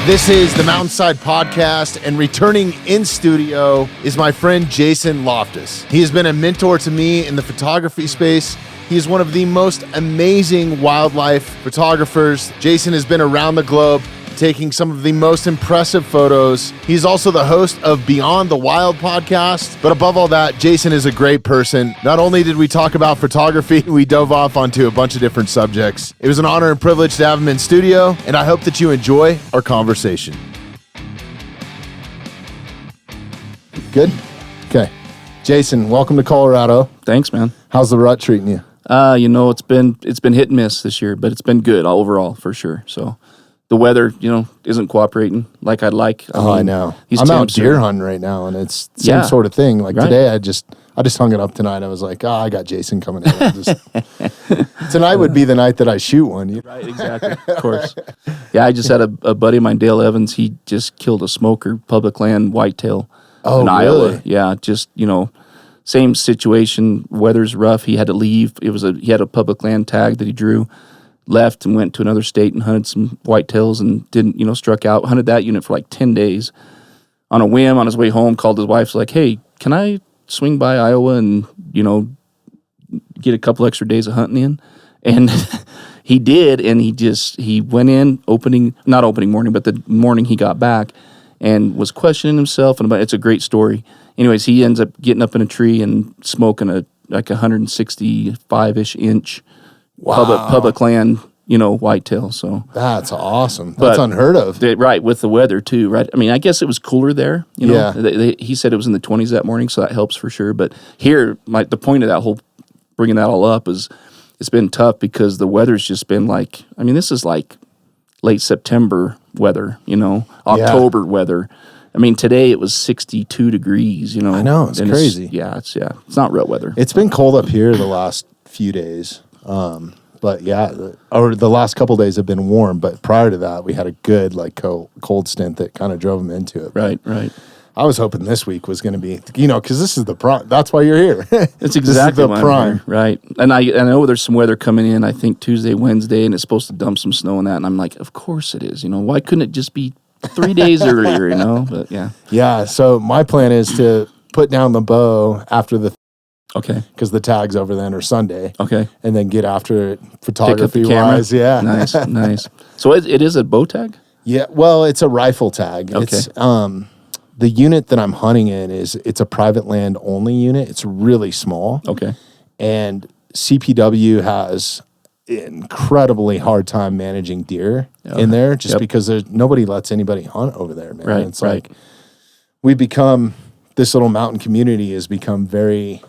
This is the Mountainside Podcast, and returning in studio is my friend Jason Loftus. He has been a mentor to me in the photography space. He is one of the most amazing wildlife photographers. Jason has been around the globe taking some of the most impressive photos. He's also the host of Beyond the Wild podcast. But above all that, Jason is a great person. Not only did we talk about photography, we dove off onto a bunch of different subjects. It was an honor and privilege to have him in studio, and I hope that you enjoy our conversation. Good? Okay. Jason, welcome to Colorado. Thanks, man. How's the rut treating you? It's been hit and miss this year, but it's been good overall for sure. So the weather, isn't cooperating like I'd like. I know. I'm out deer hunting right now, and it's the same sort of thing. Like today, I just hung it up tonight. I was like, I got Jason coming in. Tonight would be the night that I shoot one. Right, exactly. Of course. Yeah, I just had a buddy of mine, Dale Evans. He just killed a smoker, public land whitetail in Iowa. Yeah, just, same situation. Weather's rough. He had to leave. He had a public land tag that he drew. Left and went to another state and hunted some whitetails and didn't, struck out. Hunted that unit for like 10 days. On a whim, on his way home, called his wife, like, hey, can I swing by Iowa and, get a couple extra days of hunting in? And he did, and he went in not opening morning, but the morning he got back and was questioning himself. And it's a great story. Anyways, he ends up getting up in a tree and smoking a 165-ish inch public land, whitetail. So that's awesome. That's unheard of. Right, with the weather too, right? I mean, I guess it was cooler there, Yeah. He said it was in the 20s that morning, so that helps for sure. But here, the point of bringing that all up is it's been tough because the weather's just been this is like late September weather, October weather. I mean, today it was 62 degrees, I know, it's crazy. It's not real weather. It's been cold up here the last few days. But the last couple days have been warm, but prior to that, we had a good cold stint that kind of drove them into it. Right. I was hoping this week was going to be, because this is the prime. That's why you're here. It's exactly the prime, right? And I know there's some weather coming in. I think Tuesday, Wednesday, and it's supposed to dump some snow and that. And I'm like, of course it is. Why couldn't it just be 3 days earlier? But yeah. Yeah. So my plan is to put down the bow after the. Okay. Because the tag's over then or Sunday. Okay. And then get after it photography-wise. Yeah. Nice. So it is a bow tag? Yeah. Well, it's a rifle tag. Okay. It's, the unit that I'm hunting in it's a private land only unit. It's really small. Okay. And CPW has incredibly hard time managing deer in there just because nobody lets anybody hunt over there, man. Right. It's like this little mountain community has become very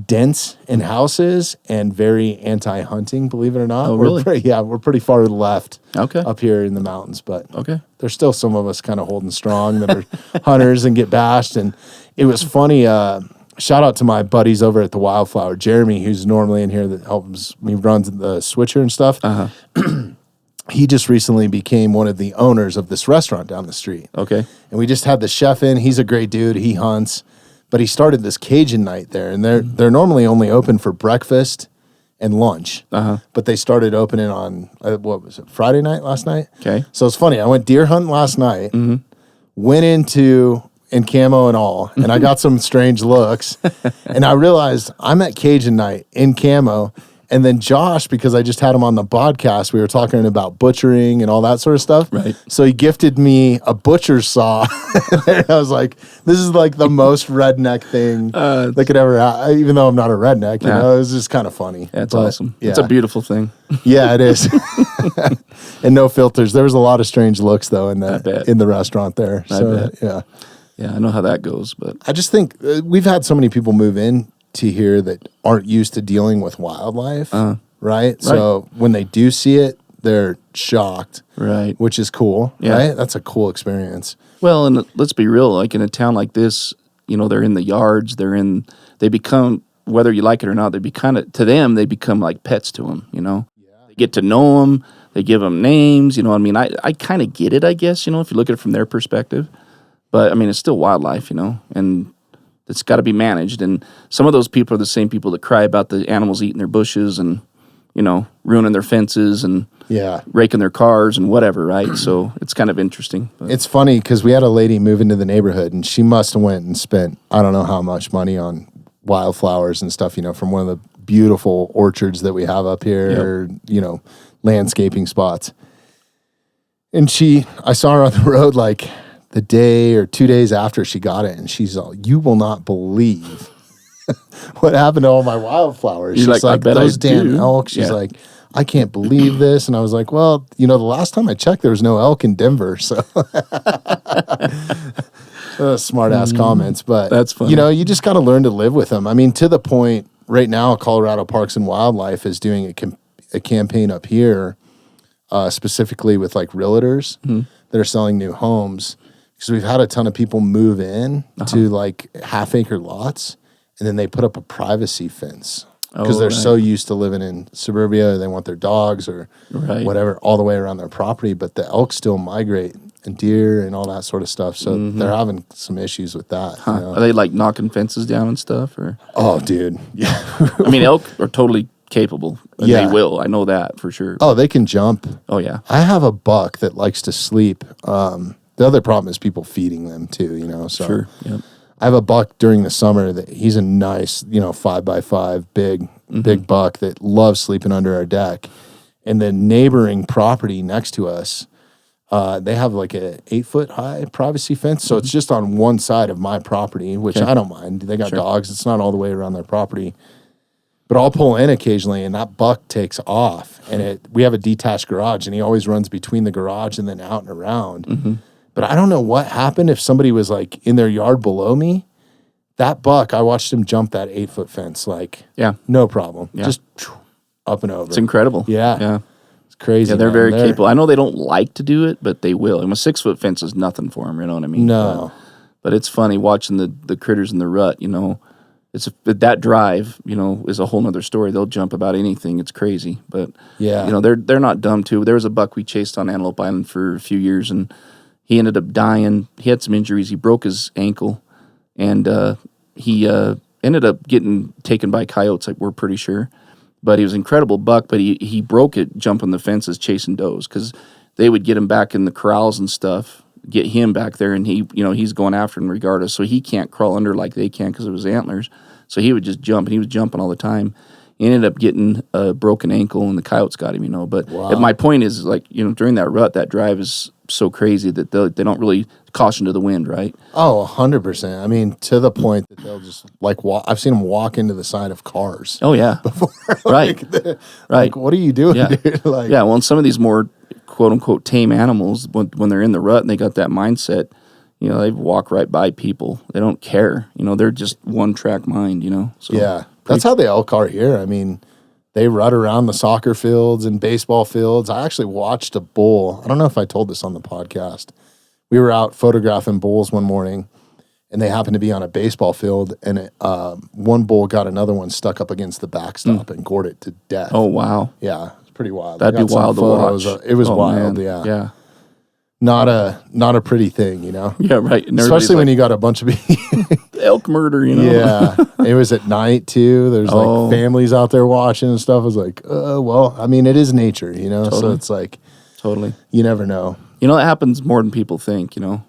dense in houses and very anti-hunting, believe it or not. Oh, really? We're pretty far to the left up here in the mountains, but there's still some of us kind of holding strong that are hunters and get bashed. And it was funny, shout out to my buddies over at the Wildflower, Jeremy, who's normally in here that helps me run the switcher and stuff. He just recently became one of the owners of this restaurant down the street. Okay. And we just had the chef in. He's a great dude. He hunts. But he started this Cajun night there, and they're normally only open for breakfast and lunch. But they started opening on, Friday night last night? Okay. So it's funny. I went deer hunting last night, went in camo and all, and I got some strange looks. And I realized I'm at Cajun night in camo. And then Josh, because I just had him on the podcast, we were talking about butchering and all that sort of stuff. Right. So he gifted me a butcher's saw. And I was like, this is like the most redneck thing that could ever happen, even though I'm not a redneck. It was just kind of funny. That's awesome. Yeah. It's a beautiful thing. Yeah, it is. And no filters. There was a lot of strange looks, though, in the restaurant there. So, yeah. Yeah, I know how that goes. But I just think we've had so many people move in to here that aren't used to dealing with wildlife, right? So when they do see it, they're shocked, right? Which is cool, right? That's a cool experience. Well, and let's be real, like in a town like this, they're in the yards, they become, whether you like it or not, they become like pets to them, They get to know them, they give them names, I kind of get it, I guess, if you look at it from their perspective, but it's still wildlife, and it's got to be managed. And some of those people are the same people that cry about the animals eating their bushes and ruining their fences and raking their cars and whatever, right? So it's kind of interesting. But. It's funny because we had a lady move into the neighborhood, and she must have went and spent I don't know how much money on wildflowers and stuff, from one of the beautiful orchards that we have up here, landscaping spots. And I saw her on the road like the day or 2 days after she got it, and she's all, "You will not believe what happened to all my wildflowers." She's like "Those damn elk." She's like, "I can't believe this." And I was like, "Well, the last time I checked, there was no elk in Denver." So smart ass comments, but that's funny. You just got to learn to live with them. I mean, to the point right now, Colorado Parks and Wildlife is doing a campaign up here, specifically with like realtors that are selling new homes, because we've had a ton of people move in to like half-acre lots, and then they put up a privacy fence because they're so used to living in suburbia. They want their dogs or whatever all the way around their property, but the elk still migrate, and deer and all that sort of stuff. So they're having some issues with that. Are they like knocking fences down and stuff? Or oh, dude, yeah. I mean, elk are totally capable. And they will. I know that for sure. Oh, they can jump. Oh yeah. I have a buck that likes to sleep. The other problem is people feeding them too. So sure. Yep. I have a buck during the summer that he's a nice, 5x5 big buck that loves sleeping under our deck. And the neighboring property next to us, they have like a 8-foot high privacy fence. So it's just on one side of my property, which I don't mind. They got dogs. It's not all the way around their property. But I'll pull in occasionally, and that buck takes off. And we have a detached garage, and he always runs between the garage and then out and around. But I don't know what happened if somebody was like in their yard below me. That buck, I watched him jump that 8-foot fence, no problem. Just up and over. It's incredible. Yeah. It's crazy. Yeah, they're very capable. I know they don't like to do it, but they will. And a 6-foot fence is nothing for them, you know what I mean? No. But it's funny watching the critters in the rut, It's that drive, is a whole nother story. They'll jump about anything. It's crazy. But, they're not dumb, too. There was a buck we chased on Antelope Island for a few years, and he ended up dying. He had some injuries. He broke his ankle, and he ended up getting taken by coyotes, we're pretty sure. But he was an incredible buck, but he broke it jumping the fences chasing does, because they would get him back in the corrals and stuff, get him back there, and he's going after him regardless. So he can't crawl under like they can because of his antlers. So he would just jump, and he was jumping all the time. He ended up getting a broken ankle, and the coyotes got him, But my point is, during that rut, that drive is so crazy that they don't really caution to the wind, right? Oh, 100%. I mean, to the point that they'll just I've seen them walk into the side of cars. Oh yeah, before. Right. What are you doing, dude? Well, and some of these more quote unquote tame animals, when they're in the rut and they got that mindset, they walk right by people. They don't care. They're just one track mind. So that's how the elk are here. I mean, they rut around the soccer fields and baseball fields. I actually watched a bull. I don't know if I told this on the podcast. We were out photographing bulls one morning, and they happened to be on a baseball field, and one bull got another one stuck up against the backstop and gored it to death. Oh, wow. Yeah, it's pretty wild. That'd be wild to watch. It was wild, man. Yeah. Not a pretty thing, Yeah, right. And especially when you got a bunch of elk murder, Yeah, it was at night too. There's families out there watching and stuff. I was like, well, I mean, it is nature, Totally. So it's like, totally, you never know. It happens more than people think. Oh,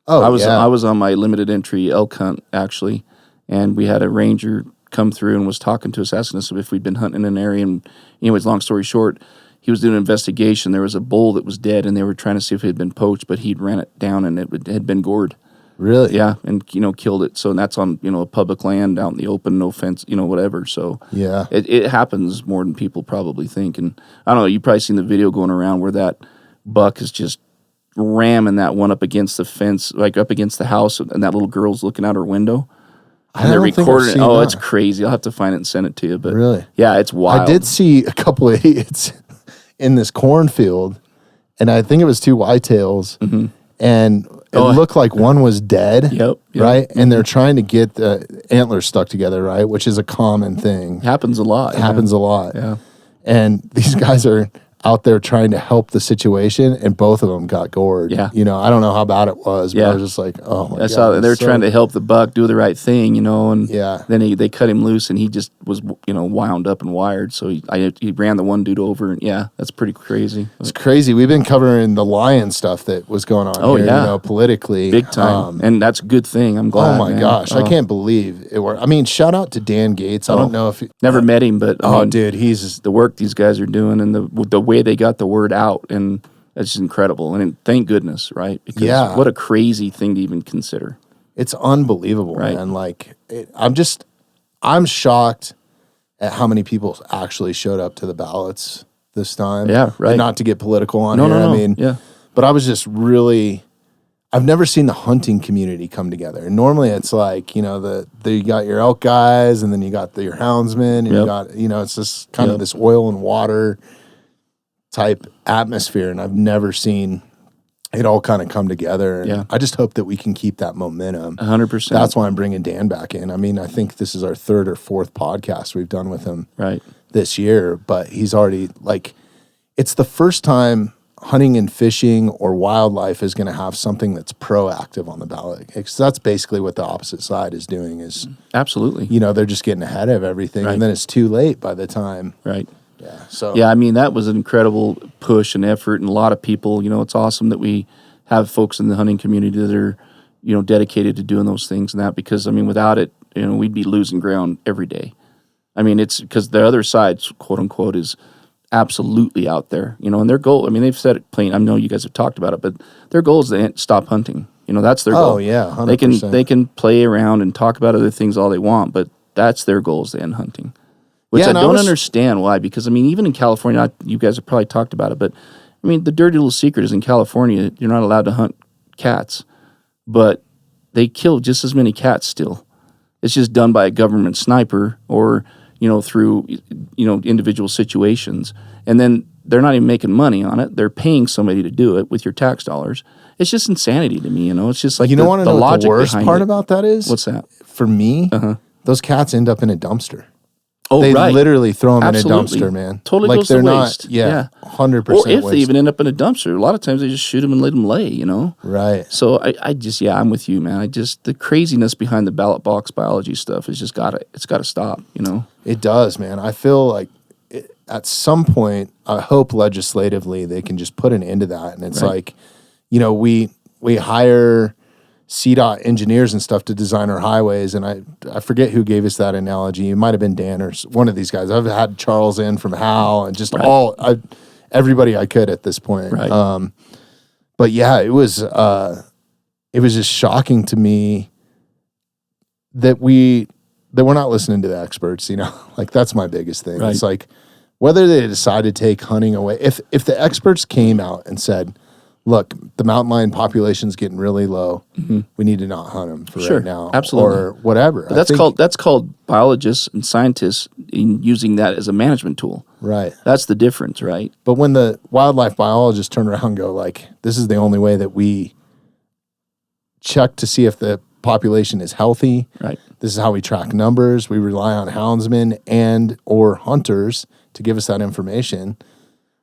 I was on my limited entry elk hunt actually, and we had a ranger come through and was talking to us, asking us if we'd been hunting in an area. And anyways, long story short, he was doing an investigation. There was a bull that was dead, and they were trying to see if it had been poached, but he'd ran it down and it had been gored. Really? Yeah, and killed it. So that's on a public land out in the open, no fence, whatever. So yeah, it happens more than people probably think. And I don't know, you've probably seen the video going around where that buck is just ramming that one up against the fence, like up against the house, and that little girl's looking out her window. And they're recording it. Oh, it's crazy. I'll have to find it and send it to you. But really, yeah, it's wild. I did see a couple of idiots in this cornfield, and I think it was 2 whitetails, and it looked like one was dead. Yep. Right, and they're trying to get the antlers stuck together, right, which is a common thing. Happens a lot. Happens a lot. Yeah. And these guys are out there trying to help the situation, and both of them got gored. Yeah. You know, I don't know how bad it was, but I was just like, oh my God. I saw they're trying to help the buck do the right thing, you know, and then they cut him loose, and he just was, you know, wound up and wired. So he ran the one dude over, and that's pretty crazy. It's crazy. We've been covering the lion stuff that was going on here, you know, politically. Big time. And that's a good thing. I'm glad. Oh my gosh. I can't believe it worked. I mean, shout out to Dan Gates. I don't know if... Never met him, but I mean, dude, he's... The work these guys are doing and the way they got the word out, and it's just incredible. And thank goodness, right? Because what a crazy thing to even consider. It's unbelievable, man. Like, I'm shocked at how many people actually showed up to the ballots this time. Yeah, right. And not to get political on here. No. I mean, but I was just really... I've never seen the hunting community come together. And normally it's like, you know, you got your elk guys, and then you got your houndsmen, and you got, you know, it's just kind of this oil and water type atmosphere. And I've never seen it all kind of come together. And I just hope that we can keep that momentum. 100%. That's why I'm bringing Dan back in. I mean, I think this is our third or fourth podcast we've done with him this year, but he's already like, it's the first time hunting and fishing or wildlife is going to have something that's proactive on the ballot. Because that's basically what the opposite side is doing is... Absolutely. You know, they're just getting ahead of everything, and then it's too late by the time... Right. Yeah. So... Yeah, I mean, that was an incredible push and effort, and a lot of people, you know, it's awesome that we have folks in the hunting community that are, you know, dedicated to doing those things and that, because, I mean, without it, you know, we'd be losing ground every day. I mean, it's because the other side, quote unquote, is absolutely out there, you know, and their goal, I mean, they've said it plain, I know you guys have talked about it, but their goal is to stop hunting. You know, that's their goal. Oh, yeah, 100%. They can play around and talk about other things all they want, but that's their goal, is to end hunting. Which I don't understand why, because, I mean, even in California, you guys have probably talked about it, but, I mean, the dirty little secret is in California, you're not allowed to hunt cats, but they kill just as many cats still. It's just done by a government sniper or... you know, through, you know, individual situations. And then they're not even making money on it. They're paying somebody to do it with your tax dollars. It's just insanity to me, you know? It's just like you don't want to know what the worst part it. about that is? What's that? For me, those cats end up in a dumpster. Oh, they right. literally throw them Absolutely. in a dumpster, man. Totally like goes they're to not, waste. 100% Or if waste. they even end up in a dumpster, a lot of times they just shoot them and let them lay, you know? Right. So I just, I'm with you, man. The craziness behind the ballot box biology stuff is just it's got to stop, you know? It does, man. I feel like at some point, I hope legislatively they can just put an end to that. And it's like, you know, we hire CDOT engineers and stuff to design our highways, and I forget who gave us that analogy. It might have been Dan or one of these guys. I've had Charles in from Hal and just everybody I could at this point. Right. But yeah, it was just shocking to me that we're not listening to the experts. You know, like that's my biggest thing. Right. It's like whether they decide to take hunting away. If the experts came out and said, look, the mountain lion population's getting really low. Mm-hmm. We need to not hunt them for right now. Absolutely. Or whatever. But that's called biologists and scientists in using that as a management tool. Right. That's the difference, right? But when the wildlife biologists turn around and go like, this is the only way that we check to see if the population is healthy. Right. This is how we track numbers. We rely on houndsmen and or hunters to give us that information.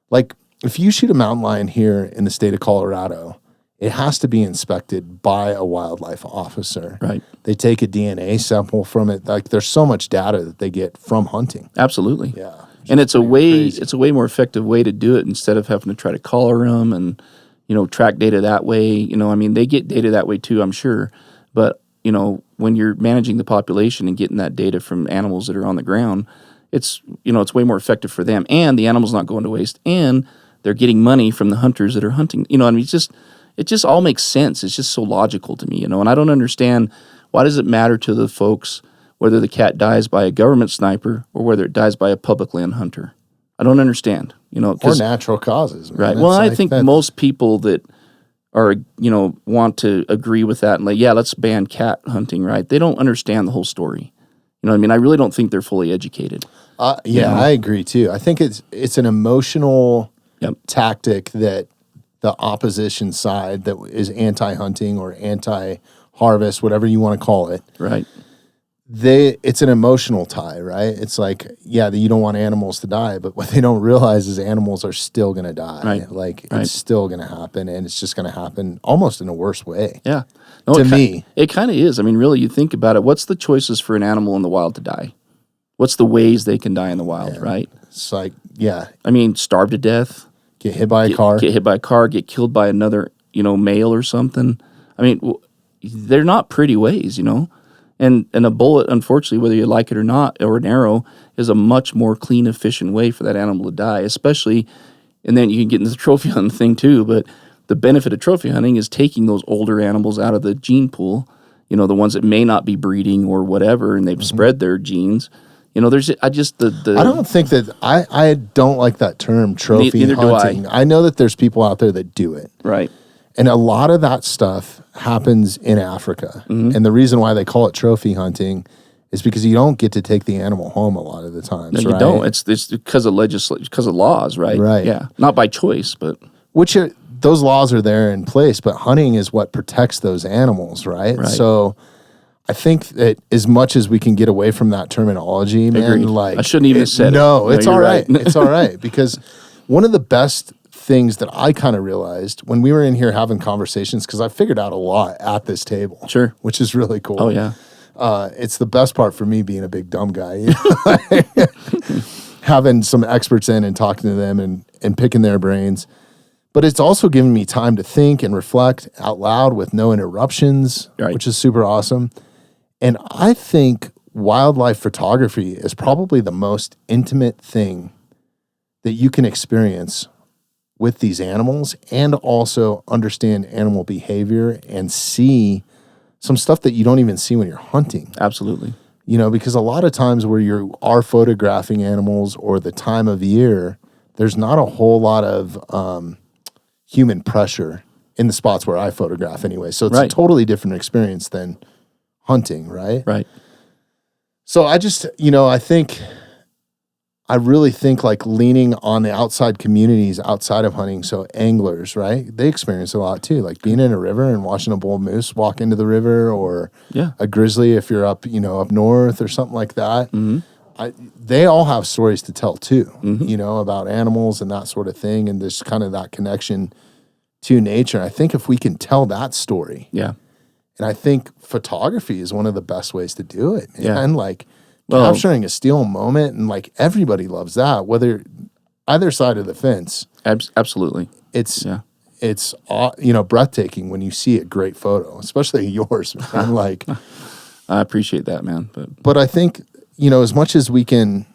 Like, if you shoot a mountain lion here in the state of Colorado, it has to be inspected by a wildlife officer. Right. They take a DNA sample from it. Like there's so much data that they get from hunting. Absolutely. Yeah. And it's a way more effective way to do it instead of having to try to collar them and, you know, track data that way. You know, I mean, they get data that way too, I'm sure. But, you know, when you're managing the population and getting that data from animals that are on the ground, it's way more effective for them. And the animal's not going to waste. And they're getting money from the hunters that are hunting. You know, I mean, it just all makes sense. It's just so logical to me, you know. And I don't understand, why does it matter to the folks whether the cat dies by a government sniper or whether it dies by a public land hunter? I don't understand, you know. Or natural causes. Man. Right. Well, I think most people that are, you know, want to agree with that and like, let's ban cat hunting, right? They don't understand the whole story. You know what I mean? I really don't think they're fully educated. You know? I agree too. I think it's an emotional tactic that the opposition side that is anti-hunting or anti-harvest, whatever you want to call it, right? it's an emotional tie, right? It's like, yeah, you don't want animals to die, but what they don't realize is animals are still going to die. Right. Like Right. it's still going to happen, and it's just going to happen almost in a worse way. Yeah. No, To me. It kind of is. I mean, really, you think about it, what's the choices for an animal in the wild to die? What's the ways they can die in the wild, right? It's like, yeah, I mean, starve to death, get hit by a car. get hit by a car, get killed by another, male or something. I mean, they're not pretty ways, And a bullet, unfortunately, whether you like it or not, or an arrow, is a much more clean, efficient way for that animal to die, especially, and then you can get into the trophy hunting thing too, but the benefit of trophy hunting is taking those older animals out of the gene pool, the ones that may not be breeding or whatever, and they've spread their genes. I don't think that, I don't like that term, trophy Neither hunting. do I. I know that there's people out there that do it. Right. And a lot of that stuff happens in Africa. Mm-hmm. And the reason why they call it trophy hunting is because you don't get to take the animal home a lot of the times, No, you don't. It's because of because of laws, right? Right. Yeah. Not by choice, but those laws are there in place, but hunting is what protects those animals, right? Right. So I think that as much as we can get away from that terminology, man, Agreed. like I shouldn't even have said it. No, it's all you're right. It's all right. Because one of the best things that I kind of realized when we were in here having conversations, because I figured out a lot at this table. Sure. Which is really cool. Oh, yeah. It's the best part for me being a big dumb guy. Having some experts in and talking to them and picking their brains. But it's also given me time to think and reflect out loud with no interruptions, Right. which is super awesome. And I think wildlife photography is probably the most intimate thing that you can experience with these animals, and also understand animal behavior and see some stuff that you don't even see when you're hunting. Absolutely. Because a lot of times where you are photographing animals or the time of year, there's not a whole lot of human pressure in the spots where I photograph anyway. So it's Right. a totally different experience than hunting, right? Right. So I really think like leaning on the outside communities outside of hunting. So anglers, right? They experience a lot too, like being in a river and watching a bull moose walk into the river, or a grizzly if you're up, up north or something like that. Mm-hmm. They all have stories to tell too, Mm-hmm. About animals and that sort of thing. And there's kind of that connection to nature. I think if we can tell that story, Yeah. and I think photography is one of the best ways to do it, man. Yeah. Like capturing a still moment, and like everybody loves that, whether either side of the fence. Absolutely. It's breathtaking when you see a great photo, especially yours, man. Like, I appreciate that, man. but I think, as much as we can,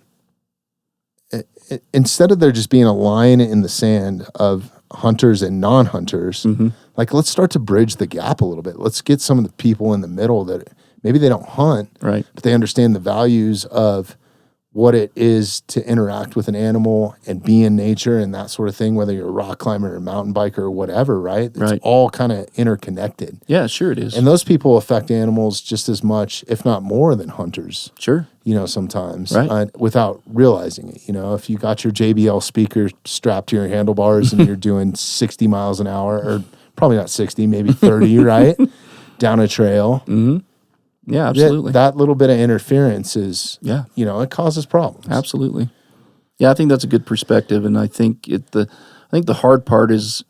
instead of there just being a line in the sand of hunters and non-hunters, Mm-hmm. like let's start to bridge the gap a little bit. Let's get some of the people in the middle that maybe they don't hunt, Right. but they understand the values of what it is to interact with an animal and be in nature and that sort of thing, whether you're a rock climber or a mountain biker or whatever, right? It's Right. all kind of interconnected. Yeah, sure it is. And those people affect animals just as much, if not more, than hunters, Sure. sometimes, Right. without realizing it. If you got your JBL speaker strapped to your handlebars and you're doing 60 miles an hour, or probably not 60, maybe 30, right? Down a trail. Mm-hmm. Yeah, absolutely. That little bit of interference is, Yeah. it causes problems. Absolutely. Yeah, I think that's a good perspective, and I think the hard part is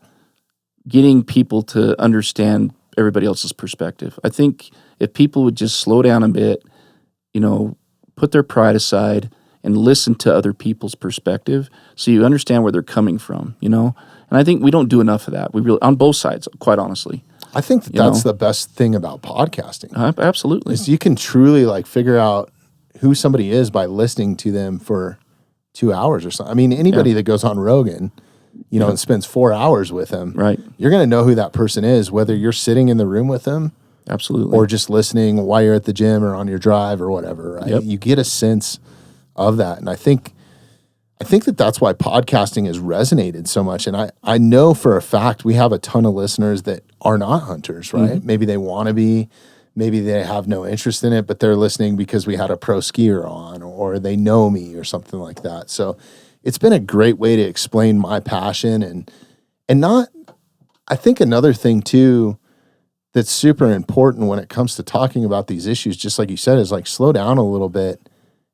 getting people to understand everybody else's perspective. I think if people would just slow down a bit, put their pride aside and listen to other people's perspective, so you understand where they're coming from. And I think we don't do enough of that. We really, on both sides, quite honestly. I think that's the best thing about podcasting. Absolutely. Is you can truly like figure out who somebody is by listening to them for 2 hours or something. I mean, anybody that goes on Rogan, and spends 4 hours with him, Right. you're going to know who that person is, whether you're sitting in the room with them Absolutely. or just listening while you're at the gym or on your drive or whatever, right? Yep. You get a sense of that. And I think that that's why podcasting has resonated so much. And I know for a fact we have a ton of listeners that are not hunters, right? Mm-hmm. Maybe they want to be, maybe they have no interest in it, but they're listening because we had a pro skier on, or they know me or something like that. So it's been a great way to explain my passion and not, I think another thing too that's super important when it comes to talking about these issues, just like you said, is like slow down a little bit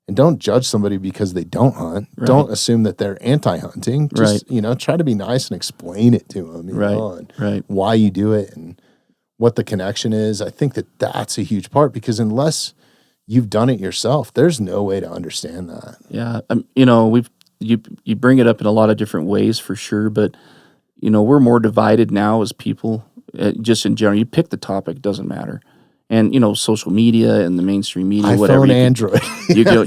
and don't judge somebody because they don't hunt. Right. Don't assume that they're anti-hunting. Just, try to be nice and explain it to them, and why you do it and what the connection is. I think that that's a huge part, because unless you've done it yourself, there's no way to understand that. Yeah. You bring it up in a lot of different ways for sure, but we're more divided now as people, just in general. You pick the topic, it doesn't matter. And, social media and the mainstream media, iPhone, whatever. Android. You can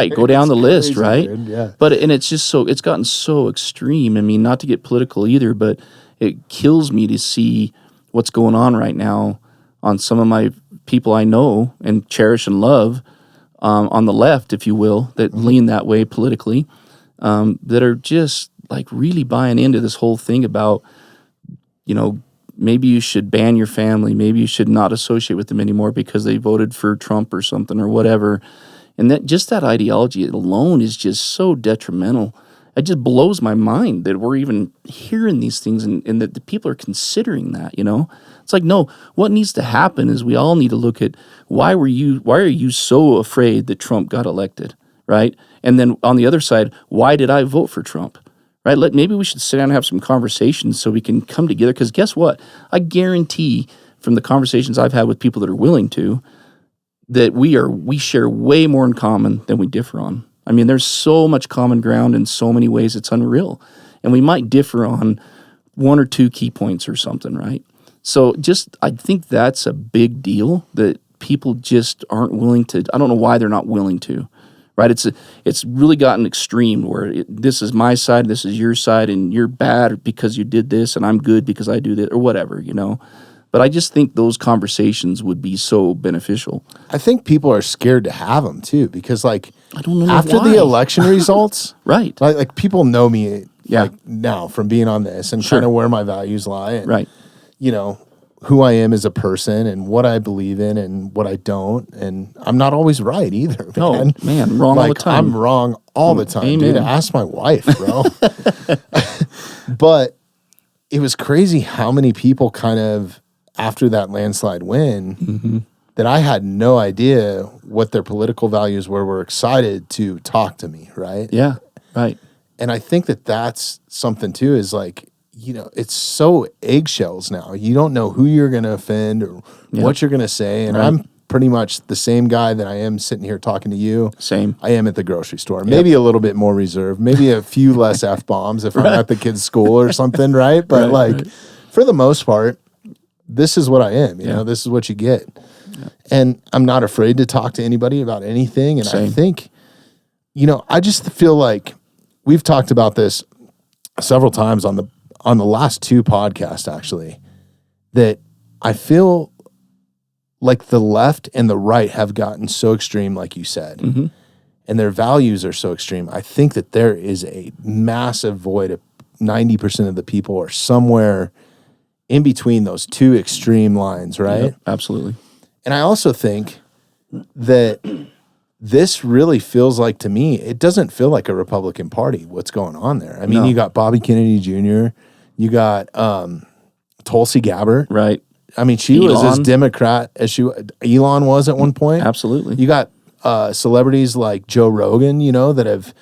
go down the list, right? Dude, yeah. And it's just it's gotten so extreme. I mean, not to get political either, but it kills me to see what's going on right now on some of my people I know and cherish and love, on the left, if you will, that lean that way politically, that are just like really buying into this whole thing about, maybe you should ban your family, maybe you should not associate with them anymore because they voted for Trump or something or whatever. And that ideology alone is just so detrimental. It just blows my mind that we're even hearing these things and that the people are considering that, It's like, no, what needs to happen is we all need to look at why are you so afraid that Trump got elected, right? And then on the other side, why did I vote for Trump? Right? Maybe we should sit down and have some conversations so we can come together. Because guess what? I guarantee from the conversations I've had with people that are willing to, that we share way more in common than we differ on. I mean, there's so much common ground in so many ways, it's unreal. And we might differ on one or two key points or something, right? So I think that's a big deal that people just aren't willing to. I don't know why they're not willing to. Right, it's really gotten extreme where this is my side, this is your side, and you're bad because you did this, and I'm good because I do this, or whatever, But I just think those conversations would be so beneficial. I think people are scared to have them too, because I don't know after why. The election results, right? Like people know me, now from being on this and kind of where my values lie, and, right? Who I am as a person and what I believe in and what I don't. And I'm not always right either, man. No, man, wrong all the time. I'm wrong all the time, Amen. dude. Ask my wife, bro. But it was crazy how many people kind of, after that landslide win, that I had no idea what their political values were excited to talk to me, right? Yeah, right. And I think that that's something too, is it's so eggshells now. You don't know who you're going to offend or what you're going to say. And I'm pretty much the same guy that I am sitting here talking to you. Same. I am at the grocery store. Maybe a little bit more reserved. Maybe a few less F-bombs if I'm at the kids' school or something, right? But for the most part, this is what I am. You know, this is what you get. Yeah. And I'm not afraid to talk to anybody about anything. And I think, I just feel like we've talked about this several times on the last two podcasts, actually, that I feel like the left and the right have gotten so extreme, like you said, and their values are so extreme. I think that there is a massive void of 90% of the people are somewhere in between those two extreme lines, right? Yep, absolutely. And I also think that this really feels like, to me, it doesn't feel like a Republican Party, what's going on there. I mean, you got Bobby Kennedy Jr., you got Tulsi Gabbard. Right. I mean, she was as Democrat as Elon was at one point. Absolutely. You got celebrities like Joe Rogan, that have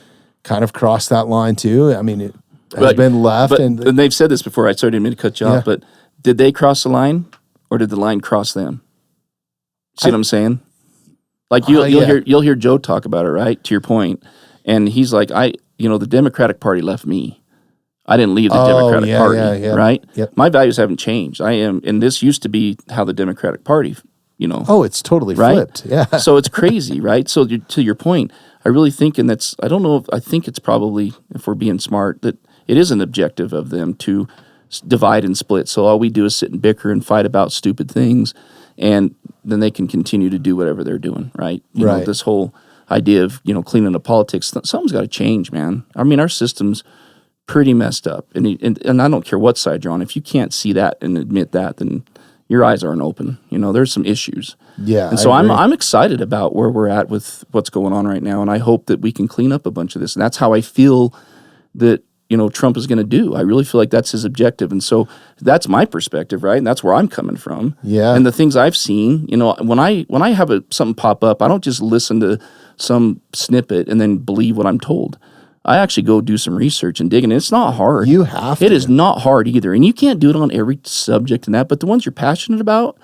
kind of crossed that line too. I mean, it has been left. And they've said this before. I didn't mean to cut you off, but did they cross the line or did the line cross them? See what I'm saying? Like you'll hear Joe talk about it, right? To your point. And he's like, the Democratic Party left me. I didn't leave the Democratic Party, right? Yep. My values haven't changed. and this used to be how the Democratic Party, Oh, it's totally flipped. Yeah. So it's crazy, right? So to your point, I really think, and I don't know I think it's probably, if we're being smart, that it is an objective of them to divide and split. So all we do is sit and bicker and fight about stupid things, and then they can continue to do whatever they're doing, right? You know, this whole idea of, cleaning up politics, something's got to change, man. I mean, our system's pretty messed up. And I don't care what side you're on. If you can't see that and admit that, then your eyes aren't open. There's some issues. Yeah. And so I'm excited about where we're at with what's going on right now. And I hope that we can clean up a bunch of this. And that's how I feel that, Trump is going to do. I really feel like that's his objective. And so that's my perspective, right? And that's where I'm coming from. Yeah. And the things I've seen, when I have something pop up, I don't just listen to some snippet and then believe what I'm told. I actually go do some research and dig, and it's not hard. You have to. It is not hard either. And you can't do it on every subject and that, but the ones you're passionate about,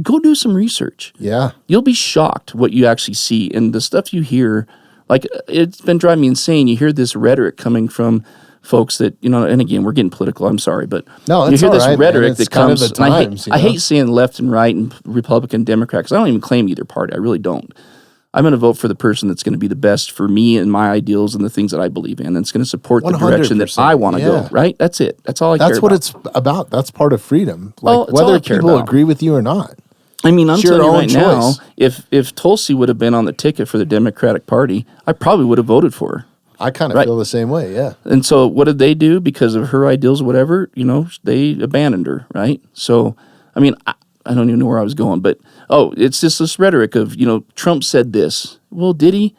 go do some research. Yeah. You'll be shocked what you actually see. And the stuff you hear, like, it's been driving me insane. You hear this rhetoric coming from folks that, and again, we're getting political, I'm sorry, but no, you hear this right, rhetoric that comes, kind of the times, I hate saying left and right and Republican, Democrat, because I don't even claim either party. I really don't. I'm going to vote for the person that's going to be the best for me and my ideals and the things that I believe in, and it's going to support the direction that I want to go, right? That's it. That's all I care about. That's what it's about. That's part of freedom. Like, it's all whether I care people about. agree with you or not. I mean, I'm telling you right choice. now, if Tulsi would have been on the ticket for the Democratic Party, I probably would have voted for her. I kind of feel the same way, yeah. And so what did they do? Because of her ideals or whatever, they abandoned her, right? So, I mean, I don't even know where I was going, but, it's just this rhetoric of, Trump said this. Well, did he?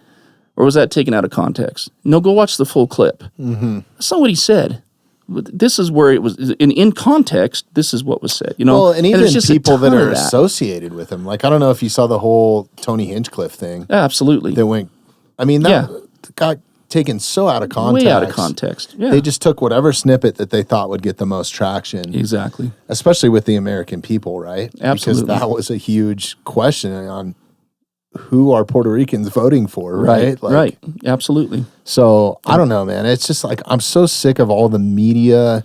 Or was that taken out of context? No, go watch the full clip. Mm-hmm. That's not what he said. This is where it was, in context, this is what was said, Well, and even people that are associated with him. Like, I don't know if you saw the whole Tony Hinchcliffe thing. Yeah, absolutely. That went, that got taken so out of context. Way out of context, yeah. They just took whatever snippet that they thought would get the most traction. Exactly. Especially with the American people, right? Absolutely. Because that was a huge question on who are Puerto Ricans voting for, right? Right, absolutely. So, I don't know, man. It's just like, I'm so sick of all the media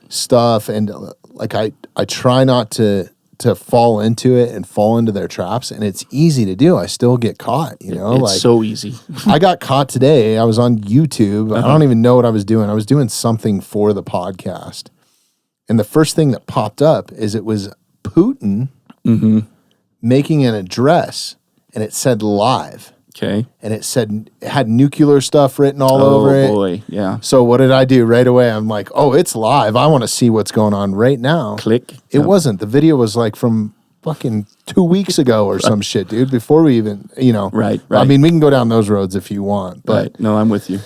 stuff, and like, I try not to fall into it and fall into their traps, and it's easy to do. I still get caught, It's so easy. I got caught today. I was on YouTube. I don't even know what I was doing. I was doing something for the podcast, and the first thing that popped up is it was Putin making an address, and it said live. Okay. And it had nuclear stuff written all over it. Oh, boy, yeah. So what did I do right away? I'm like, it's live. I want to see what's going on right now. Click. It wasn't. The video was like from fucking 2 weeks ago or some shit, dude, before we even, Right. I mean, we can go down those roads if you want. But, right. No, I'm with you.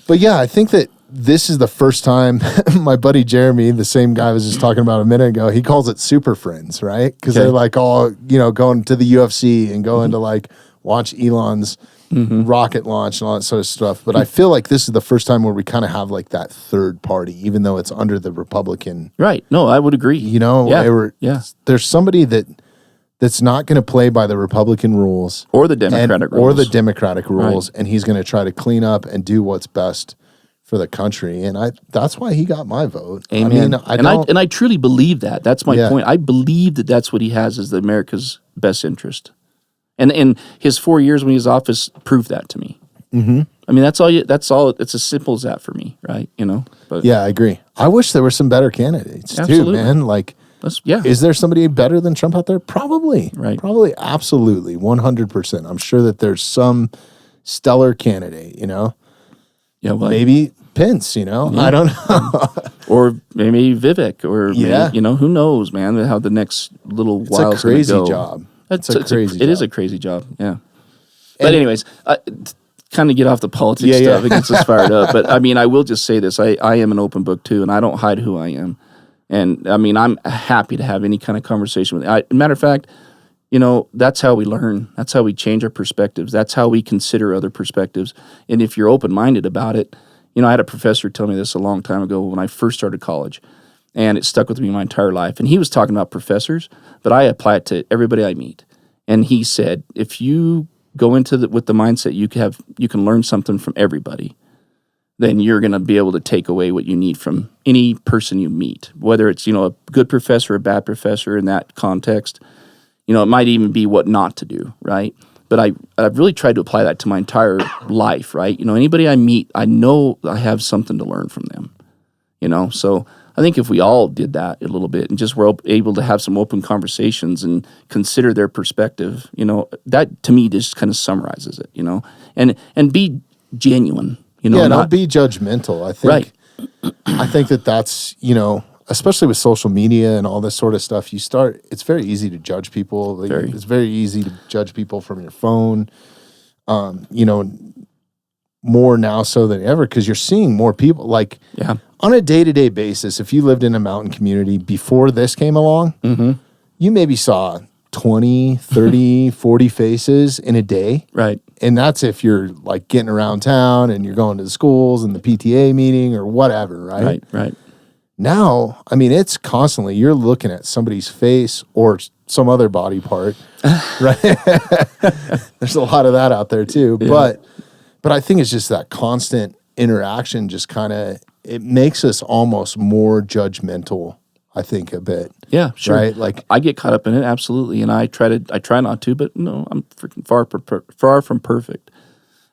But yeah, I think that this is the first time my buddy Jeremy, the same guy I was just talking about a minute ago, he calls it super friends, right? Because they're like all, going to the UFC and going to like watch Elon's rocket launch and all that sort of stuff. But I feel like this is the first time where we kind of have like that third party, even though it's under the Republican. Right. No, I would agree. There's somebody that's not going to play by the Republican rules or the Democratic rules. Or the Democratic rules, and he's going to try to clean up and do what's best for the country, and that's why he got my vote. Amen. I mean, I truly believe that. That's my point. I believe that that's what he has is America's best interest, and his 4 years when he was in office proved that to me. Mm-hmm. I mean, that's all. It's as simple as that for me, right? But yeah, I agree. I wish there were some better candidates too, man. Like, is there somebody better than Trump out there? Probably, right? Probably, absolutely, 100%. I'm sure that there's some stellar candidate. Yeah, well, maybe Pence, I don't know. Or maybe Vivek, or maybe, who knows, man, how the next little while is going to go. It's a crazy job. It is a crazy job, yeah. But anyways, kind of get off the politics stuff. It gets us fired up. But, I mean, I will just say this. I am an open book, too, and I don't hide who I am. And, I mean, I'm happy to have any kind of conversation with you. Matter of fact, that's how we learn. That's how we change our perspectives. That's how we consider other perspectives. And if you're open-minded about it, I had a professor tell me this a long time ago when I first started college, and it stuck with me my entire life. And he was talking about professors, but I apply it to everybody I meet. And he said, if you go into with the mindset you can learn something from everybody, then you're going to be able to take away what you need from any person you meet, whether it's, a good professor or a bad professor in that context. It might even be what not to do, right? But I've really tried to apply that to my entire life, right? Anybody I meet, I know I have something to learn from them, So I think if we all did that a little bit and just were able to have some open conversations and consider their perspective, that to me just kind of summarizes it, and be genuine, not be judgmental. I think, right. I think that's, especially with social media and all this sort of stuff, it's very easy to judge people. It's very easy to judge people from your phone. more now so than ever because you're seeing more people. Like on a day-to-day basis, if you lived in a mountain community before this came along, you maybe saw 20, 30, 40 faces in a day. Right. And that's if you're like getting around town and you're going to the schools and the PTA meeting or whatever, right? Right. Now, I mean, it's constantly, you're looking at somebody's face or some other body part, right? There's a lot of that out there too. Yeah. But I think it's just that constant interaction just kind of, it makes us almost more judgmental, I think, a bit. Yeah, sure. Right? Like I get caught up in it, absolutely. And I try not to, but no, I'm freaking far from perfect.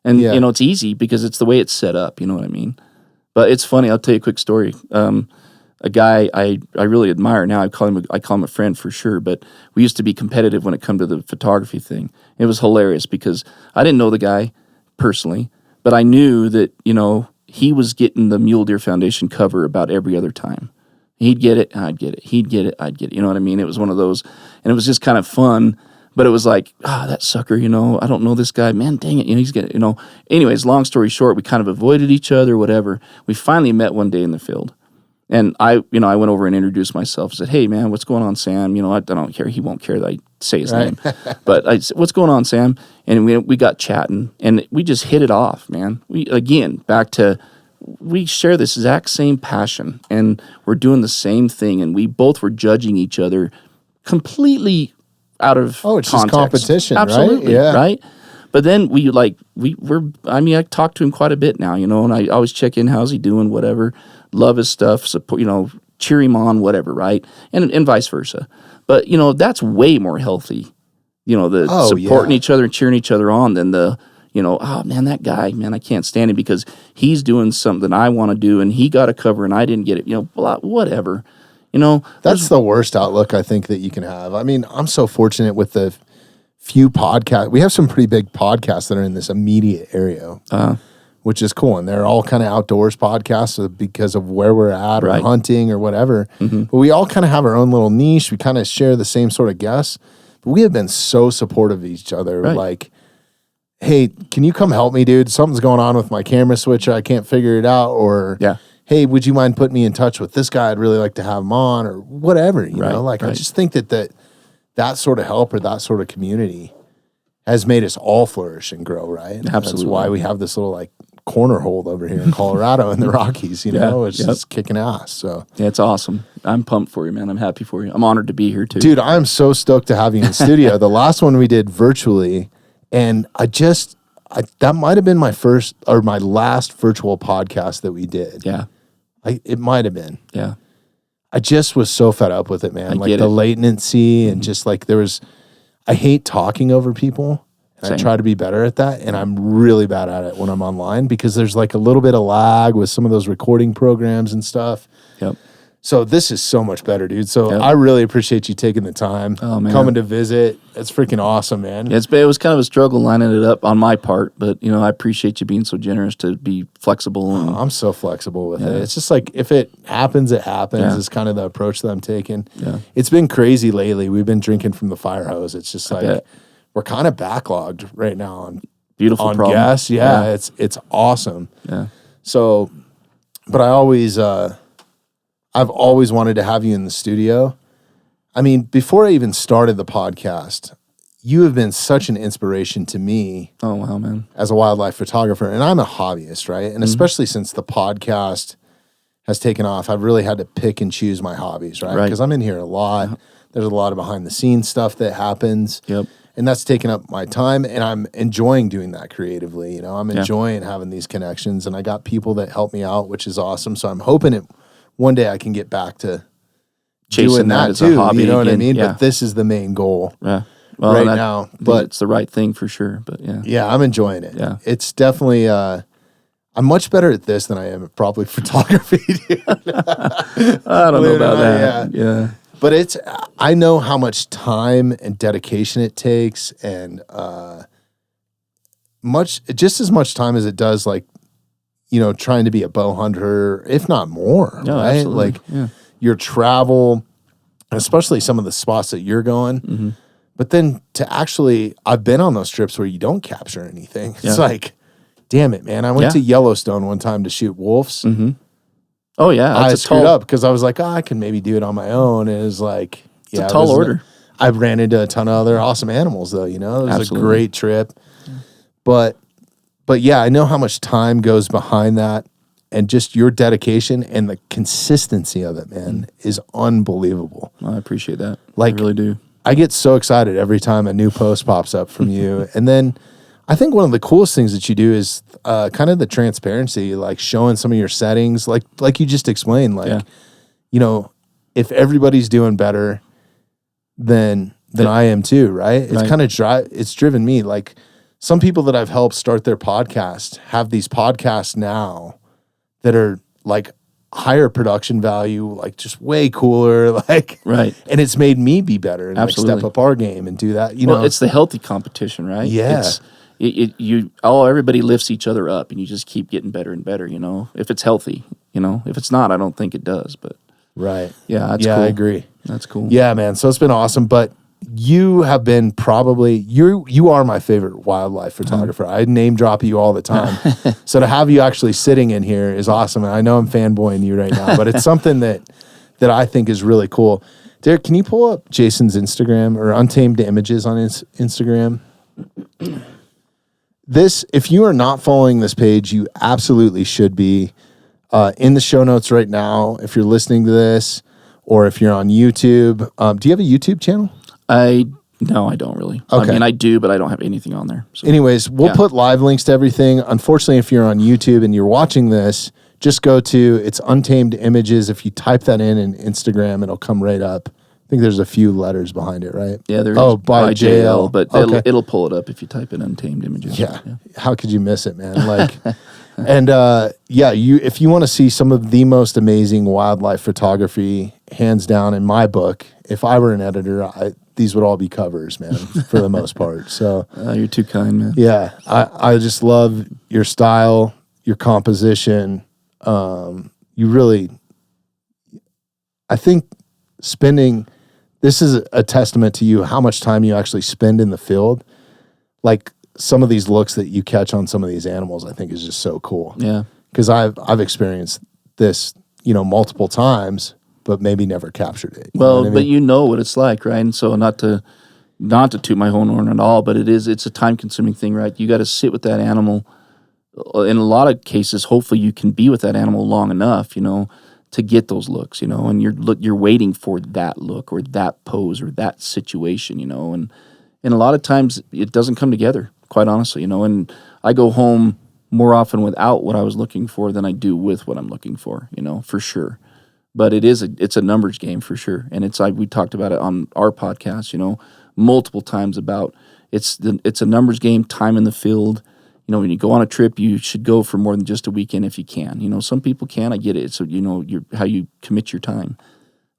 And, you know, it's easy because it's the way it's set up, you know what I mean? But it's funny, I'll tell you a quick story. A guy I really admire now, I call him a friend for sure, but we used to be competitive when it come to the photography thing. It was hilarious because I didn't know the guy personally, but I knew that, you know, he was getting the Mule Deer Foundation cover about every other time. He'd get it, and I'd get it. He'd get it, I'd get it. You know what I mean? It was one of those, and it was just kind of fun, but it was like, that sucker, you know, I don't know this guy. Man, dang it, you know, he's getting, you know. Anyways, long story short, we kind of avoided each other, whatever. We finally met one day in the field. And I went over and introduced myself. I said, "Hey, man, what's going on, Sam?" You know, I don't care. He won't care that I say his name. But I said, "What's going on, Sam?" And we got chatting, and we just hit it off, man. We share this exact same passion, and we're doing the same thing, and we both were judging each other completely out of it's context. Just competition, absolutely, right? Yeah. Right? But then I talk to him quite a bit now, you know, and I always check in, how's he doing, whatever. Love his stuff, support, you know, cheer him on, whatever, right? And vice versa. But, you know, that's way more healthy, you know, the supporting each other and cheering each other on than the, you know, oh, man, that guy, man, I can't stand him because he's doing something I want to do and he got a cover and I didn't get it, you know, blah, whatever. You know, that's the worst outlook I think that you can have. I mean, I'm so fortunate with the few podcasts. We have some pretty big podcasts that are in this immediate area. Which is cool. And they're all kind of outdoors podcasts because of where we're at or hunting or whatever. But we all kind of have our own little niche. We kind of share the same sort of guests. But we have been so supportive of each other. Right. Like, hey, can you come help me, dude? Something's going on with my camera switcher. I can't figure it out. Or, hey, would you mind putting me in touch with this guy? I'd really like to have him on or whatever. You know, like I just think that sort of help or that sort of community has made us all flourish and grow, right? Absolutely. That's why we have this little like corner hold over here in Colorado in the Rockies, you know, it's just kicking ass. So yeah, it's awesome. I'm pumped for you, man. I'm happy for you. I'm honored to be here too. Dude, I'm so stoked to have you in the studio. The last one we did virtually, and that might have been my first or my last virtual podcast that we did. Yeah. It might have been. Yeah. I just was so fed up with it, man. Like the latency and just like I hate talking over people. And I try to be better at that, and I'm really bad at it when I'm online because there's like a little bit of lag with some of those recording programs and stuff. Yep. So this is so much better, dude. So I really appreciate you taking the time, coming to visit. It's freaking awesome, man. Yeah, it was kind of a struggle lining it up on my part, but you know, I appreciate you being so generous to be flexible. And, I'm so flexible with it. It's just like if it happens, it happens. It's kind of the approach that I'm taking. Yeah. It's been crazy lately. We've been drinking from the fire hose. It's just like we're kind of backlogged right now on beautiful on guests. Yeah, it's awesome. Yeah. So, but I've always wanted to have you in the studio. I mean, before I even started the podcast, you have been such an inspiration to me. Oh, wow, man. As a wildlife photographer. And I'm a hobbyist, right? And especially since the podcast has taken off, I've really had to pick and choose my hobbies, right? Because I'm in here a lot. There's a lot of behind the scenes stuff that happens. Yep. And that's taken up my time, and I'm enjoying doing that creatively. You know, I'm enjoying having these connections, and I got people that help me out, which is awesome. So I'm hoping one day I can get back to chasing doing that as too. A hobby you know what I again. mean? Yeah. But this is the main goal now. But it's the right thing for sure. But yeah, I'm enjoying it. Yeah, it's definitely. I'm much better at this than I am at probably photography. I don't know about that. Yeah. But I know how much time and dedication it takes, and just as much time as it does, like, you know, trying to be a bow hunter, if not more, right? Absolutely. Like your travel, especially some of the spots that you're going. But then I've been on those trips where you don't capture anything. It's like damn it, man. I went to Yellowstone one time to shoot wolves. Mm-hmm. Oh, yeah. I screwed up because I was like, I can maybe do it on my own. And it was like, it's a tall order. I ran into a ton of other awesome animals, though. It was Absolutely. a great trip. But yeah, I know how much time goes behind that, and just your dedication and the consistency of it, man, is unbelievable. I appreciate that. Like, I really do. I get so excited every time a new post pops up from you. And then I think one of the coolest things that you do is kind of the transparency, like showing some of your settings, like you just explained, like, if everybody's doing better than I am too, right? It's kind of it's driven me. Like, some people that I've helped start their podcast have these podcasts now that are like higher production value, like just way cooler, like, right. And it's made me be better and like step up our game and do that. It's the healthy competition, right? Yeah. Everybody lifts each other up, and you just keep getting better and better. If it's healthy, if it's not, I don't think it does. But right, yeah, that's cool. I agree. That's cool. Yeah, man. So it's been awesome, but you have been you are my favorite wildlife photographer. I name drop you all the time. So to have you actually sitting in here is awesome. And I know I'm fanboying you right now, but it's something that I think is really cool. Derek, can you pull up Jason's Instagram or Untamed Images on Instagram? If you are not following this page, you absolutely should be. In the show notes right now, if you're listening to this, or if you're on YouTube. Do you have a YouTube channel? No, I don't really. Okay. I mean, I do, but I don't have anything on there. So. Anyways, we'll put live links to everything. Unfortunately, if you're on YouTube and you're watching this, just go to it's Untamed Images. If you type that in Instagram, it'll come right up. I think there's a few letters behind it, right? Yeah, there's by JL, but it'll pull it up if you type in Untamed Images. Yeah. How could you miss it, man? Like, and if you want to see some of the most amazing wildlife photography, hands down in my book, if I were an editor, these would all be covers, man, for the most part. So you're too kind, man. Yeah, I just love your style, your composition. You really, I think this is a testament to you, how much time you actually spend in the field. Like, some of these looks that you catch on some of these animals, I think is just so cool. Yeah. Because I've experienced this, multiple times, but maybe never captured it. But you know what it's like, right? And so not to toot my own horn at all, but it's a time consuming thing, right? You got to sit with that animal. In a lot of cases, hopefully you can be with that animal long enough, to get those looks, and you're waiting for that look or that pose or that situation, and a lot of times it doesn't come together, quite honestly, and I go home more often without what I was looking for than I do with what I'm looking for, for sure. But it's a numbers game for sure, and it's like we talked about it on our podcast, multiple times about it's a numbers game, time in the field. When you go on a trip, you should go for more than just a weekend if you can. Some people can. I get it. So how you commit your time.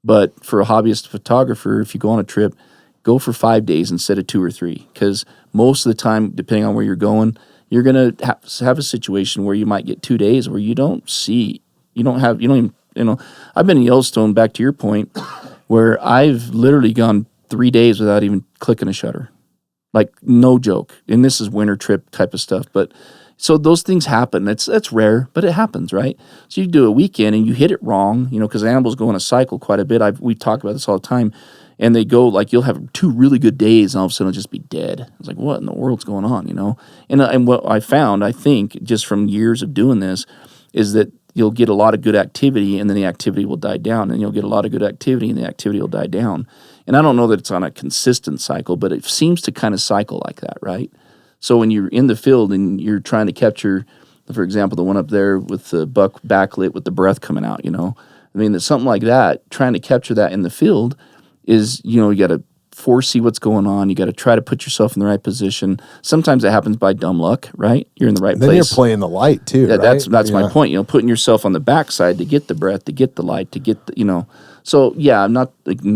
But for a hobbyist photographer, if you go on a trip, go for 5 days instead of 2 or 3, because most of the time, depending on where you're going, you're gonna have a situation where you might get 2 days where I've been in Yellowstone, back to your point, where I've literally gone 3 days without even clicking a shutter. Like, no joke. And this is winter trip type of stuff. But so those things happen. That's rare, but it happens, right? So you do a weekend and you hit it wrong, because animals go in a cycle quite a bit. We talk about this all the time. And they go, like, you'll have 2 really good days and all of a sudden it'll just be dead. It's like, what in the world's going on, And what I found, I think, just from years of doing this, is that you'll get a lot of good activity and then the activity will die down. And you'll get a lot of good activity and the activity will die down. And I don't know that it's on a consistent cycle, but it seems to kind of cycle like that, right? So when you're in the field and you're trying to capture, for example, the one up there with the buck backlit with the breath coming out, there's something like that, trying to capture that in the field is, you got to foresee what's going on. You got to try to put yourself in the right position. Sometimes it happens by dumb luck, right? You're in the right place. Then you're playing the light too, right? That's my point, putting yourself on the backside to get the breath, to get the light, to get the, So, yeah, I'm not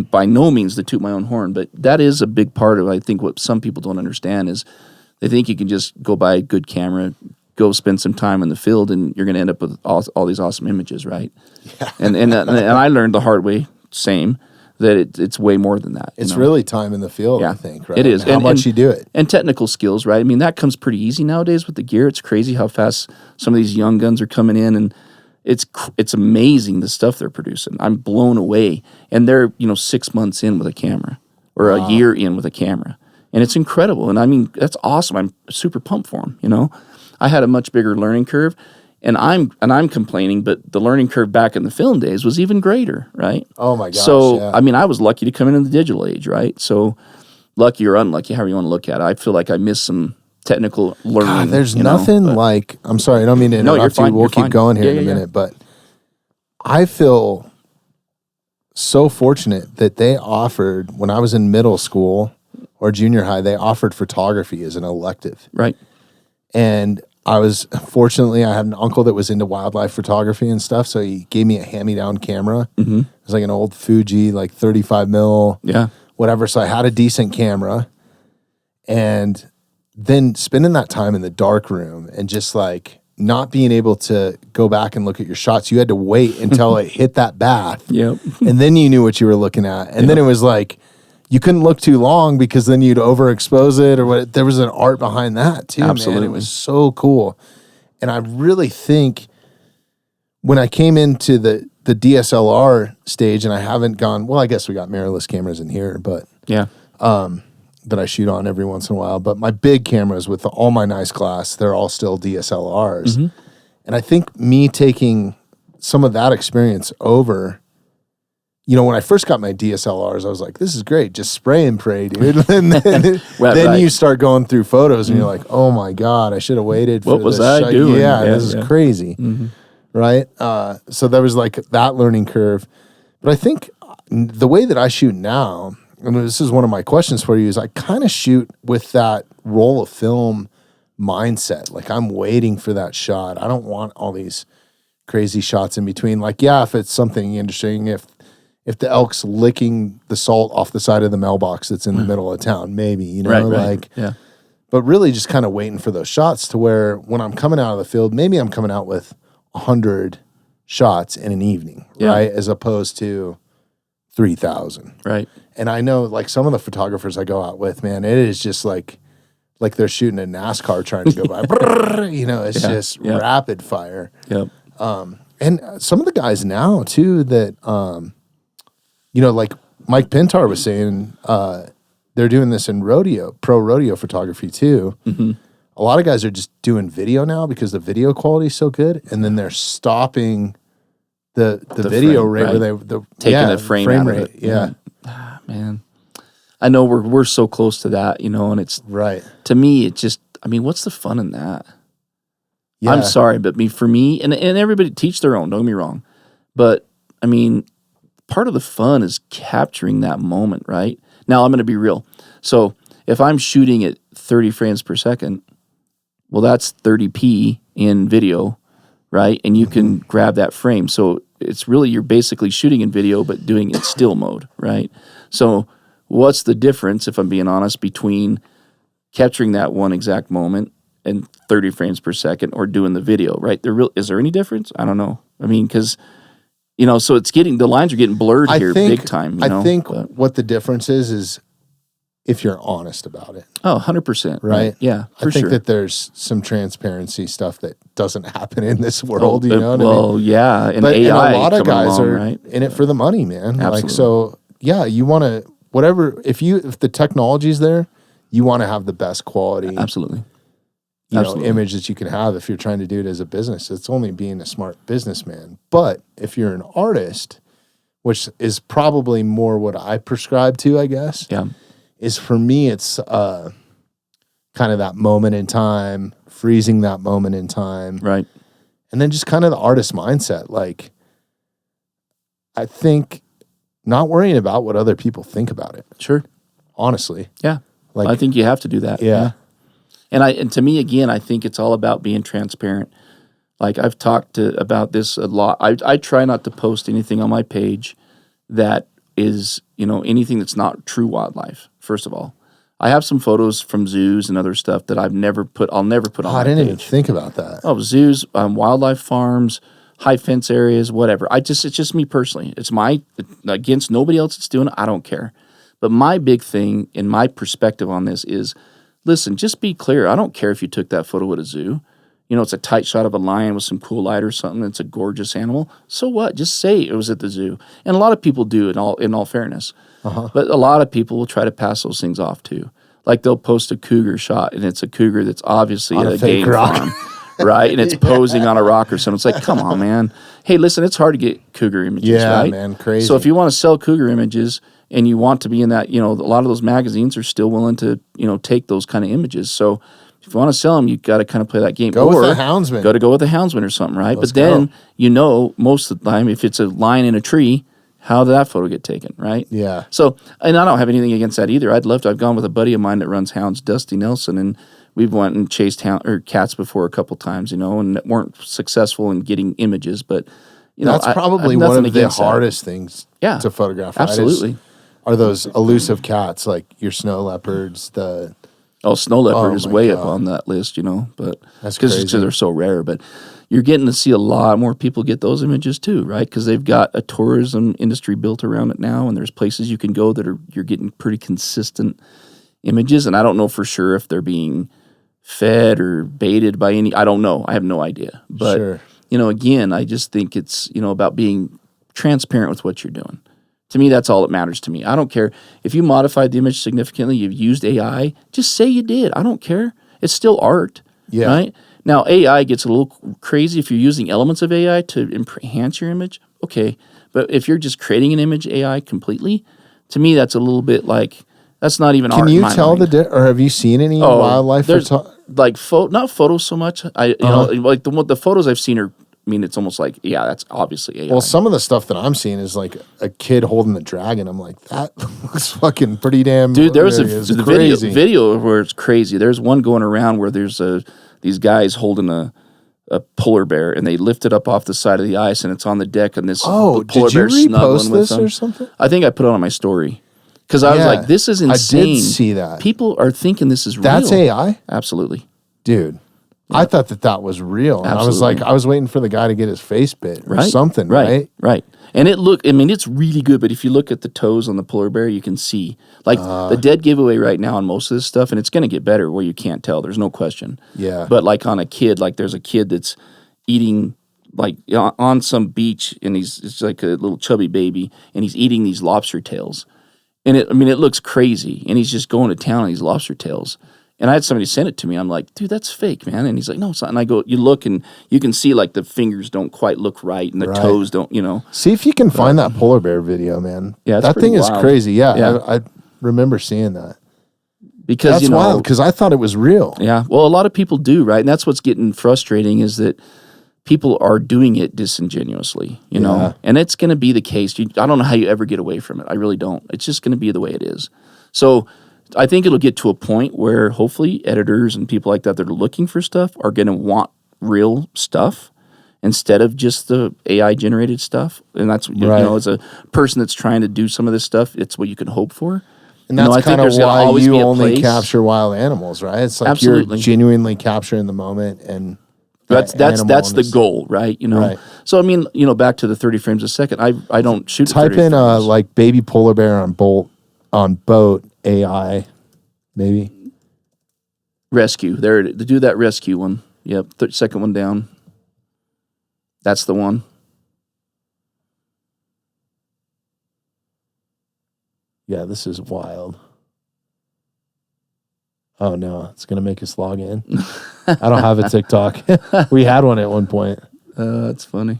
by no means to toot my own horn, but that is a big part of, I think, what some people don't understand is they think you can just go buy a good camera, go spend some time in the field, and you're going to end up with all these awesome images, right? Yeah. And I learned the hard way, same, that it's way more than that. It's really time in the field, I think, right? It is. And how much you do it. And technical skills, right? I mean, that comes pretty easy nowadays with the gear. It's crazy how fast some of these young guns are coming in, and it's amazing the stuff they're producing. I'm blown away. And they're, 6 months in with a camera or a year in with a camera. And it's incredible. And I mean, that's awesome. I'm super pumped for them, I had a much bigger learning curve. And I'm complaining, but the learning curve back in the film days was even greater, right? Oh my gosh! So I mean, I was lucky to come in the digital age, right? So lucky or unlucky, however you want to look at it. I feel like I missed some technical learning. God, there's nothing like. I'm sorry, I don't mean to interrupt you're fine, you. We'll keep going here in a minute, but I feel so fortunate that they offered when I was in middle school or junior high. They offered photography as an elective, right? And I had an uncle that was into wildlife photography and stuff, so he gave me a hand-me-down camera. Mm-hmm. It was like an old Fuji, like 35 mil, whatever. So I had a decent camera, and then spending that time in the dark room and just like not being able to go back and look at your shots. You had to wait until it hit that bath, and then you knew what you were looking at. And then it was like, you couldn't look too long because then you'd overexpose it or what. There was an art behind that too, Absolutely. man. It was so cool. And I really think when I came into the DSLR stage, and I haven't gone, well, I guess we got mirrorless cameras in here, but that I shoot on every once in a while. But my big cameras with all my nice glass, they're all still DSLRs. Mm-hmm. And I think me taking some of that experience over, when I first got my DSLRs, I was like, this is great. Just spray and pray, dude. And then you start going through photos and you're like, oh my God, I should have waited for what was I doing? Yeah, this is crazy. Mm-hmm. Right? So there was like that learning curve. But I think the way that I shoot now, and this is one of my questions for you, is I kind of shoot with that roll of film mindset. Like I'm waiting for that shot. I don't want all these crazy shots in between. Like, if it's something interesting, if the elk's licking the salt off the side of the mailbox that's in the middle of town, maybe, Right. But really just kind of waiting for those shots to where when I'm coming out of the field, maybe I'm coming out with 100 shots in an evening, right? As opposed to 3,000. Right. And I know like some of the photographers I go out with, man, it is just like they're shooting a NASCAR trying to go by. It's just rapid fire. Yep. And some of the guys now too that, like Mike Pintar was saying, they're doing this in pro rodeo photography too. Mm-hmm. A lot of guys are just doing video now because the video quality is so good, and then they're stopping the video frame, rate right. where they taking the frame out rate. of it. Yeah, man, I know we're so close to that, and it's right. To me, it just, what's the fun in that? Yeah. I'm sorry, but for me, and everybody teach their own. Don't get me wrong, but part of the fun is capturing that moment, right? Now, I'm going to be real. So if I'm shooting at 30 frames per second, well, that's 30p in video, right? And you can grab that frame. So it's really, you're basically shooting in video, but doing it still mode, right? So what's the difference, if I'm being honest, between capturing that one exact moment and 30 frames per second or doing the video, right? Is there any difference? I don't know. Because... so it's the lines are getting blurred here big time. I think what the difference is if you're honest about it. Oh, 100%. Right? Yeah, I think that there's some transparency stuff that doesn't happen in this world, you know what I mean? Well, yeah, and but, AI and a lot of guys are in it for the money, man. Absolutely. You want to, whatever, if the technology's there, you want to have the best quality. Absolutely. Image that you can have if you're trying to do it as a business. It's only being a smart businessman. But if you're an artist, which is probably more what I prescribe to, I guess, is for me, it's kind of that moment in time, freezing that moment in time. Right. And then just kind of the artist mindset. Like, I think not worrying about what other people think about it. Sure. Honestly. Yeah. Like, I think you have to do that. Yeah. And to me, again, I think it's all about being transparent. Like I've talked about this a lot. I try not to post anything on my page that is, anything that's not true wildlife, first of all. I have some photos from zoos and other stuff that I'll never put on my page. I didn't even think about that. Oh, zoos, wildlife farms, high fence areas, whatever. It's just me personally. It's against nobody else that's doing it. I don't care. But my big thing and my perspective on this is, listen, just be clear. I don't care if you took that photo at a zoo. It's a tight shot of a lion with some cool light or something. It's a gorgeous animal. So what? Just say it was at the zoo. And a lot of people do, in all fairness. But a lot of people will try to pass those things off too. Like they'll post a cougar shot, and it's a cougar that's obviously on a game farm, right? And it's posing on a rock or something. It's like, come on, man. Hey, listen, it's hard to get cougar images, right? Yeah, man, crazy. So if you want to sell cougar images and you want to be in that, a lot of those magazines are still willing to, take those kind of images. So if you want to sell them, you got to kind of play that game. Go with the houndsman. Go with a houndsman or something, right? Let's but then, most of the time, if it's a lion in a tree, how did that photo get taken, right? Yeah. So, and I don't have anything against that either. I've gone with a buddy of mine that runs hounds, Dusty Nelson, and we've went and chased cats before a couple times, and weren't successful in getting images. But, that's probably one of the hardest things to photograph. Right? Absolutely. Are those elusive cats like your snow leopards, snow leopard is way up on that list, but that's crazy because they're so rare. But you're getting to see a lot more people get those images too, right? Because they've got a tourism industry built around it now, and there's places you can go that you're getting pretty consistent images. And I don't know for sure if they're being fed or baited by I don't know. I have no idea. But sure. Again, I just think it's about being transparent with what you're doing. To me, that's all that matters to me. I don't care if you modified the image significantly, you've used AI, just say you did. I don't care. It's still art, right? Now, AI gets a little crazy if you're using elements of AI to enhance your image. Okay, but if you're just creating an image AI completely, to me, that's a little bit like, that's not even art. Can you tell or have you seen any wildlife? Not photos so much. Like the photos I've seen are, it's almost like, that's obviously AI. Well, some of the stuff that I'm seeing is like a kid holding the dragon. I'm like, that looks fucking pretty damn. Dude, there was a video where it's crazy. There's one going around where there's these guys holding a polar bear, and they lift it up off the side of the ice, and it's on the deck, and this polar bear snuggling with them. Or something? I think I put it on my story because I was like, this is insane. I did see that. People are thinking this is real. That's AI? Absolutely. Dude. I thought that was real. And I was waiting for the guy to get his face bit or something, right? Right. And it's really good, but if you look at the toes on the polar bear, you can see. Like, the dead giveaway right now on most of this stuff, and it's going to get better where you can't tell. There's no question. Yeah. But, like, on a kid, like, there's a kid that's eating, like, on some beach, and it's like a little chubby baby, and he's eating these lobster tails. And it looks crazy, and he's just going to town on these lobster tails. And I had somebody send it to me. I'm like, dude, that's fake, man. And he's like, no, it's not. And I go, you look, and you can see, like, the fingers don't quite look right, and the toes don't, See if you can find that polar bear video, man. Yeah, that thing is crazy. Yeah. I remember seeing that. Because, that's wild, because I thought it was real. Yeah. Well, a lot of people do, right? And that's what's getting frustrating is that people are doing it disingenuously, you know? And it's going to be the case. I don't know how you ever get away from it. I really don't. It's just going to be the way it is. So I think it'll get to a point where hopefully editors and people like that are looking for stuff are going to want real stuff instead of just the AI generated stuff. And that's, as a person that's trying to do some of this stuff, it's what you can hope for. And that's kind of why you only capture wild animals, right? It's like you're genuinely capturing the moment, and that's the goal, right? Right. So back to the 30 frames a second. I don't shoot. Type in like baby polar bear on boat AI, maybe rescue. There, to do that rescue one. Yep, second one down. That's the one. Yeah, this is wild. Oh no, it's gonna make us log in. I don't have a TikTok. We had one at one point. That's funny.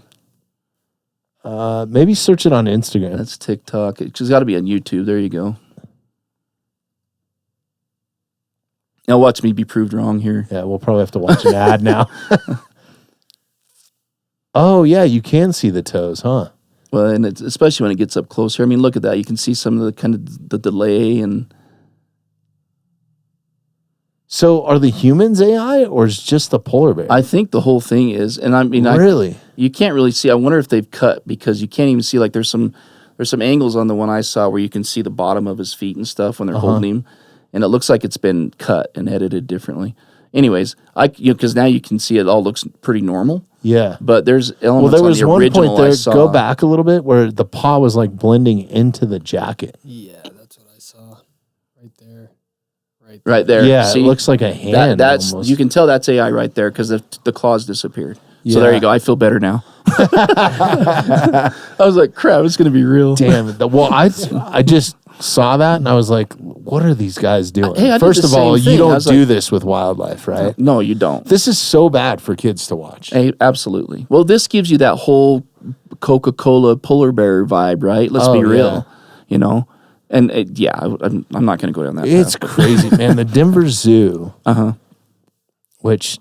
Maybe search it on Instagram. That's TikTok. It's got to be on YouTube. There you go. Now watch me be proved wrong here. Yeah, we'll probably have to watch an ad now. Oh yeah, you can see the toes, huh? Well, and it's, especially when it gets up closer. Look at that. You can see some of the kind of the delay and. So are the humans AI or is just the polar bear? I think the whole thing is, and really, you can't really see. I wonder if they've cut because you can't even see. Like there's some angles on the one I saw where you can see the bottom of his feet and stuff when they're holding him, and it looks like it's been cut and edited differently. Anyways, because now you can see it all looks pretty normal. Yeah. But there's elements there was on the one original point there, I saw. go back a little bit, where the paw was like blending into the jacket. Yeah, that's what I saw. Right there. Right there. Yeah, See, it looks like a hand. that's almost. you can tell that's AI right there because the claws disappeared. Yeah. So there you go. I feel better now. I was like, crap, it's going to be real. Damn it. Well, I just saw that and I was like, what are these guys doing? Hey, I did First the of all, same you thing. I don't was do like- this with wildlife, right? No, you don't. This is so bad for kids to watch. Hey, absolutely. Well, this gives you that whole Coca-Cola polar bear vibe, right? Let's be real, you know? And I'm not going to go down that It's path. crazy, man. The Denver Zoo, which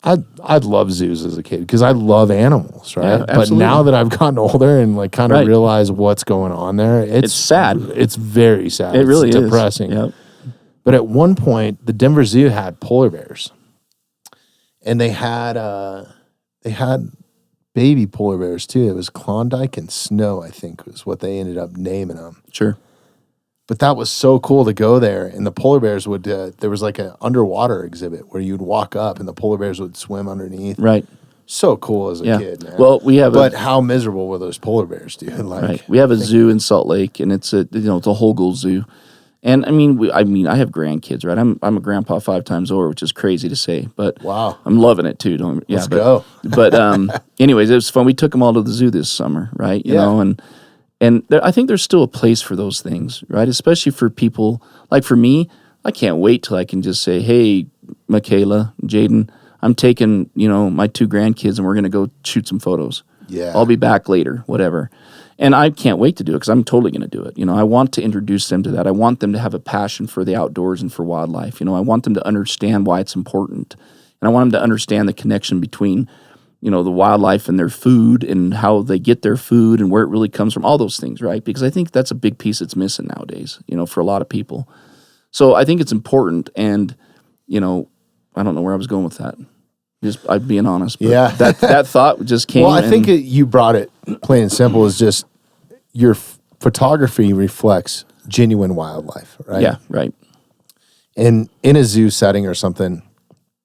I'd love zoos as a kid because I love animals, right? Yeah, but now that I've gotten older and like kind of realize what's going on there, it's sad. It's very sad. It really it's is. depressing. Yep. But at one point, the Denver Zoo had polar bears, and they had baby polar bears too. It was Klondike and Snow, I think, was what they ended up naming them. Sure. But that was so cool to go there, and the polar bears would. There was like an underwater exhibit where you'd walk up, and the polar bears would swim underneath. Right. So cool as a kid, man. Well, we have but how miserable were those polar bears, dude? Like, we have a zoo in Salt Lake, and it's a whole gold zoo. And I mean, I have grandkids, right? I'm a grandpa 5 times over, which is crazy to say, but wow, I'm loving it too. Let's go. But anyways, it was fun. We took them all to the zoo this summer, right? You know, and I think there's still a place for those things, right? Especially for people like for me. I can't wait till I can just say, "Hey, Michaela, Jaden, I'm taking my 2 grandkids, and we're gonna go shoot some photos. Yeah, I'll be back later, whatever." And I can't wait to do it because I'm totally going to do it. I want to introduce them to that. I want them to have a passion for the outdoors and for wildlife. I want them to understand why it's important. And I want them to understand the connection between, the wildlife and their food and how they get their food and where it really comes from, all those things, right? Because I think that's a big piece that's missing nowadays, for a lot of people. So I think it's important. And, I don't know where I was going with that. I'm being honest. But that thought just came. Well, I think you brought it plain and simple is just your photography reflects genuine wildlife, right? Yeah, right. And in a zoo setting or something.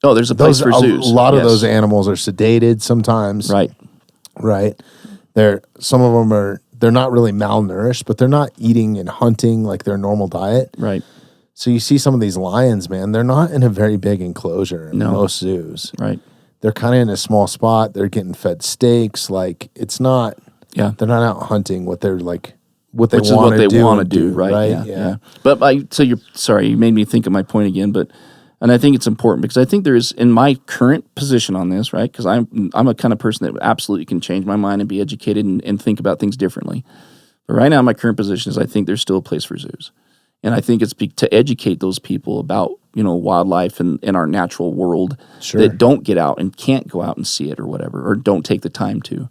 Oh, there's a place for zoos. A lot of those animals are sedated sometimes. Right. Right. Some of them they're not really malnourished, but they're not eating and hunting like their normal diet. Right. So you see some of these lions, man, they're not in a very big enclosure in most zoos. Right. They're kind of in a small spot. They're getting fed steaks. Like it's not, they're not out hunting what they're like, what they want to do. Right. Yeah. But you made me think of my point again, and I think it's important because I think there is, in my current position on this, right, because I'm a kind of person that absolutely can change my mind and be educated and think about things differently. But right now, my current position is I think there's still a place for zoos. And I think it's to educate those people about, wildlife and our natural world that don't get out and can't go out and see it or whatever, or don't take the time to.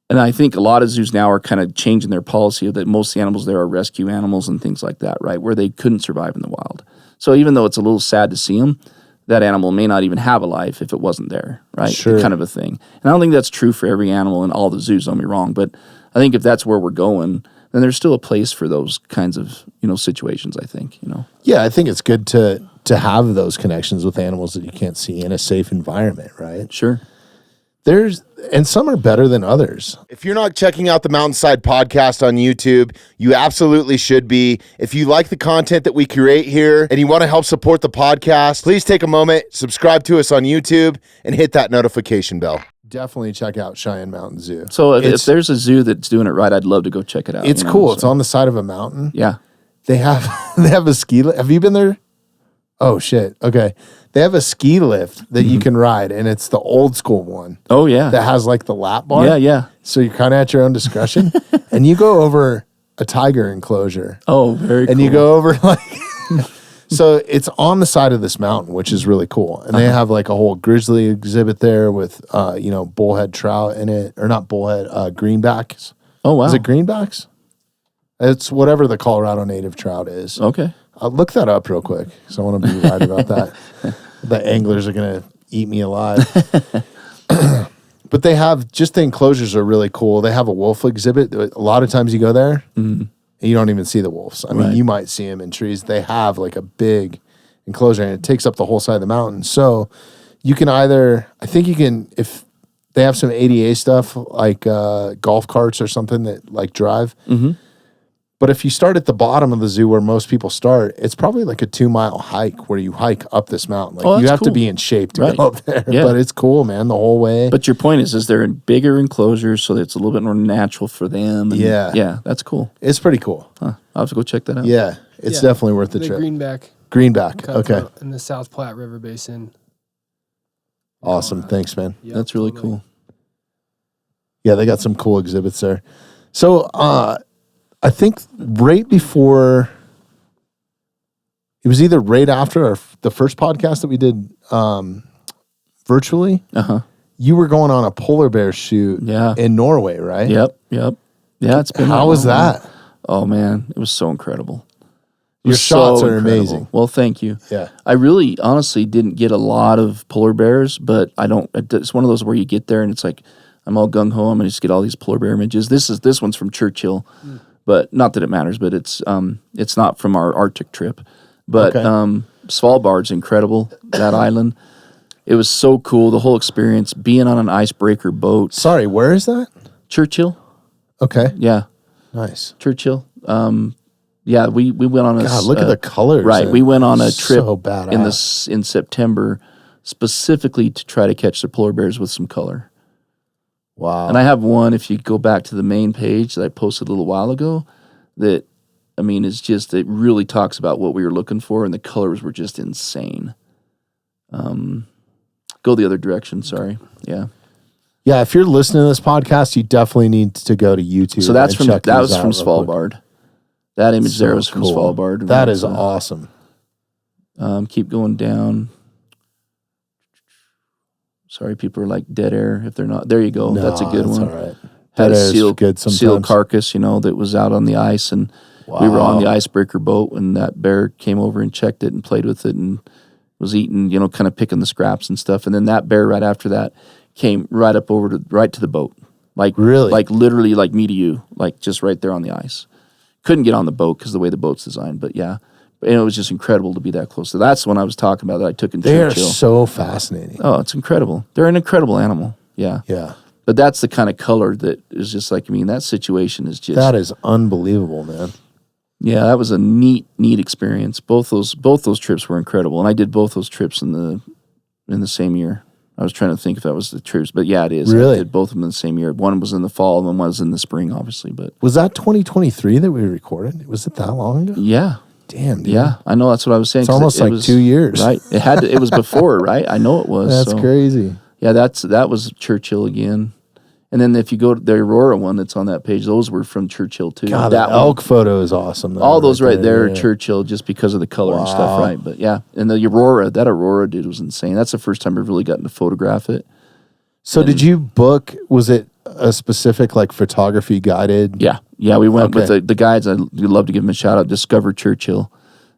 And I think a lot of zoos now are kind of changing their policy that most of the animals there are rescue animals and things like that, right, where they couldn't survive in the wild. So even though it's a little sad to see them, that animal may not even have a life if it wasn't there, right? Sure. Kind of a thing. And I don't think that's true for every animal in all the zoos, don't be wrong, but I think if that's where we're going, then there's still a place for those kinds of, situations, I think, Yeah, I think it's good to have those connections with animals that you can't see in a safe environment, right? Sure. And some are better than others. If you're not checking out the Mountainside Podcast on YouTube, you absolutely should be. If you like the content that we create here and you want to help support the podcast, please take a moment, subscribe to us on YouTube, and hit that notification bell. Definitely check out Cheyenne Mountain Zoo. So if there's a zoo that's doing it right, I'd love to go check it out. It's cool. So. It's on the side of a mountain. Yeah. They have a ski lift. Have you been there? Oh, shit. Okay. They have a ski lift that you can ride, and it's the old school one. Oh, yeah. That has like the lap bar. Yeah. So you're kind of at your own discretion. And you go over a tiger enclosure. Oh, very cool. And you go over like... So it's on the side of this mountain, which is really cool. And they have like a whole grizzly exhibit there with, bullhead trout in it. Or not bullhead, greenbacks. Oh, wow. Is it greenbacks? It's whatever the Colorado native trout is. Okay. I'll look that up real quick because I want to be right about that. The anglers are going to eat me alive. But they have, just the enclosures are really cool. They have a wolf exhibit. A lot of times you go there, and you don't even see the wolves. I mean, you might see them in trees. They have like a big enclosure, and it takes up the whole side of the mountain. So you can if they have some ADA stuff like golf carts or something that like drive. Mm-hmm. But if you start at the bottom of the zoo where most people start, it's probably like a 2-mile hike where you hike up this mountain. Like you have to be in shape to go up there. Yeah. But it's cool, man, the whole way. But your point is they're in bigger enclosures, so it's a little bit more natural for them. And yeah, that's cool. It's pretty cool. Huh. I'll have to go check that out. Yeah, it's definitely worth the trip. Greenback. Okay. In the South Platte River Basin. Awesome. Thanks, man. Yep, that's really cool. Yeah, they got some cool exhibits there. So, I think right before, it was either right after the first podcast that we did virtually. You were going on a polar bear shoot in Norway, right? Yep. Yeah, it's been. How was that? Oh man, it was so incredible. Your shots are amazing. Well, thank you. Yeah, I really, honestly, didn't get a lot of polar bears, but I don't. It's one of those where you get there and it's like I'm all gung ho. I'm gonna just get all these polar bear images. This one's from Churchill. But not that it matters, but it's not from our Arctic trip. But Svalbard's incredible, that island. It was so cool, the whole experience, being on an icebreaker boat. Sorry, where is that? Churchill. Okay. Yeah. Nice. Churchill. Yeah, we went on a... God, look at the colors. Right, we went on a trip so badass. in September specifically to try to catch the polar bears with some color. Wow. And I have one, if you go back to the main page that I posted a little while ago, that, I mean, it's just, it really talks about what we were looking for, and the colors were just insane. Go the other direction, sorry. Yeah. Yeah, if you're listening to this podcast, you definitely need to go to YouTube. So that was from Svalbard. That image there was from Svalbard. That is awesome. Keep going down. Sorry, people are like dead air if they're not. There you go. No, that's a good one. All right. Had a seal carcass, that was out on the ice, and we were on the icebreaker boat, and that bear came over and checked it and played with it and was eating, kind of picking the scraps and stuff. And then that bear right after that came right up over to the boat, like really, like literally like me to you, like just right there on the ice. Couldn't get on the boat because the way the boat's designed, but yeah. And it was just incredible to be that close. So that's the one I was talking about that I took in Churchill. They are so fascinating. Oh, it's incredible. They're an incredible animal. Yeah. Yeah. But that's the kind of color that is just like, that situation is just... That is unbelievable, man. Yeah, that was a neat experience. Both those trips were incredible. And I did both those trips in the same year. I was trying to think if that was the trips, but yeah, it is. Really? I did both of them in the same year. One was in the fall and one was in the spring, obviously. But was that 2023 that we recorded? Was it that long ago? Yeah. Damn, dude. Yeah, I know. That's what I was saying. It's almost like 2 years. Right. It was before, right? I know it was. That's crazy. Yeah, that was Churchill again. And then if you go to the Aurora one that's on that page, those were from Churchill too. God, that elk photo is awesome. All those right there are Churchill just because of the color and stuff, right? But yeah, and the Aurora dude was insane. That's the first time I've really gotten to photograph it. So did you book, was it a specific like photography guided? Yeah, we went with the guides. I'd love to give them a shout out, Discover Churchill.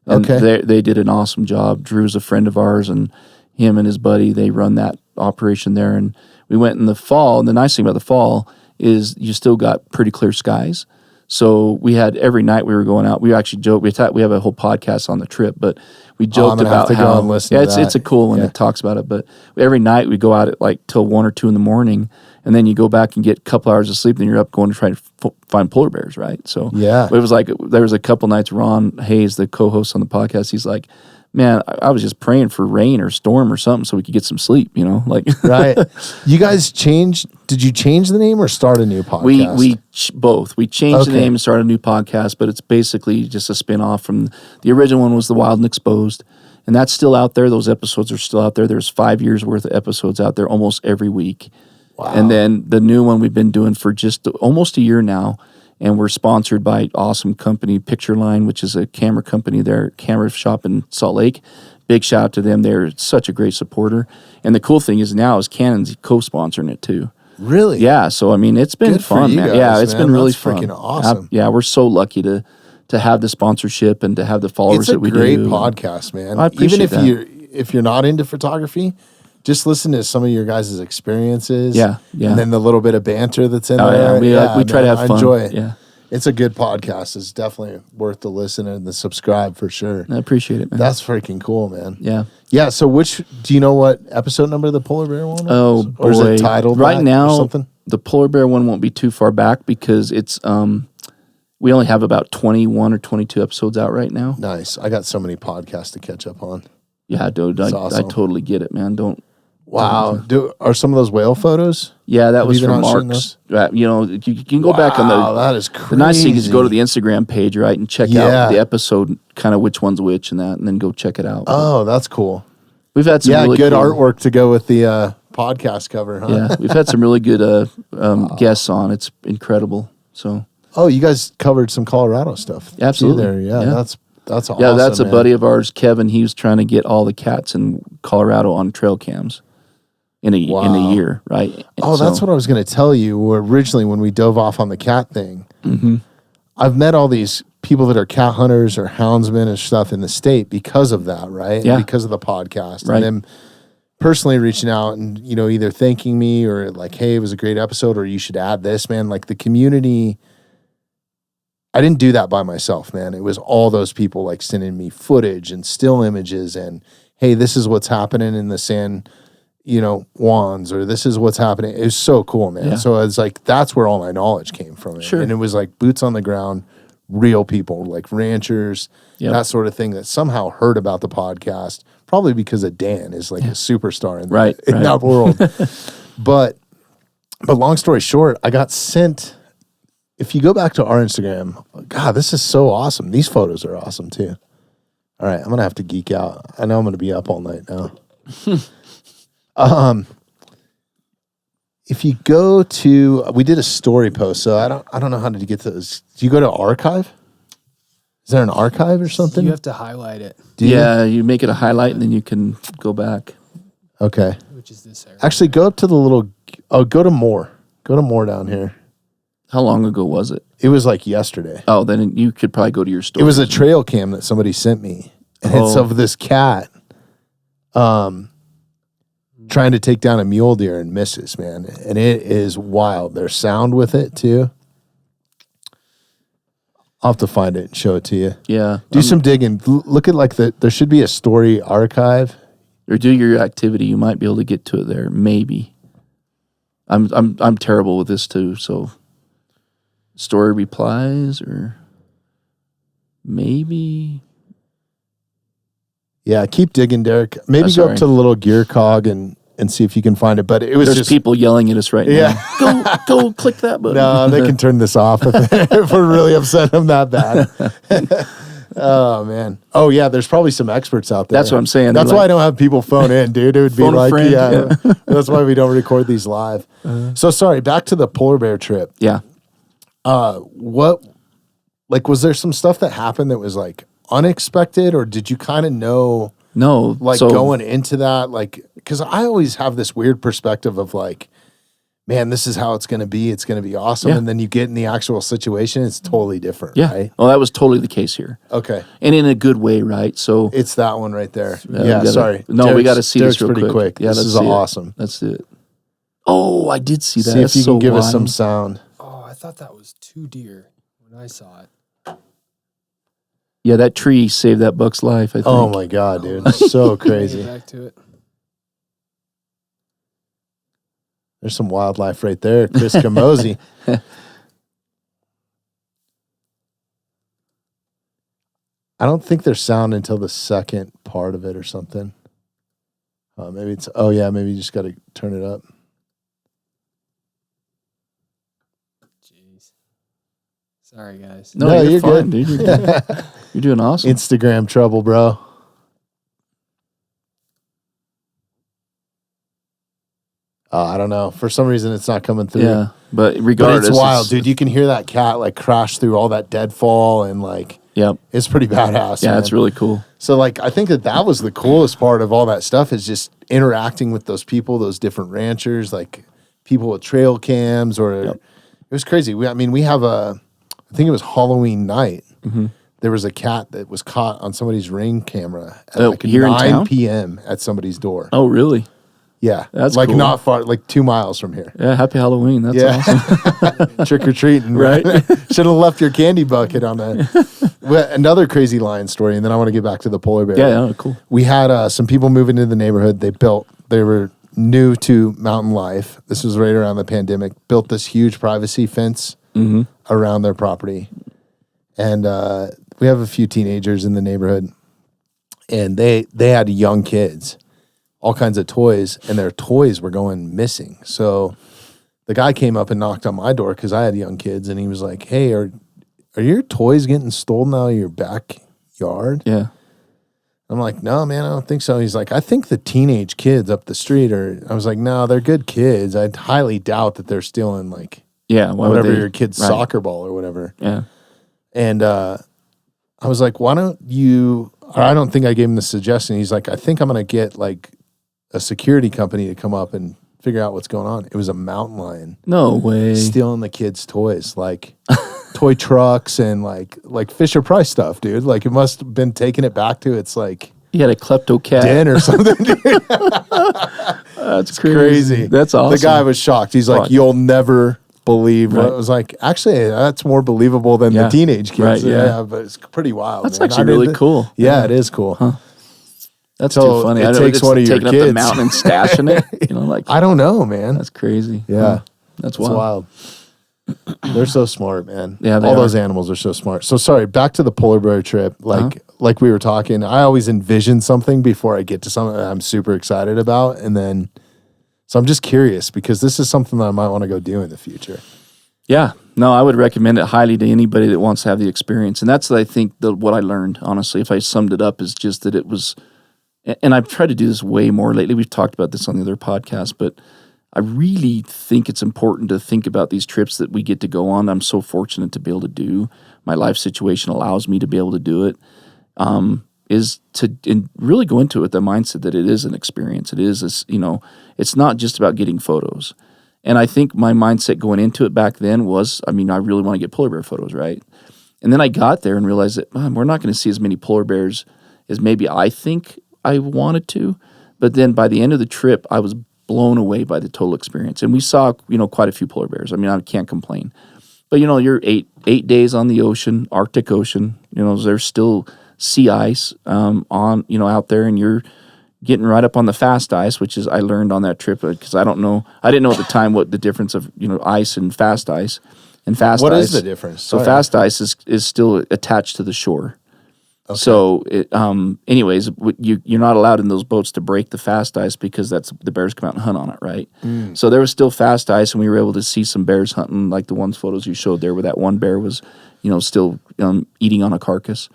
And they did an awesome job. Drew's a friend of ours, and him and his buddy, they run that operation there. And we went in the fall, and the nice thing about the fall is you still got pretty clear skies. So we had every night we were going out. We actually joked. We have a whole podcast on the trip, but we joked about how it's a cool one that talks about it. But every night we go out at like till 1 or 2 in the morning, and then you go back and get a couple hours of sleep. Then you're up going to try to find polar bears, right? So it was like there was a couple nights. Ron Hayes, the co-host on the podcast, he's like, man, I was just praying for rain or storm or something so we could get some sleep, Right. You guys did you change the name or start a new podcast? Both. We changed the name and started a new podcast, but it's basically just a spin-off from the original one was The Wild and Exposed, and that's still out there. Those episodes are still out there. There's 5 years worth of episodes out there almost every week. Wow. And then the new one we've been doing for just almost a year now, and we're sponsored by awesome company Picture Line, which is a camera company there, camera shop in Salt Lake. Big shout out to them. They're such a great supporter. And the cool thing is now is Canon's co-sponsoring it too. Really? Yeah. So, it's been fun, man. Yeah, it's been really fun. Freaking awesome. Yeah, we're so lucky to have the sponsorship and to have the followers that we do. It's a great podcast, man. I appreciate Even if you're not into photography, just listen to some of your guys' experiences. Yeah. And then the little bit of banter that's in there. Yeah, we try to have fun. I enjoy it. Yeah. It's a good podcast. It's definitely worth the listen and the subscribe for sure. I appreciate it, man. That's freaking cool, man. Yeah. Yeah. So do you know what episode number the polar bear one was? Oh, boy. Or is it titled right that now? or something? The polar bear one won't be too far back because it's we only have about 21 or 22 episodes out right now. Nice. I got so many podcasts to catch up on. Yeah, dude. I Awesome. totally get it, man. Wow. Are some of those whale photos? Yeah, that Have was you been from out shooting Mark's. You can go back on Wow, the. that is crazy. The nice thing is go to the Instagram page, right, and check Yeah. out the episode, kind of which one's which, and that, and then go check it out. Oh, that's cool. We've had some really good cool, artwork to go with the podcast cover, huh? Yeah, we've had some really good guests on. It's incredible. So. Oh, you guys covered some Colorado stuff. too Absolutely. There. Yeah, Yeah. that's awesome. Yeah, that's a man. buddy of ours, Kevin. He was trying to get all the cats in Colorado on trail cams in a year, right? And Oh, that's what I was going to tell you. Originally, when we dove off on the cat thing, I've met all these people that are cat hunters or houndsmen and stuff in the state because of that, right? Yeah. And because of the podcast, Right. and them personally reaching out and either thanking me or like, hey, it was a great episode, or you should add this, man. Like the community. I didn't do that by myself, man. It was all those people like sending me footage and still images and, hey, this is what's happening in the San, Juans, or this is what's happening. It was so cool, man. Yeah. So it's like, that's where all my knowledge came from. Sure. And it was like boots on the ground, real people, like ranchers, Yep. that sort of thing that somehow heard about the podcast, probably because of Dan is like a superstar in that world. But long story short, I got sent. If you go back to our Instagram, God, this is so awesome. These photos are awesome too. All right, I'm going to have to geek out. I know I'm going to be up all night now. If you go to, we did a story post, so I don't know how to get those. Do you go to archive? Is there an archive or something? You have to highlight it, You make it a highlight and then you can go back. Okay. which is this area. Actually, go up to the little, go to more. Go to more down here. How long ago was it? It was like yesterday. Oh, then you could probably go to your story. It was a trail cam that somebody sent me. And it's of this cat trying to take down a mule deer and misses, man. And it is wild. There's sound with it too. I'll have to find it and show it to you. Yeah. Do some digging. Look at like there should be a story archive. Or do your activity. You might be able to get to it there. Maybe. I'm terrible with this too, so story replies or maybe. Yeah, keep digging, Derek. Maybe go up to the little gear cog and see if you can find it. But it was There's just people yelling at us right now. Go click that button. no, they can turn this off if we're really upset them that bad. Oh man. Oh yeah, there's probably some experts out there. That's what I'm saying. That's They're why like, I don't have people phone in, dude. It would be Phone a like, friend, yeah. That's why we don't record these live. So sorry, back to the polar bear trip. Yeah. What, like, was there some stuff that happened that was like unexpected, or did you kind of know, No. like, so, going into that? Like, because I always have this weird perspective of like, man, this is how it's going to be. It's going to be awesome. Yeah. And then you get in the actual situation, it's totally different. Yeah. Right? Well, that was totally the case here. Okay. And in a good way, right? So It's that one right there. we Yeah, gotta- sorry. No, we got to see Derek's this real pretty quick. Yeah, this let's is see it. awesome. That's it. Oh, I did see that. See if That's you can so give us some wild. sound. Oh, I thought that was 2 deer when I saw it. Yeah, that tree saved that buck's life, I think. Oh my God, dude. So crazy. Back to it. There's some wildlife right there. Chris Camozzi. I don't think there's sound until the second part of it or something. Maybe it's, maybe you just got to turn it up. Jeez. Sorry, guys. No, No, you're you're fine, good. dude. You're good. You're doing awesome. Instagram trouble, bro. I don't know. For some reason, it's not coming through. Yeah, but But regardless, it's wild, dude. You can hear that cat like crash through all that deadfall, and like, Yep. it's pretty badass. Yeah, man. it's really cool. So like, I think that was the coolest part of all that stuff is just interacting with those people, those different ranchers, like people with trail cams, or Yep. it was crazy. We have I think it was Halloween night. Mm-hmm. There was a cat that was caught on somebody's Ring camera at Oh, like here in 9 town? p.m. at somebody's door. Oh, really? Yeah. That's like cool. not far, like 2 miles from here. Yeah, happy Halloween. That's awesome. Trick or treating, Right. Should have left your candy bucket on that. Well, another crazy lion story, and then I want to get back to the polar bear. Yeah, cool. We had some people move into the neighborhood. They were new to mountain life. This was right around the pandemic. Built this huge privacy fence around their property. And we have a few teenagers in the neighborhood, and they had young kids, all kinds of toys, and their toys were going missing. So the guy came up and knocked on my door because I had young kids, and he was like, "Hey, are your toys getting stolen out of your backyard?" Yeah. I'm like, "No, man, I don't think so." He's like, "I think the teenage kids up the street are." I was like, "No, they're good kids. I highly doubt that they're stealing like whatever your kid's soccer ball or whatever." Yeah. And I was like, "Why don't you?" Or I don't think I gave him the suggestion. He's like, "I think I'm gonna get like a security company to come up and figure out what's going on." It was a mountain lion. No way. Stealing the kids' toys, like toy trucks and like Fisher Price stuff, dude. Like it must have been taking it back to its like You had a klepto cat. den or something, dude. That's Crazy. That's awesome. The guy was shocked. He's like, "You'll never believe." Right. I was like, actually, that's more believable than the teenage kids. Right, yeah. But it's pretty wild. That's man. actually really cool. Yeah, it is cool. Huh. That's So too funny. it I know takes it's one of your taking up the kids. mountain and stashing it. You know, like I don't know, man. that's crazy. Yeah. Huh. That's It's wild. They're so smart, man. Yeah, they all are. those animals are so smart. So sorry, back to the polar bear trip. Like we were talking, I always envision something before I get to something that I'm super excited about, and then so I'm just curious because this is something that I might want to go do in the future. Yeah. No, I would recommend it highly to anybody that wants to have the experience. And that's, I think, what I learned, honestly, if I summed it up, is just that it was, and I've tried to do this way more lately. We've talked about this on the other podcast, but I really think it's important to think about these trips that we get to go on. I'm so fortunate to be able to do. My life situation allows me to be able to do it. Is to really go into it with the mindset that it is an experience. It is, it's not just about getting photos. And I think my mindset going into it back then was, I really want to get polar bear photos, right? And then I got there and realized that we're not going to see as many polar bears as maybe I think I wanted to. But then by the end of the trip, I was blown away by the total experience. And we saw, quite a few polar bears. I can't complain. But, you're eight days on the ocean, Arctic Ocean. There's still sea ice out there, and you're getting right up on the fast ice, which is I learned on that trip because I didn't know at the time what the difference of ice and fast ice. And fast What ice, is the difference? So Sorry. fast ice is still attached to the shore. Okay. So anyways, you're not allowed in those boats to break the fast ice because that's the bears come out and hunt on it, right? So there was still fast ice, and we were able to see some bears hunting, like the ones photos you showed there, where that one bear was still eating on a carcass.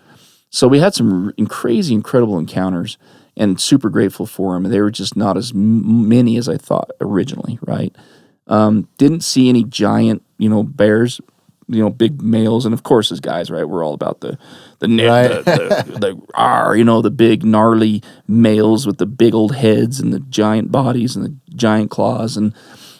So we had some crazy, incredible encounters, and super grateful for them. They were just not as many as I thought originally, right? Didn't see any giant, bears, big males, and of course as guys, right? We're all about the big gnarly males with the big old heads and the giant bodies and the giant claws,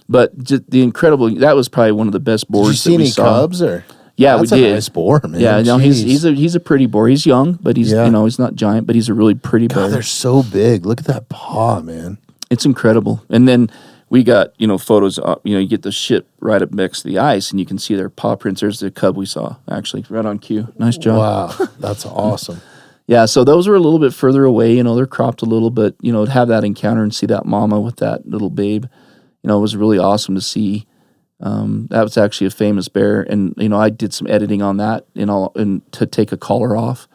but just the incredible. That was probably one of the best boars. Did you see that we any saw. Cubs or? Yeah, That's we did. A nice boar, man. Yeah, no, Jeez. he's a pretty boar. He's young, but he's he's not giant, but he's a really pretty bear. God, they're so big. Look at that paw, man. It's incredible. And then we got photos. You get the ship right up next to the ice, and you can see their paw prints. There's the cub we saw actually right on cue. Nice job. Wow, that's awesome. Yeah, so those were a little bit further away. They're cropped a little, but to have that encounter and see that mama with that little babe, it was really awesome to see. That was actually a famous bear, and I did some editing on that, and to take a collar off.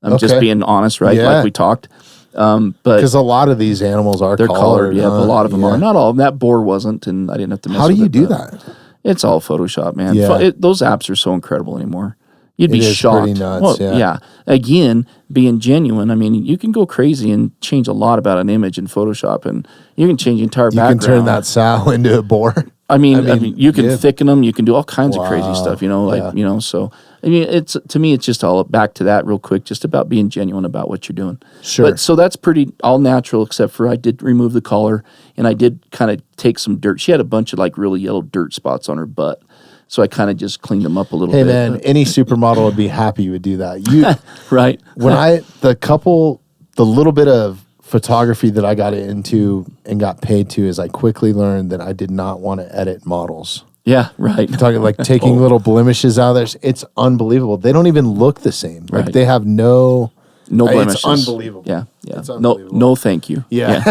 I'm just being honest, right? Yeah. Like we talked. But Because a lot of these animals are they're collared, huh? but a lot of them are. Not all. That boar wasn't, and I didn't have to mess How with do you it, do but that? It's all Photoshop, man. Yeah. Those apps are so incredible anymore. You'd be It is shocked. pretty nuts, yeah. Again, being genuine. You can go crazy and change a lot about an image in Photoshop, and you can change the entire You background. can turn that sow into a boar. You can yeah. thicken them. You can do all kinds of crazy Wow. stuff. Yeah. So it's to me, it's just all back to that real quick, just about being genuine about what you're doing. Sure. But so that's pretty all natural, except for I did remove the collar, and I did kind of take some dirt. She had a bunch of really yellow dirt spots on her butt, so I kind of just cleaned them up a little Hey bit. man, any supermodel would be happy you would do that. You Right? when the little bit of photography that I got into and got paid to is I quickly learned that I did not want to edit models. Yeah, right. Talking like taking little blemishes out of there. It's unbelievable. They don't even look the same. Like they have no blemishes. It's unbelievable. Yeah. It's unbelievable. No, thank you. Yeah.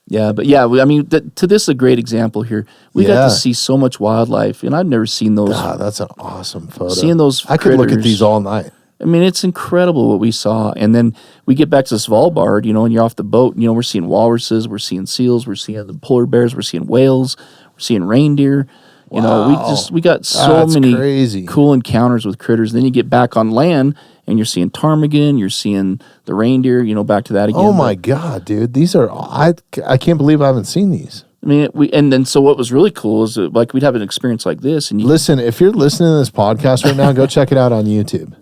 Yeah, but yeah, I mean, to this is a great example here. We got to see so much wildlife, and I've never seen those. God, that's an awesome photo. Seeing those I could look at these all night. I mean, it's incredible what we saw. And then we get back to Svalbard, and you're off the boat, we're seeing walruses, we're seeing seals, we're seeing the polar bears, we're seeing whales, we're seeing reindeer. We got so many cool encounters with critters. Then you get back on land and you're seeing ptarmigan, you're seeing the reindeer, back to that again. Oh my God, dude. These are, I can't believe I haven't seen these. I mean, so what was really cool is that, like, we'd have an experience like this. And listen, if you're listening to this podcast right now, go check it out on YouTube.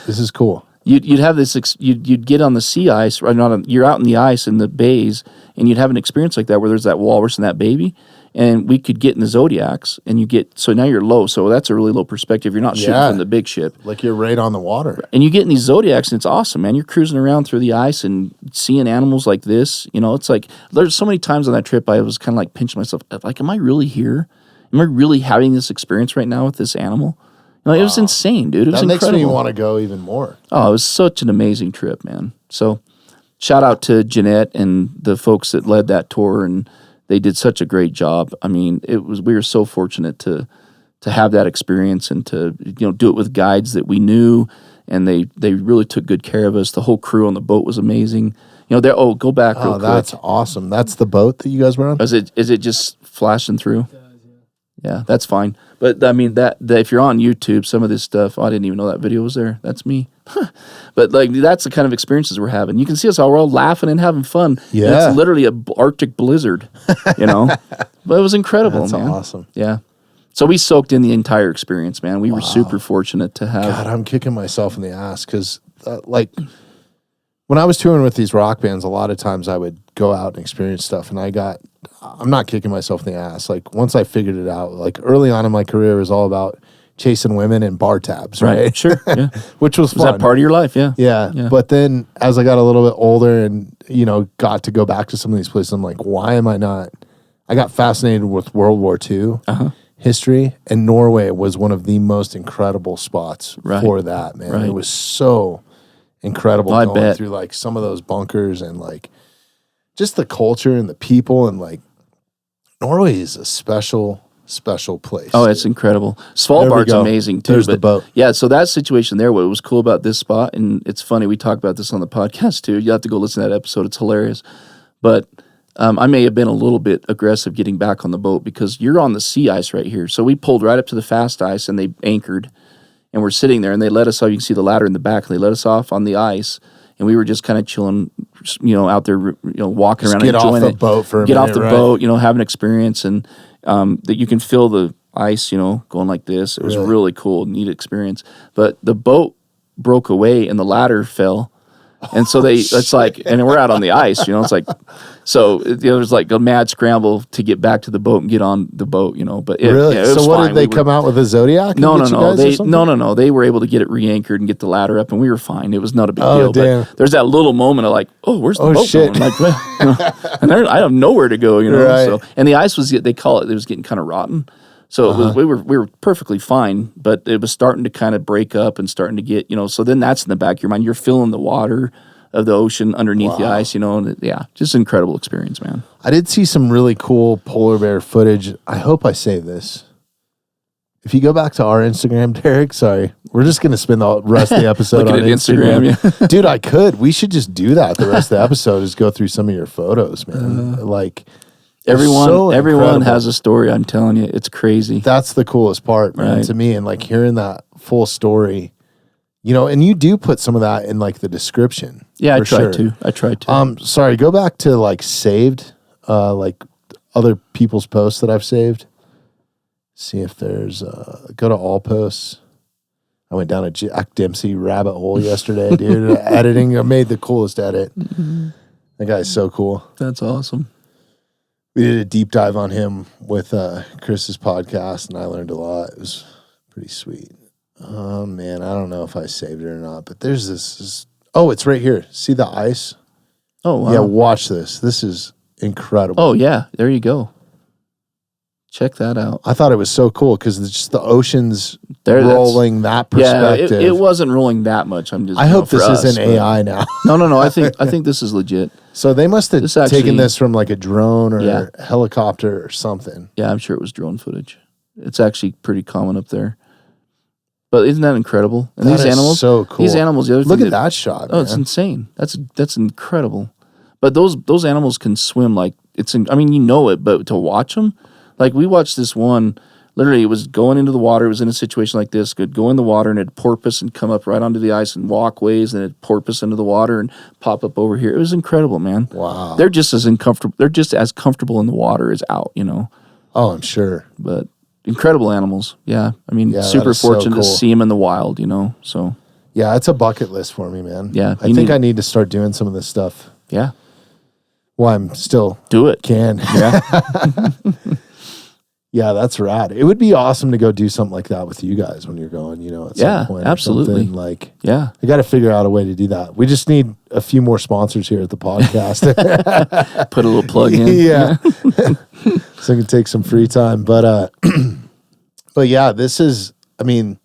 This is cool. You'd have this, you'd get on the sea ice, or you're out in the ice in the bays, and you'd have an experience like that where there's that walrus and that baby. And we could get in the Zodiacs, and so now you're low. So that's a really low perspective. You're not shooting from the big ship. Like you're right on the water. And you get in these Zodiacs, and it's awesome, man. You're cruising around through the ice and seeing animals like this. It's like, there's so many times on that trip I was kind of like pinching myself. Like, am I really here? Am I really having this experience right now with this animal? It was insane, dude. It was incredible. That makes me want to go even more. Oh, it was such an amazing trip, man. So shout out to Jeanette and the folks that led that tour, and they did such a great job. I mean, we were so fortunate to have that experience and to do it with guides that we knew, and they really took good care of us. The whole crew on the boat was amazing. Go back real quick. That's awesome. That's the boat that you guys were on? Is it just flashing through? Yeah, that's fine. But I mean that if you're on YouTube, some of this stuff, I didn't even know that video was there. That's me. But like, that's the kind of experiences we're having. You can see us all, we're all laughing and having fun. Yeah, and it's literally a Arctic blizzard. But it was incredible. That's man. Awesome. Yeah. So we soaked in the entire experience, man. We were super fortunate to have. God, I'm kicking myself in the ass because, when I was touring with these rock bands, a lot of times I would go out and experience stuff, and I'm not kicking myself in the ass. Like, once I figured it out, like early on in my career, it was all about chasing women and bar tabs, right? Sure, yeah. Which was fun. Was that part of your life? Yeah. Yeah. But then as I got a little bit older and, got to go back to some of these places, I'm like, why am I not? I got fascinated with World War II history, and Norway was one of the most incredible spots for that, man. It was so incredible going through like some of those bunkers and like just the culture and the people, and like Norway is a special place. Oh, it's incredible. Svalbard's amazing too. There's the boat. Yeah, so that situation there, what was cool about this spot, and it's funny, we talk about this on the podcast too. You have to go listen to that episode. It's hilarious. But I may have been a little bit aggressive getting back on the boat because you're on the sea ice right here. So we pulled right up to the fast ice and they anchored, and we're sitting there, and they let us off. You can see the ladder in the back. And they let us off on the ice, and we were just kind of chilling, out there, walking around, get enjoying off the boat for a get minute, off the right? boat, have an experience, and that you can feel the ice, going like this. It was really cool, neat experience. But the boat broke away, and the ladder fell. And so it's like, and we're out on the ice, it's like, so there's like a mad scramble to get back to the boat and get on the boat, but it was so what fine. did they come out with a Zodiac? No. They were able to get it re-anchored and get the ladder up, and we were fine. It was not a big deal. Damn. But there's that little moment of like, where's the boat shit. going? Like, and I have nowhere to go, Right. So, and the ice was, they call it was getting kind of rotten. So it was, we were perfectly fine, but it was starting to kind of break up and starting to get, so then that's in the back of your mind. You're feeling the water of the ocean underneath the ice, and just incredible experience, man. I did see some really cool polar bear footage. I hope I say this. If you go back to our Instagram, Derek, sorry, we're just going to spend the rest of the episode on Instagram. Yeah. Dude, I could. We should just do that. The rest of the episode is go through some of your photos, man. Everyone has a story. I'm telling you, it's crazy. That's the coolest part, man, to me. And like hearing that full story, and you do put some of that in like the description. Yeah, I tried to. Sorry, go back to like saved, like other people's posts that I've saved. See if there's, go to all posts. I went down a Jack Dempsey rabbit hole yesterday, dude. Editing, I made the coolest edit. Mm-hmm. That guy's so cool. That's awesome. We did a deep dive on him with Chris's podcast, and I learned a lot. It was pretty sweet. Oh, man, I don't know if I saved it or not, but there's this. Oh, it's right here. See the ice? Oh, wow. Yeah, watch this. This is incredible. Oh, yeah. There you go. Check that out. I thought it was so cool because it's just the oceans There, rolling that perspective. Yeah, it wasn't rolling that much. I'm just. I hope this us, isn't AI now. No. I think this is legit. So they must have This taken this from like a drone or Yeah. helicopter or something. Yeah, I'm sure it was drone footage. It's actually pretty common up there. But isn't that incredible? And That these is animals, so cool. These animals. The other Look thing at that shot. Oh, it's insane. That's incredible. But those animals can swim like I mean, you know it, but to watch them, like we watched this one. Literally, it was going into the water. It was in a situation like this. Could go in the water and it'd porpoise and come up right onto the ice and walkways, and it'd porpoise into the water and pop up over here. It was incredible, man. Wow. They're just as uncomfortable. They're just as comfortable in the water as out. Oh, I'm sure. But incredible animals. Yeah, I mean, Yeah, super that is so fortunate to cool. see them in the wild. So Yeah, it's a bucket list for me, man. Yeah, I think I need to start doing some of this stuff. yeah, Well, I'm still do it. can. Yeah. Yeah, that's rad. It would be awesome to go do something like that with you guys when you're going, at Yeah, some point. or absolutely. something. Like, Yeah. I got to figure out a way to do that. We just need a few more sponsors here at the podcast. Put a little plug in. Yeah. So I can take some free time. But yeah, this is, I mean,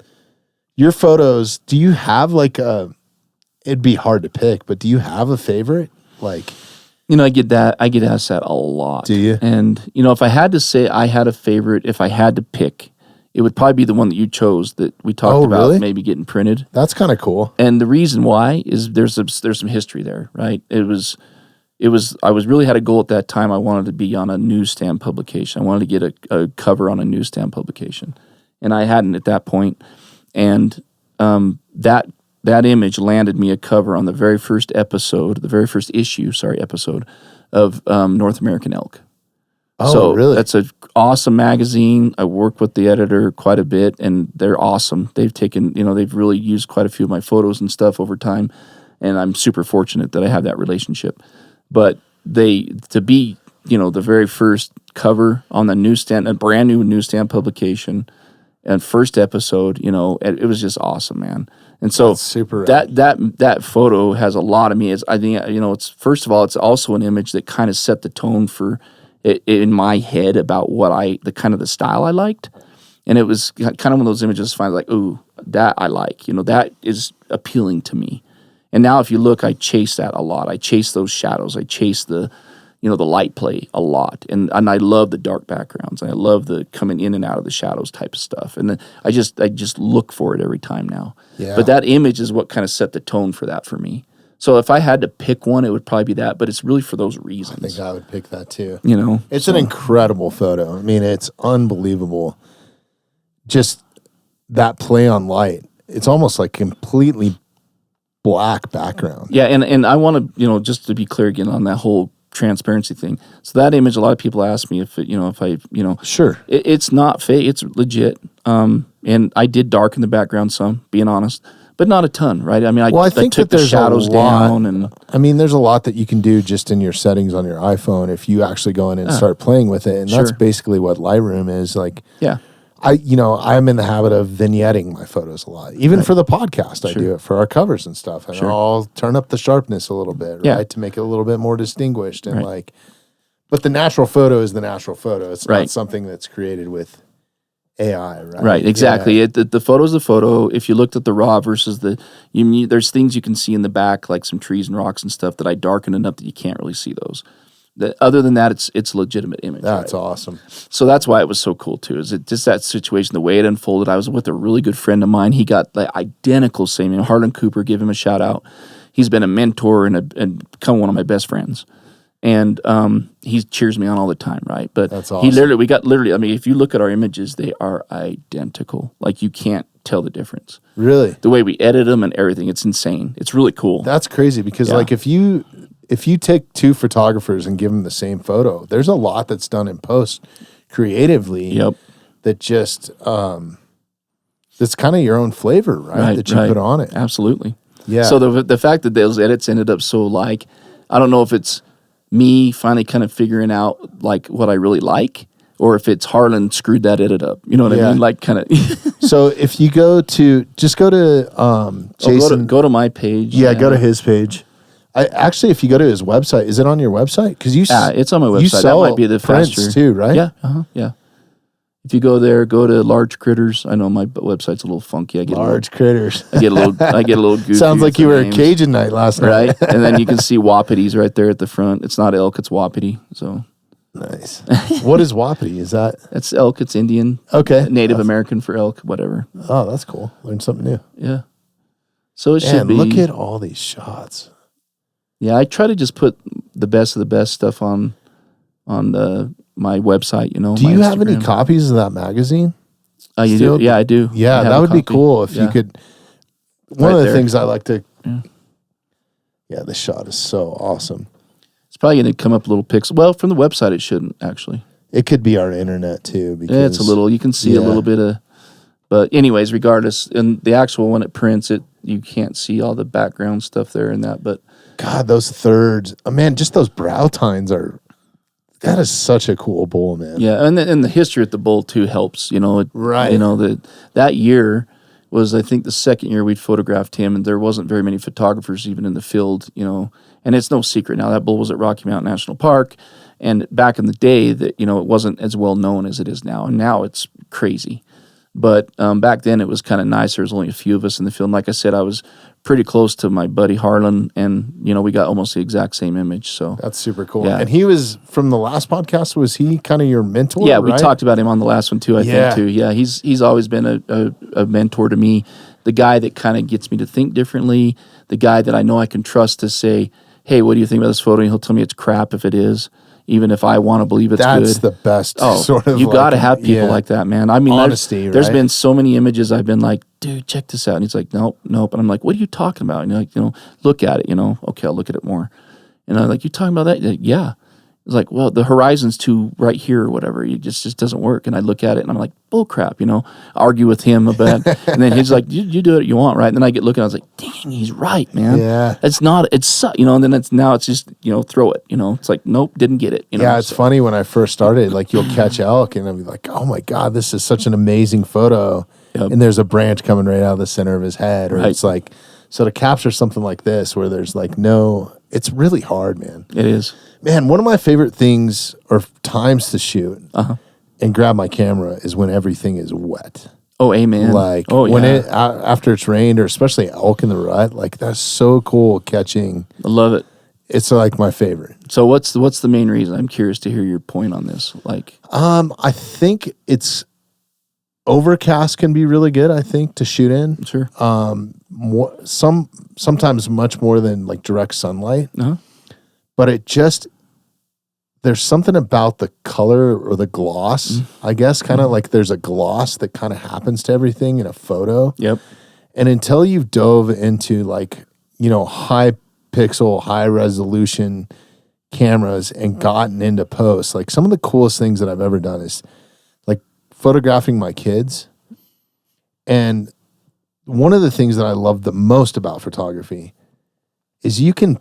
your photos, do you have like it'd be hard to pick, but do you have a favorite? Like, I get asked that a lot. Do you? And, if I had to say I had a favorite, if I had to pick, it would probably be the one that you chose that we talked about really? maybe getting printed. that's kind of cool. And the reason why is there's some history there, right? I was really had a goal at that time. I wanted to be on a newsstand publication. I wanted to get a cover on a newsstand publication. And I hadn't at that point. And that image landed me a cover on the very first episode of North American Elk. Oh, So really? that's an awesome magazine. I work with the editor quite a bit, and they're awesome. They've taken, they've really used quite a few of my photos and stuff over time, and I'm super fortunate that I have that relationship. But to be, the very first cover on the newsstand, a brand new newsstand publication, and first episode, it was just awesome, man. And so That's super rad. that photo has a lot of me. I think it's first of all, it's also an image that kind of set the tone for it in my head about what the style I liked, and it was kind of one of those images. Finally, like, ooh, that I like. That is appealing to me. And now, if you look, I chase that a lot. I chase those shadows. I chase the light play a lot, and I love the dark backgrounds. I love the coming in and out of the shadows type of stuff, and I just look for it every time now. Yeah. But that image is what kind of set the tone for that for me. So if I had to pick one, it would probably be that. But it's really for those reasons. I think I would pick that too. It's an incredible photo. I mean, it's unbelievable. Just that play on light. It's almost like completely black background. Yeah, and I want to just to be clear again on that whole transparency thing. So that image, a lot of people ask me if Sure. it's not fake, it's legit. And I did darken the background some, being honest, but not a ton, right? I mean, I think took that there's the shadows a lot, down, and I mean, there's a lot that you can do just in your settings on your iPhone if you actually go in and start playing with it. And that's Sure. basically what Lightroom is. Like, yeah, I'm in the habit of vignetting my photos a lot. Even for the podcast, I do it for our covers and stuff. And I'll turn up the sharpness a little bit, Yeah. right? To make it a little bit more distinguished. And Right. but the natural photo is the natural photo. It's not Right. something that's created with AI, right? right, exactly. Yeah. The photo's the photo. If you looked at the raw versus there's things you can see in the back, like some trees and rocks and stuff that I darken enough that you can't really see those. Other than that, it's a legitimate image. That's right? awesome. So that's why it was so cool too. Is it just that situation, the way it unfolded? I was with a really good friend of mine. He got the identical same name, Harlan Cooper. Give him a shout out. He's been a mentor and become one of my best friends. And he cheers me on all the time, right? But That's awesome. I mean, if you look at our images, they are identical. Like you can't tell the difference. Really? The way we edit them and everything, it's insane. It's really cool. That's crazy because Yeah. like if you take two photographers and give them the same photo, there's a lot that's done in post creatively. Yep. That just that's kind of your own flavor, right? That you put on it. Absolutely. Yeah. So the fact that those edits ended up so I don't know if it's me finally kind of figuring out like what I really like, or if it's Harlan screwed that edit up. You know what I mean? Like kind of. So if you go to Jason, go to my page. go to his page. Actually, if you go to his website, is it on your website? Because it's on my website. You sell that might be the prints faster too, right? Yeah, yeah. If you go there, go to Large Critters. I know my website's a little funky. Large Critters. I get a little goofy. Sounds like with you the were names. at Cajun night last night. Right? And then you can see Wapities right there at the front. It's not elk, it's Wapiti. So nice. What is Wapiti? Is that? That's elk. It's Indian. Okay. Native American for elk, whatever. Oh, that's cool. Learned something new. Yeah. So it should be. Look at all these shots. Yeah, I try to just put the best of the best stuff on my website, you know. Do you have any copies of that magazine? You do? Yeah, I do. Yeah, that would be cool if you could. One of the things I like to. Yeah, this shot is so awesome. It's probably going to come up a little pixel. Well, from the website, it shouldn't actually. It could be our internet too. Because it's a little. You can see a little bit of. But anyways, regardless, in the actual when it prints it, you can't see all the background stuff there and that. But God, those thirds, man, just those brow tines are. That is such a cool bull, man. Yeah, and the history at the bull too helps. You know, right? You know that year was, I think, the second year we'd photographed him, and there wasn't very many photographers even in the field. You know, and it's no secret now that bull was at Rocky Mountain National Park, and back in the day that it wasn't as well known as it is now, and now it's crazy. But back then it was kind of nice. There was only a few of us in the field. And like I said, I was pretty close to my buddy Harlan, and we got almost the exact same image. So that's super cool. Yeah. And he was from the last podcast. Was he kind of your mentor? Yeah, we talked about him on the last one too. I think too. Yeah, he's always been a mentor to me. The guy that kind of gets me to think differently. The guy that I know I can trust to say, "Hey, what do you think about this photo?" And he'll tell me it's crap if it is. Even if I want to believe it's good. That's the best sort of. You got to have people like that, man. I mean, honesty, there's been so many images I've been like, dude, check this out. And he's like, nope. And I'm like, what are you talking about? And you're like, look at it, Okay, I'll look at it more. And I'm like, you talking about that? Like, yeah. It's like, well, the horizon's too right here or whatever. It just doesn't work. And I look at it and I'm like, bull crap, argue with him about it. And then he's like, you do what you want, right? And then I get looking, I was like, dang, he's right, man. Yeah. It's and then it's just, throw it, It's like, nope, didn't get it. Yeah, it's funny when I first started, like you'll catch elk and I'll be like, oh my God, this is such an amazing photo. Yep. And there's a branch coming right out of the center of his head. Or it's like, so to capture something like this where there's like it's really hard, man. It is. Man, one of my favorite things or times to shoot and grab my camera is when everything is wet. Oh, amen. Like when after it's rained, or especially elk in the rut, like that's so cool catching. I love it. It's like my favorite. So what's the main reason? I'm curious to hear your point on this. Like, I think it's overcast can be really good. I think to shoot in. Sure. Sometimes much more than like direct sunlight. But there's something about the color or the gloss, I guess, kind of like there's a gloss that kind of happens to everything in a photo. Yep. And until you've dove into like, high pixel, high resolution cameras and gotten into post, like some of the coolest things that I've ever done is like photographing my kids. And one of the things that I love the most about photography is you can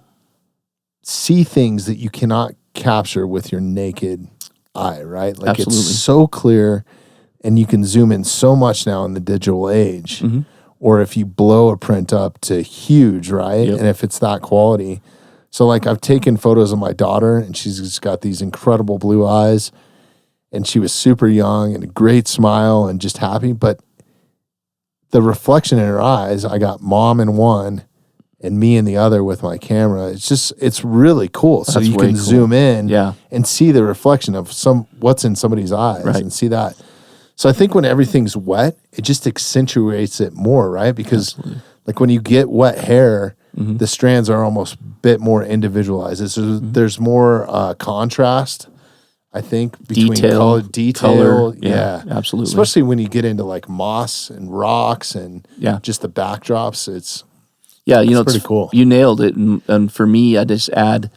see things that you cannot capture with your naked eye, right? Like Absolutely. It's so clear and you can zoom in so much now in the digital age. Or if you blow a print up to huge, right? Yep. And if it's that quality. So like I've taken photos of my daughter and she's just got these incredible blue eyes and she was super young and a great smile and just happy. But the reflection in her eyes, I got mom in one and me in the other with my camera. It's really cool. So you can zoom in and see the reflection of what's in somebody's eyes and see that. So I think when everything's wet, it just accentuates it more, right? Because like when you get wet hair, the strands are almost a bit more individualized. There's more contrast, I think, between detail. Yeah, absolutely. Especially when you get into like moss and rocks and just the backdrops. It's pretty cool. You nailed it. And for me, I just add,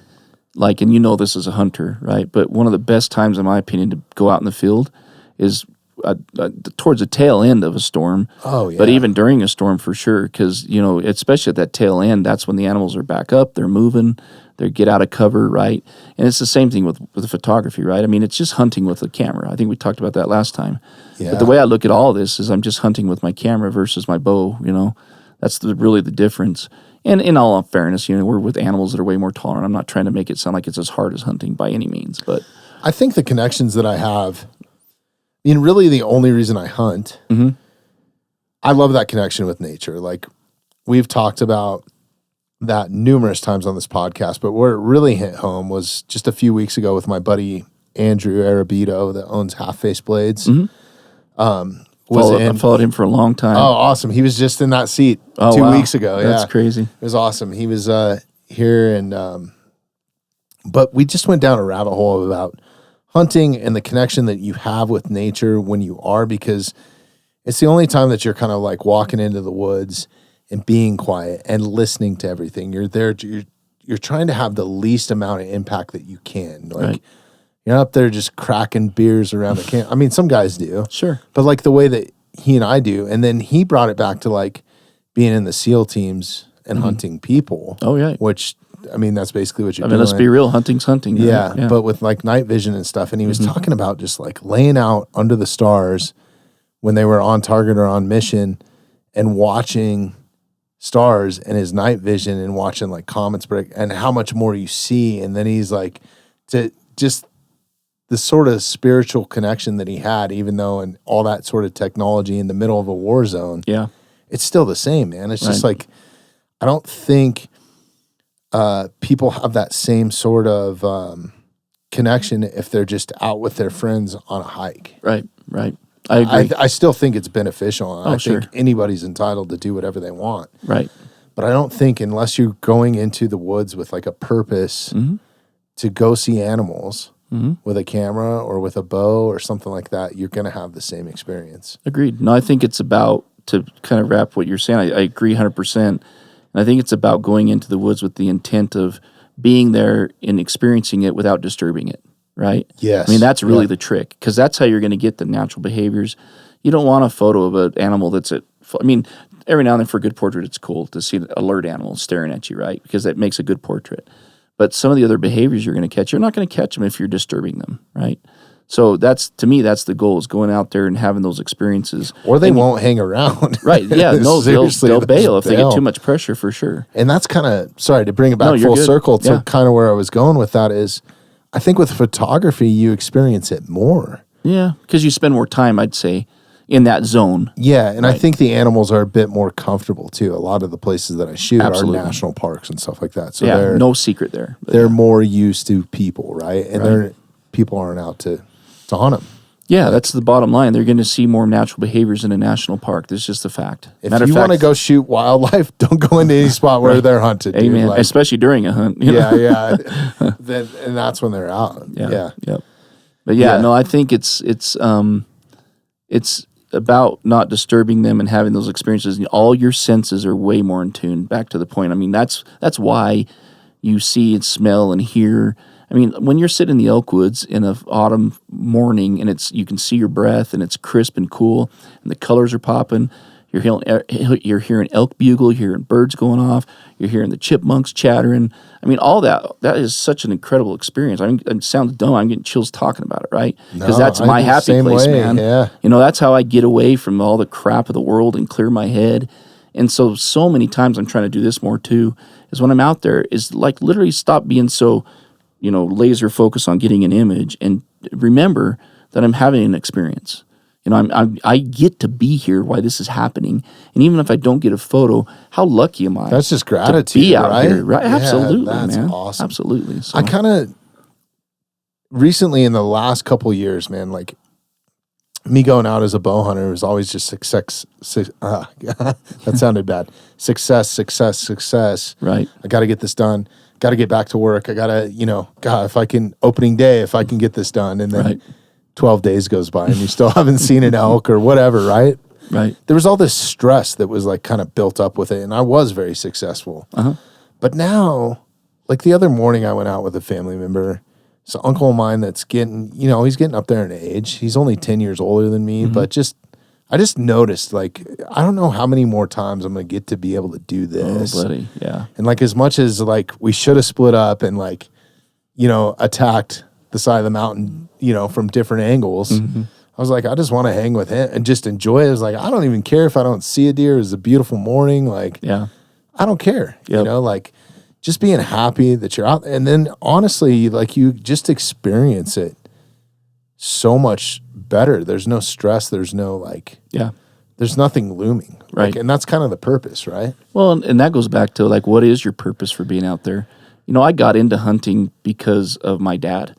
like, and this as a hunter, right? But one of the best times, in my opinion, to go out in the field is towards the tail end of a storm. Oh, yeah. But even during a storm, for sure, because, especially at that tail end, that's when the animals are back up, they're moving, they get out of cover, right? And it's the same thing with the photography, right? I mean, it's just hunting with a camera. I think we talked about that last time. Yeah. But the way I look at all this is I'm just hunting with my camera versus my bow, That's really the difference. And in all fairness, we're with animals that are way more tolerant. I'm not trying to make it sound like it's as hard as hunting by any means, but I think the connections that I have, really the only reason I hunt, I love that connection with nature. Like, we've talked about that numerous times on this podcast, but where it really hit home was just a few weeks ago with my buddy Andrew Arabito that owns Half Face Blades. I followed him for a long time. Oh, awesome. He was just in that seat 2 weeks ago. Yeah. That's crazy. It was awesome. He was here, and but we just went down a rabbit hole about hunting and the connection that you have with nature when you are, because it's the only time that you're kind of like walking into the woods and being quiet and listening to everything. You're there, you're trying to have the least amount of impact that you can. Like, right. You're not up there just cracking beers around the camp. I mean, some guys do. Sure. But like the way that he and I do. And then he brought it back to like being in the SEAL teams and hunting people. Oh, yeah. Which, that's basically what you're doing. Let's be real. Hunting's hunting. Right? Yeah. But with like night vision and stuff. And he was talking about just like laying out under the stars when they were on target or on mission and watching stars and his night vision and watching like comets break and how much more you see. And then he's like, to just the sort of spiritual connection that he had, even though in all that sort of technology in the middle of a war zone, it's still the same, man. It's just like, I don't think people have that same sort of connection if they're just out with their friends on a hike. Right. I agree. I still think it's beneficial. And I sure. think anybody's entitled to do whatever they want. Right. But I don't think unless you're going into the woods with like a purpose to go see animals with a camera or with a bow or something like that, you're going to have the same experience. Agreed. No, I think it's about, to kind of wrap what you're saying, I agree 100%. And I think it's about going into the woods with the intent of being there and experiencing it without disturbing it. Right? Yes. That's really the trick, because that's how you're going to get the natural behaviors. You don't want a photo of an animal that's every now and then for a good portrait, it's cool to see an alert animal staring at you, right? Because that makes a good portrait. But some of the other behaviors you're going to catch, you're not going to catch them if you're disturbing them, right? So to me, that's the goal, is going out there and having those experiences. Or they won't hang around. Right, yeah. No, they'll bail if they get too much pressure, for sure. And that's kind of, sorry, to bring it back full circle to kind of where I was going with that is, I think with photography, you experience it more. Yeah, because you spend more time, I'd say, in that zone. Yeah, and I think the animals are a bit more comfortable, too. A lot of the places that I shoot are national parks and stuff like that. So they're no secret there. They're more used to people, right? And people aren't out to hunt them. Yeah, that's the bottom line. They're going to see more natural behaviors in a national park. That's just a fact. If you want to go shoot wildlife, don't go into any spot where they're hunted. Amen. Dude. Especially during a hunt. Yeah. And that's when they're out. Yeah. But no, I think it's about not disturbing them and having those experiences. All your senses are way more in tune. Back to the point. That's why you see and smell and hear. When you're sitting in the elk woods in an autumn morning and you can see your breath and it's crisp and cool and the colors are popping, you're hearing elk bugle, you're hearing birds going off, you're hearing the chipmunks chattering. All that is such an incredible experience. It sounds dumb. I'm getting chills talking about it, right? Because that's my happy place, man. Yeah. That's how I get away from all the crap of the world and clear my head. And so many times I'm trying to do this more too, is when I'm out there, is like literally stop being so laser focus on getting an image and remember that I'm having an experience. I get to be here while this is happening. And even if I don't get a photo, how lucky am I? That's just gratitude, to be out right? Here, right? Yeah, Absolutely, that's man. Awesome. Absolutely. So. I kind of recently in the last couple years, man, like me going out as a bow hunter was always just success. That sounded bad. Success. Right. I got to get this done. Got to get back to work. I got to, God, if I can, opening day, if I can get this done. And then 12 days goes by and you still haven't seen an elk or whatever, right? Right. There was all this stress that was like kind of built up with it. And I was very successful. But now, like the other morning I went out with a family member. It's an uncle of mine that's getting, he's getting up there in age. He's only 10 years older than me, but I just noticed, like, I don't know how many more times I'm going to get to be able to do this. Oh, buddy, yeah. And, like, as much as, like, we should have split up and, like, attacked the side of the mountain, from different angles, I I was like, I just want to hang with him and just enjoy it. I was like, I don't even care if I don't see a deer. It's a beautiful morning. Like, Yeah. I don't care. Yep. You know, like just being happy that you're out. And then honestly, like you just experience it so much better. There's no stress. There's no like, Yeah. there's nothing looming. Right. Like, and that's kind of the purpose, right? Well, and that goes back to like, what is your purpose for being out there? You know, I got into hunting because of my dad.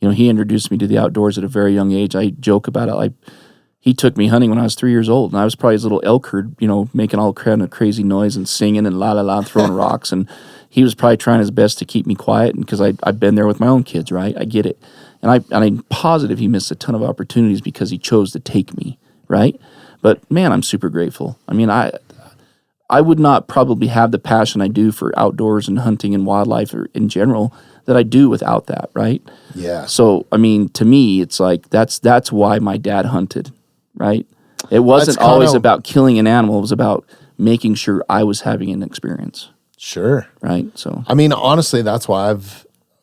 You know, he introduced me to the outdoors at a very young age. I joke about it. Like, he took me hunting when I was 3 years old, and I was probably his little elk herd, you know, making all kind of crazy noise and singing and la la la, throwing rocks. And he was probably trying his best to keep me quiet, and because I've been there with my own kids, right? I get it, and I'm positive he missed a ton of opportunities because he chose to take me, right? But man, I'm super grateful. I mean, I would not probably have the passion I do for outdoors and hunting and wildlife or in general that I do without that, right? Yeah. So, I mean, to me, it's like that's why my dad hunted, right? It wasn't always about killing an animal. It was about making sure I was having an experience. Sure. Right? So, I mean, honestly, that's why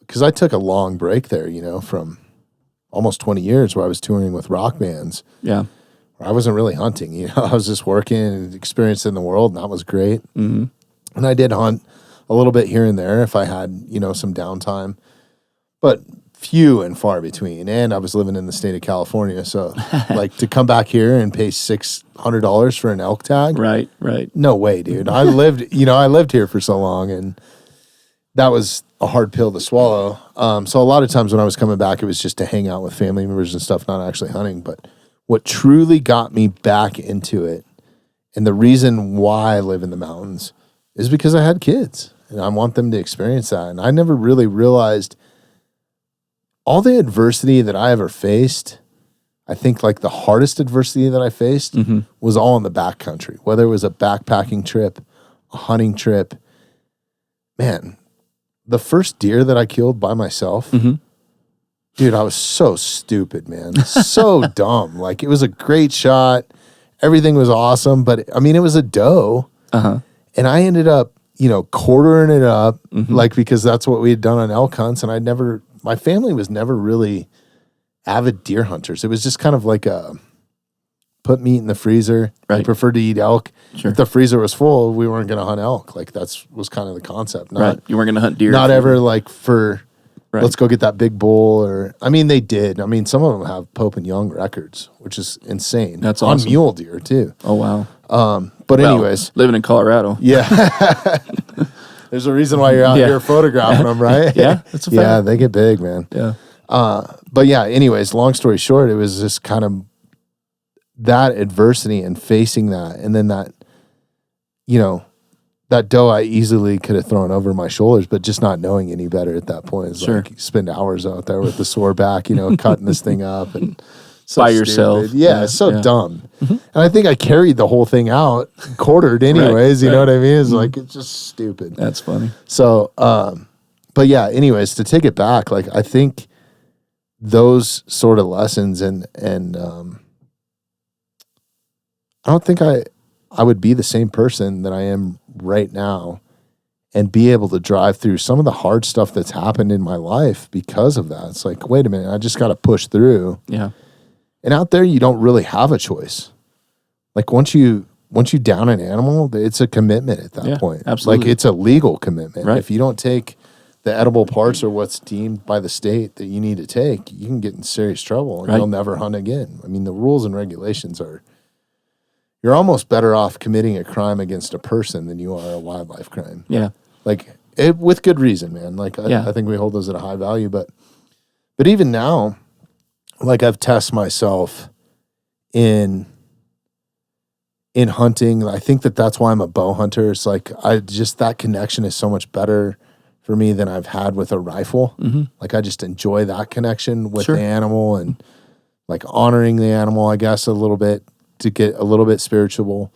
because I took a long break there, you know, from almost 20 years where I was touring with rock bands. yeah. I wasn't really hunting, you know, I was just working and experiencing the world, and that was great. Mm-hmm. And I did hunt a little bit here and there if I had, you know, some downtime, but few and far between. And I was living in the state of California, so like to come back here and pay $600 for an elk tag, Right, right. no way, dude. I lived here for so long, and that was a hard pill to swallow. So a lot of times when I was coming back, it was just to hang out with family members and stuff, not actually hunting. But what truly got me back into it, and the reason why I live in the mountains, is because I had kids, and I want them to experience that. And I never really realized all the adversity that I ever faced. I think like the hardest adversity that I faced was all in the backcountry, whether it was a backpacking trip, a hunting trip. Man, the first deer that I killed by myself, dude, I was so stupid, man. So dumb. Like, it was a great shot. Everything was awesome. But, I mean, it was a doe. Uh-huh. And I ended up, you know, quartering it up, like, because that's what we had done on elk hunts. And my family was never really avid deer hunters. It was just kind of like put meat in the freezer. Right. I preferred to eat elk. Sure. If the freezer was full, we weren't going to hunt elk. Like, was kind of the concept. Right. You weren't going to hunt deer. Not ever like for... Right. Let's go get that big bull, or I mean, they did. I mean, some of them have Pope and Young records, which is insane. That's awesome. On mule deer too. Oh wow. But Well, anyways, living in Colorado. yeah. There's a reason why you're out here photographing them, right? Yeah, that's a fact. Yeah, they get big, man. Yeah. But yeah. Anyways, long story short, it was just kind of that adversity and facing that, and then that, you know, that doe I easily could have thrown over my shoulders, but just not knowing any better at that point. It's Sure. like you spend hours out there with the sore back, you know, cutting this thing up and so By stupid. yourself. Yeah, Yeah, it's so yeah. dumb. And I think I carried the whole thing out, quartered anyways, you know what I mean? It's like, it's just stupid. That's funny. So, but yeah, anyways, to take it back, like I think those sort of lessons and I don't think I would be the same person that I am right now and be able to drive through some of the hard stuff that's happened in my life because of that. It's like, wait a minute, I just got to push through. Yeah. And out there, you don't really have a choice. Like once you down an animal, it's a commitment at that point. Absolutely. Like it's a legal commitment. Right. If you don't take the edible parts or what's deemed by the state that you need to take, you can get in serious trouble and Right. you'll never hunt again. I mean, the rules and regulations you're almost better off committing a crime against a person than you are a wildlife crime. Yeah. Like with good reason, man. Like I think we hold those at a high value, but even now, like I've tested myself in hunting. I think that's why I'm a bow hunter. It's like that connection is so much better for me than I've had with a rifle. Like I just enjoy that connection with the animal and like honoring the animal, I guess, a little bit to get a little bit spiritual.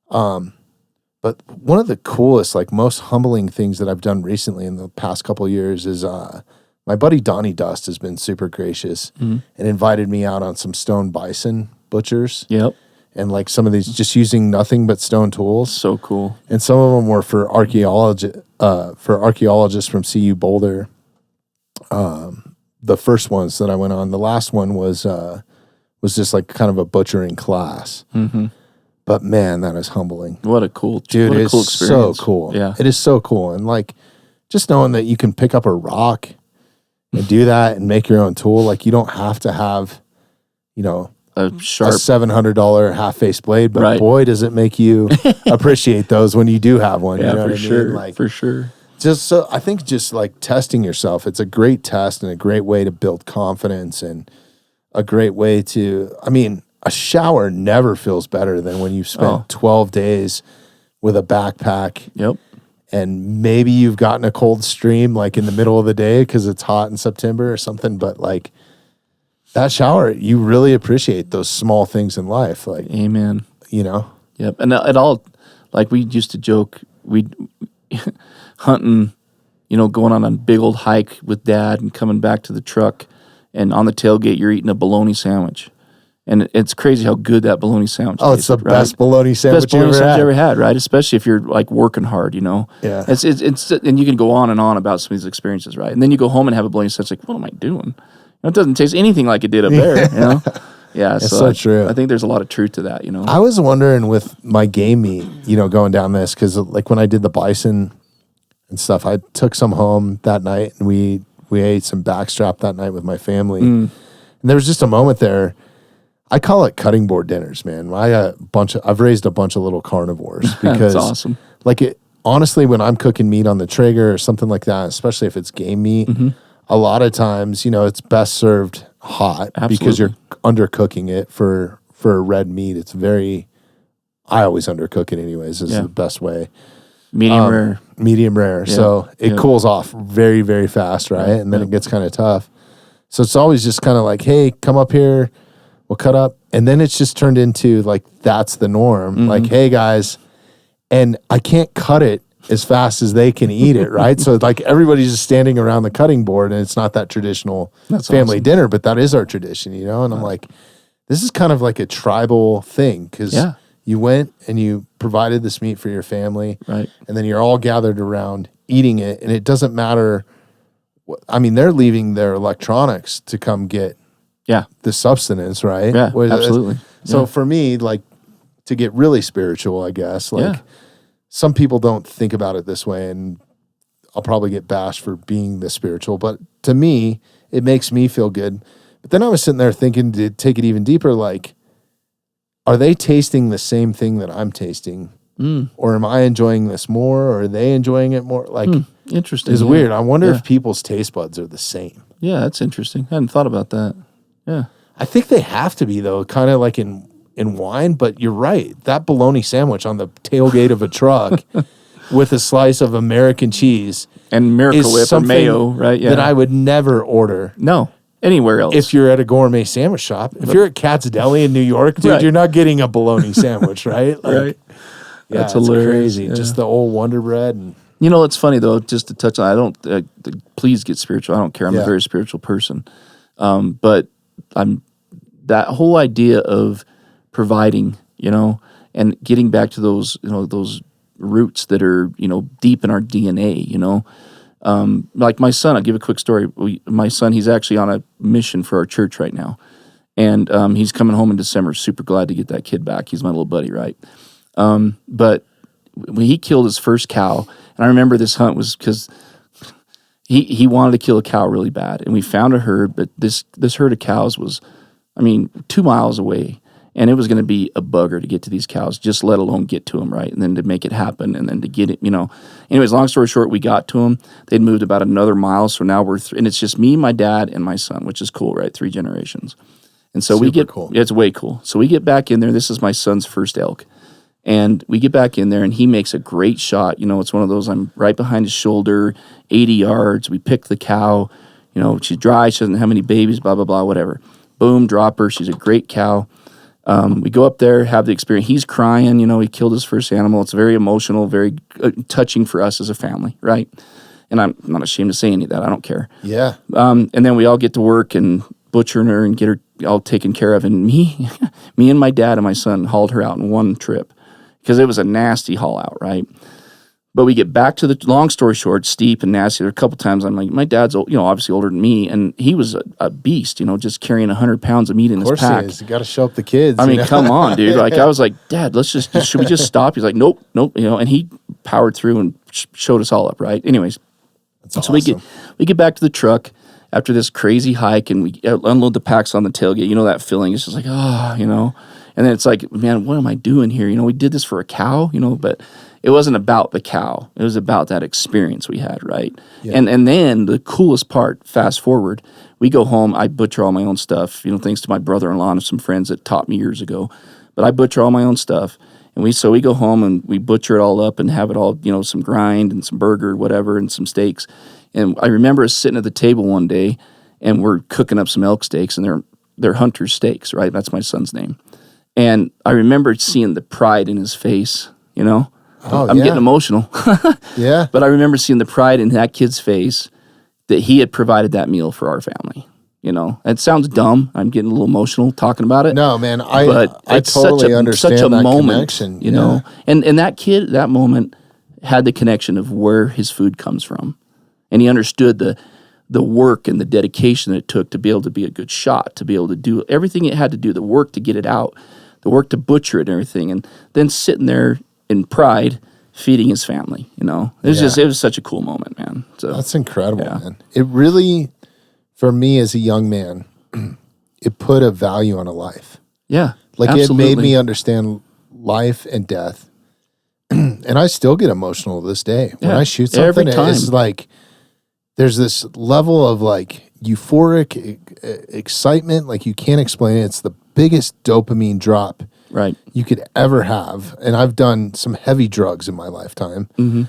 But one of the coolest, like most humbling things that I've done recently in the past couple of years is my buddy Donnie Dust has been super gracious and invited me out on some stone bison butchers. Yep. And like some of these just using nothing but stone tools. So cool. And some of them were for archaeologists from CU Boulder. The first ones that I went on, the last one was was just like kind of a butchering class. Mm-hmm. But man, that is humbling. What a cool, dude! What a It's cool experience. so cool. Yeah, it is so cool, and like just knowing that you can pick up a rock and do that and make your own tool. Like you don't have to have, a sharp, a $700 half-face blade, but right. boy, does it make you appreciate those when you do have one. Yeah, you know for what sure. I mean? Like, for sure. I think just like testing yourself, it's a great test and a great way to build confidence and a great way to, a shower never feels better than when you've spent 12 days with a backpack. Yep. And maybe you've gotten a cold stream like in the middle of the day because it's hot in September or something. But like that shower, you really appreciate those small things in life. Like, amen. Yep. And it all, like we used to joke, we hunting, going on a big old hike with Dad and coming back to the truck, and on the tailgate you're eating a bologna sandwich. And it's crazy how good that bologna sandwich is. It's the best bologna sandwich you ever had, right? Especially if you're like working hard, Yeah. It's and you can go on and on about some of these experiences, right? And then you go home and have a bologna sandwich, like, what am I doing? It doesn't taste anything like it did up there, Yeah, it's so true. I think there's a lot of truth to that, I was wondering with my game meat, going down this, because like when I did the bison and stuff, I took some home that night and we ate some backstrap that night with my family. And there was just a moment there. I call it cutting board dinners, man. I've raised a bunch of little carnivores because that's awesome. Like honestly, when I'm cooking meat on the Traeger or something like that, especially if it's game meat, a lot of times, it's best served hot. Absolutely. Because you're undercooking it for red meat. I always undercook it anyways. Is the best way. Medium rare. Medium rare. Yeah. So it cools off very, very fast, right? And then it gets kind of tough. So it's always just kind of like, hey, come up here. We'll cut up. And then it's just turned into like, that's the norm. Like, hey guys, and I can't cut it as fast as they can eat it, right? So like everybody's just standing around the cutting board and it's not that traditional family dinner, but that is our tradition, And I'm like, this is kind of like a tribal thing because you went and you provided this meat for your family. Right. And then you're all gathered around eating it. And it doesn't matter. They're leaving their electronics to come get the substance, right? Yeah, absolutely. So for me, like to get really spiritual, I guess, like some people don't think about it this way, and I'll probably get bashed for being this spiritual, but to me, it makes me feel good. But then I was sitting there thinking to take it even deeper, like, are they tasting the same thing that I'm tasting? Or am I enjoying this more? Or are they enjoying it more? Like, interesting. It's weird. I wonder if people's taste buds are the same. Yeah, that's interesting. I hadn't thought about that. Yeah. I think they have to be, though, kind of like in wine, but you're right. That bologna sandwich on the tailgate of a truck with a slice of American cheese and Miracle Whip or mayo, right? Yeah. That I would never order. No, anywhere else. If you're at a gourmet sandwich shop. If you're at Cat's Deli in New York, dude, you're not getting a bologna sandwich, right? Like, right. Yeah, that's hilarious. Crazy. Yeah. Just the old Wonder Bread. And it's funny, though, just to touch on, please get spiritual. I don't care. I'm a very spiritual person. But that whole idea of providing, and getting back to those, those roots that are, deep in our DNA, like my son, I'll give a quick story. My son, he's actually on a mission for our church right now. And he's coming home in December. Super glad to get that kid back. He's my little buddy, right? But when he killed his first cow, and I remember this hunt was because he wanted to kill a cow really bad. And we found a herd, but this herd of cows was, 2 miles away. And it was going to be a bugger to get to these cows, just let alone get to them, right? And then to make it happen and then to get it, Anyways, long story short, we got to them. They'd moved about another mile. So now and it's just me, my dad, and my son, which is cool, right? 3 generations. And so cool. It's way cool. So we get back in there. This is my son's first elk. And we get back in there and he makes a great shot. It's one of those, I'm right behind his shoulder, 80 yards. We pick the cow, she's dry. She doesn't have any babies, blah, blah, blah, whatever. Boom, drop her. She's a great cow. We go up there, have the experience. He's crying, he killed his first animal. It's very emotional, very touching for us as a family, right? And I'm not ashamed to say any of that. I don't care. Yeah. And then we all get to work and butchering her and get her all taken care of. And me and my dad and my son hauled her out in one trip because it was a nasty haul out, right? But we get back to the long story short, steep and nasty. There are a couple times I'm like, my dad's, obviously older than me, and he was a beast, just carrying 100 pounds of meat in his pack. Of course he is. You got to show up the kids. I mean, come on, dude. Like, I was like, Dad, should we just stop? He's like, nope. And he powered through and showed us all up, right? Anyways, That's so awesome. we get back to the truck after this crazy hike, and we unload the packs on the tailgate. You know that feeling? It's just like, And then it's like, man, what am I doing here? We did this for a cow, but it wasn't about the cow. It was about that experience we had, right? Yeah. And then the coolest part, fast forward, we go home, I butcher all my own stuff, thanks to my brother-in-law and some friends that taught me years ago. But I butcher all my own stuff. And we go home and we butcher it all up and have it all, some grind and some burger, whatever, and some steaks. And I remember us sitting at the table one day and we're cooking up some elk steaks, and they're Hunter's steaks, right? That's my son's name. And I remember seeing the pride in his face, I'm getting emotional. Yeah. But I remember seeing the pride in that kid's face that he had provided that meal for our family. It sounds dumb. I'm getting a little emotional talking about it. No, man, I it's totally understand such a that moment, connection. And that kid at that moment had the connection of where his food comes from. And he understood the work and the dedication that it took to be able to be a good shot, to be able to do everything it had to do, the work to get it out, the work to butcher it and everything, and then sitting there in pride feeding his family. It was such a cool moment, man. So That's incredible, man. It really, for me as a young man, it put a value on a life. Yeah, Like absolutely. It made me understand life and death. And I still get emotional to this day. When I shoot something, it's like there's this level of like euphoric excitement, like you can't explain it. It's the biggest dopamine drop you could ever have. And I've done some heavy drugs in my lifetime. Mm-hmm.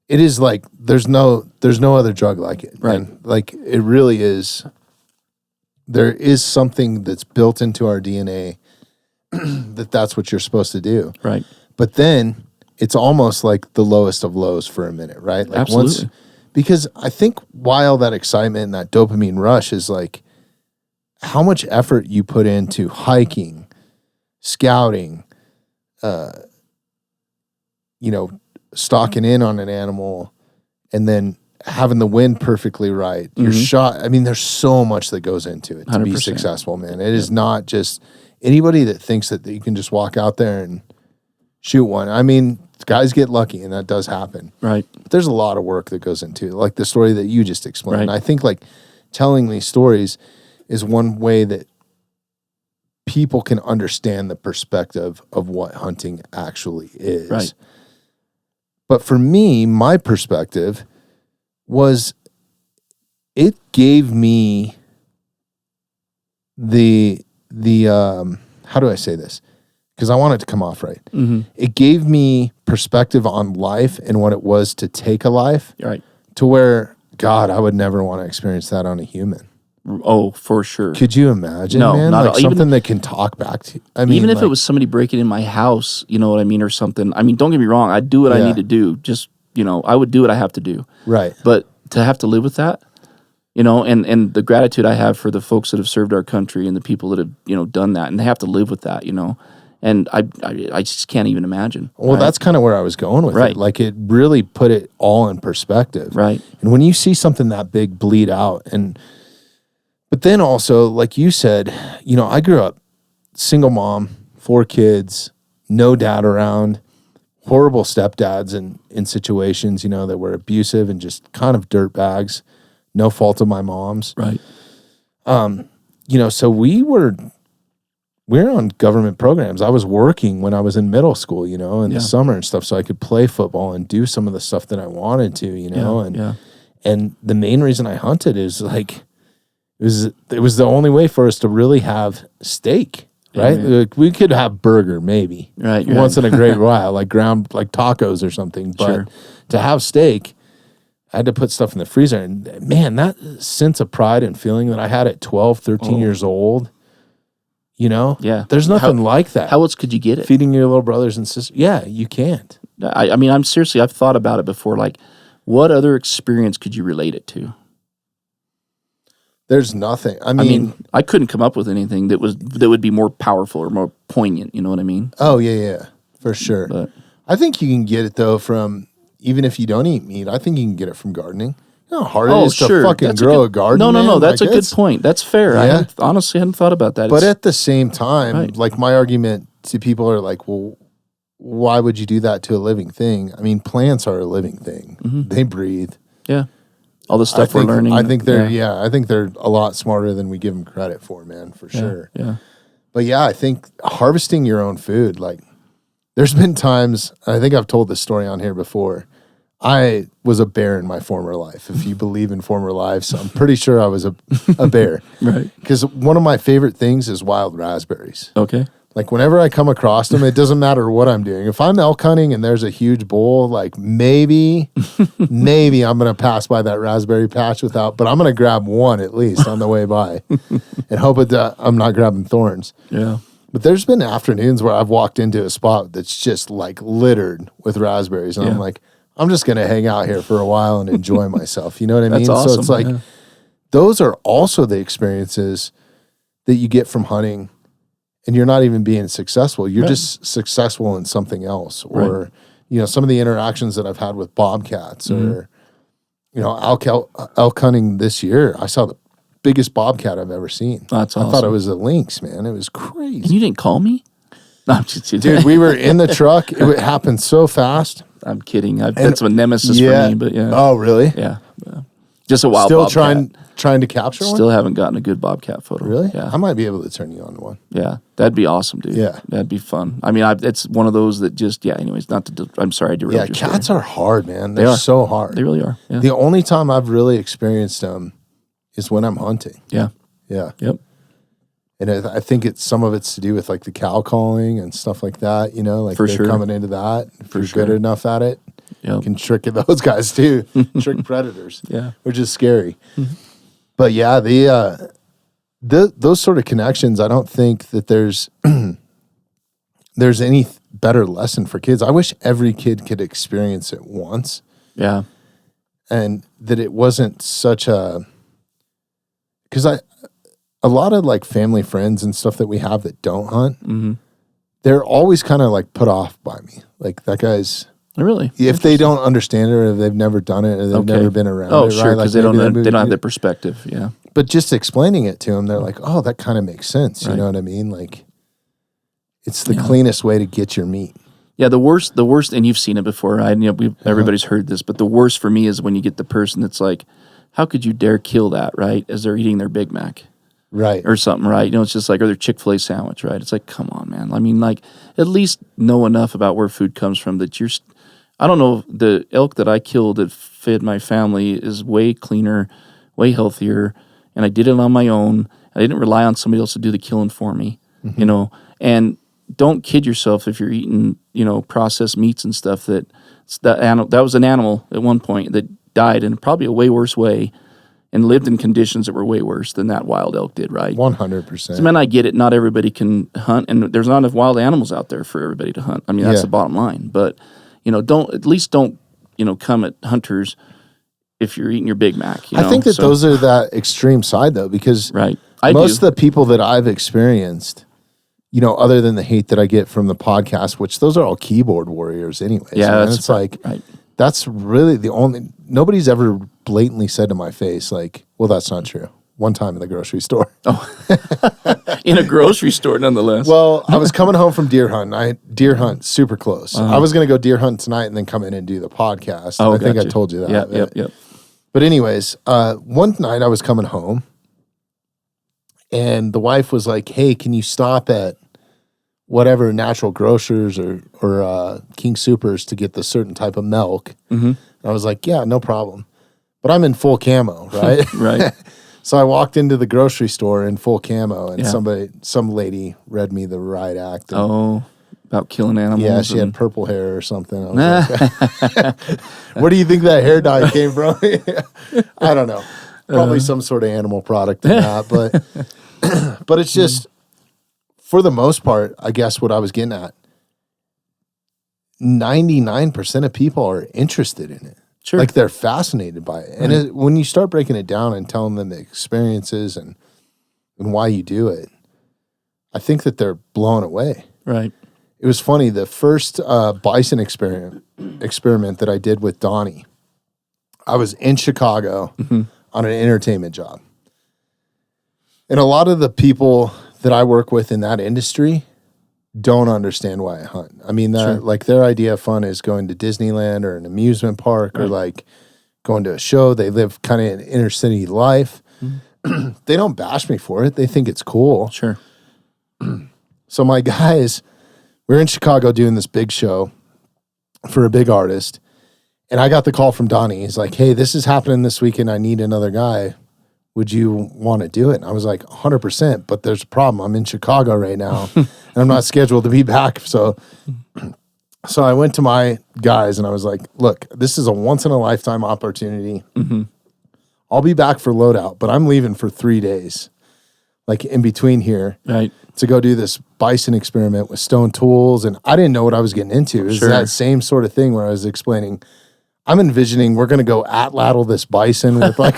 It is like there's no other drug like it. Right. And like it really is. There is something that's built into our DNA that's what you're supposed to do. Right. But then it's almost like the lowest of lows for a minute, right? Like Absolutely. because I think while that excitement and that dopamine rush is like how much effort you put into hiking, scouting, stalking in on an animal, and then having the wind perfectly right. Your shot, I mean, there's so much that goes into it to be 100%. successful, man. It is not just anybody that thinks that you can just walk out there and shoot one. I mean, guys get lucky, and that does happen. Right. But there's a lot of work that goes into it, like the story that you just explained. Right. And I think like telling these stories is one way that people can understand the perspective of what hunting actually is. Right. But for me, my perspective was it gave me the how do I say this? Because I want it to come off right. Mm-hmm. It gave me perspective on life and what it was to take a life Right. to where, God, I would never want to experience that on a human. Oh, for sure. Could you imagine, No, man? not Like at all. Even- something that can talk back to you. I mean, Even if like, it was somebody breaking in my house, you know what I mean, or something. I mean, don't get me wrong. I'd do what I Yeah. need to do. Just, I would do what I have to do. right. But to have to live with that, and the gratitude I have for the folks that have served our country and the people that have, done that, and they have to live with that, and I just can't even imagine. Well, right? that's kind of where I was going with Right. it. Like it really put it all in perspective. Right. And when you see something that big bleed out but then also, like you said, I grew up single mom, 4 kids, no dad around, horrible stepdads in situations, that were abusive and just kind of dirt bags, no fault of my mom's. Right. So we were on government programs. I was working when I was in middle school, in the summer and stuff, so I could play football and do some of the stuff that I wanted to, and the main reason I hunted is like, it was the only way for us to really have steak, right? Yeah. Like, we could have burger maybe Right. once in a great while, like ground, like tacos or something. But Sure. to have steak, I had to put stuff in the freezer. And man, that sense of pride and feeling that I had at 12, 13 years old, Yeah. there's nothing like that. How else could you get it? Feeding your little brothers and sisters. Yeah, you can't. I mean, I've thought about it before. Like, what other experience could you relate it to? There's nothing. I I mean, mean, I couldn't come up with anything that would be more powerful or more poignant. You know what I mean? oh yeah, for sure. But I think you can get it though from, even if you don't eat meat, I think you can get it from gardening. You know how hard it is to fucking That's grow a garden. No. That's a good point. That's fair. Yeah. I honestly hadn't thought about that. But at the same time, like my argument to people are like, well, why would you do that to a living thing? I mean, plants are a living thing. They breathe. Yeah. All the stuff we're learning. I think they're I think they're a lot smarter than we give them credit for, man, for sure. Yeah. But yeah, I think harvesting your own food, like there's been times, I think I've told this story on here before. I was a bear in my former life. If you believe in former lives, I'm pretty sure I was a bear. Right. Because one of my favorite things is wild raspberries. Okay. Like whenever I come across them, it doesn't matter what I'm doing. If I'm elk hunting and there's a huge bull, like maybe I'm going to pass by that raspberry patch but I'm going to grab one at least on the way by and hope that I'm not grabbing thorns. Yeah. But there's been afternoons where I've walked into a spot that's just like littered with raspberries. And I'm like, I'm just going to hang out here for a while and enjoy myself. You know what I mean? Awesome. So it's like, those are also the experiences that you get from hunting. And you're not even being successful. You're just successful in something else. Or, you know, some of the interactions that I've had with bobcats or, you know, elk hunting this year, I saw the biggest bobcat I've ever seen. That's awesome. I thought it was a lynx, man. It was crazy. And you didn't call me? No, I'm just kidding. Dude, we were in the truck. It happened so fast. I'm kidding. That's a nemesis for me, but yeah. Oh, really? Yeah. Just a wild Still bobcat. trying to capture one? Still haven't gotten a good bobcat photo. Really? Yeah. I might be able to turn you on to one. Yeah. That'd be awesome, dude. Yeah. That'd be fun. I mean, it's one of those that just, anyways, I'm sorry I derailed Yeah, your cats story. are hard, man. They're so hard. They really are. Yeah. The only time I've really experienced them is when I'm hunting. Yeah. Yeah. Yep. And I think some of it's to do with like the cow calling and stuff like that, you know, like For they're sure. coming into that. If you're sure. good enough at it, Yep. you can trick those guys too. Trick predators. Yeah. Which is scary. But yeah, those sort of connections, I don't think that there's any better lesson for kids. I wish every kid could experience it once. Yeah. And that it wasn't such because a lot of like family friends and stuff that we have that don't hunt, they're always kind of like put off by me. Like that guy's, Really? if they don't understand it or they've never done it or they've never been around it. Oh, sure, because right? like they don't have the perspective. Yeah. But just explaining it to them, they're like, oh, that kind of makes sense. You know what I mean? Like it's the cleanest way to get your meat. Yeah, the worst, and you've seen it before. Everybody's heard this, but the worst for me is when you get the person that's like, how could you dare kill that, right? As they're eating their Big Mac. Right. Or something, right? You know, it's just like, or their Chick-fil-A sandwich, right? It's like, come on, man. I mean, like, at least know enough about where food comes from that I don't know, the elk that I killed that fed my family is way cleaner, way healthier, and I did it on my own. I didn't rely on somebody else to do the killing for me, you know? And don't kid yourself if you're eating, you know, processed meats and stuff that was an animal at one point that died in probably a way worse way and lived in conditions that were way worse than that wild elk did, right? 100%. So, man, I get it. Not everybody can hunt, and there's not enough wild animals out there for everybody to hunt. I mean, that's the bottom line. But, you know, don't, you know, come at hunters if you're eating your Big Mac. You know? I think that those are that extreme side, though, because most of the people that I've experienced, you know, other than the hate that I get from the podcast, which those are all keyboard warriors anyways. Yeah, it's like, that's really nobody's ever blatantly said to my face, like, well, that's not true. One time in the grocery store. Oh, in a grocery store, nonetheless. Well, I was coming home from deer hunt. I deer hunt super close. I was going to go deer hunt tonight and then come in and do the podcast. I think I told you that. Yep. But anyways, one night I was coming home and the wife was like, hey, can you stop at whatever Natural Grocers or King Supers to get the certain type of milk? And I was like, yeah, no problem. But I'm in full camo, right? Right. So I walked into the grocery store in full camo, and some lady read me the riot act. About killing animals. Yeah, she had purple hair or something. I was like, where do you think that hair dye came from? I don't know. Probably some sort of animal product in that, but it's just, for the most part, I guess what I was getting at, 99% of people are interested in it. Sure. Like they're fascinated by it. And when you start breaking it down and telling them the experiences and why you do it, I think that they're blown away. Right. It was funny. The first bison experiment that I did with Donnie, I was in Chicago on an entertainment job. And a lot of the people that I work with in that industry don't understand why I hunt. I mean, like their idea of fun is going to Disneyland or an amusement park or like going to a show. They live kind of an inner city life. They don't bash me for it. They think it's cool. Sure. So my guys, we're in Chicago doing this big show for a big artist. And I got the call from Donnie. He's like, hey, this is happening this weekend. I need another guy. Would you want to do it? And I was like, 100%, but there's a problem. I'm in Chicago right now, and I'm not scheduled to be back. So I went to my guys, and I was like, look, this is a once-in-a-lifetime opportunity. I'll be back for loadout, but I'm leaving for 3 days, like in between here, to go do this bison experiment with stone tools. And I didn't know what I was getting into. It was that same sort of thing where I was explaining, I'm envisioning we're going to go atlatl this bison with like,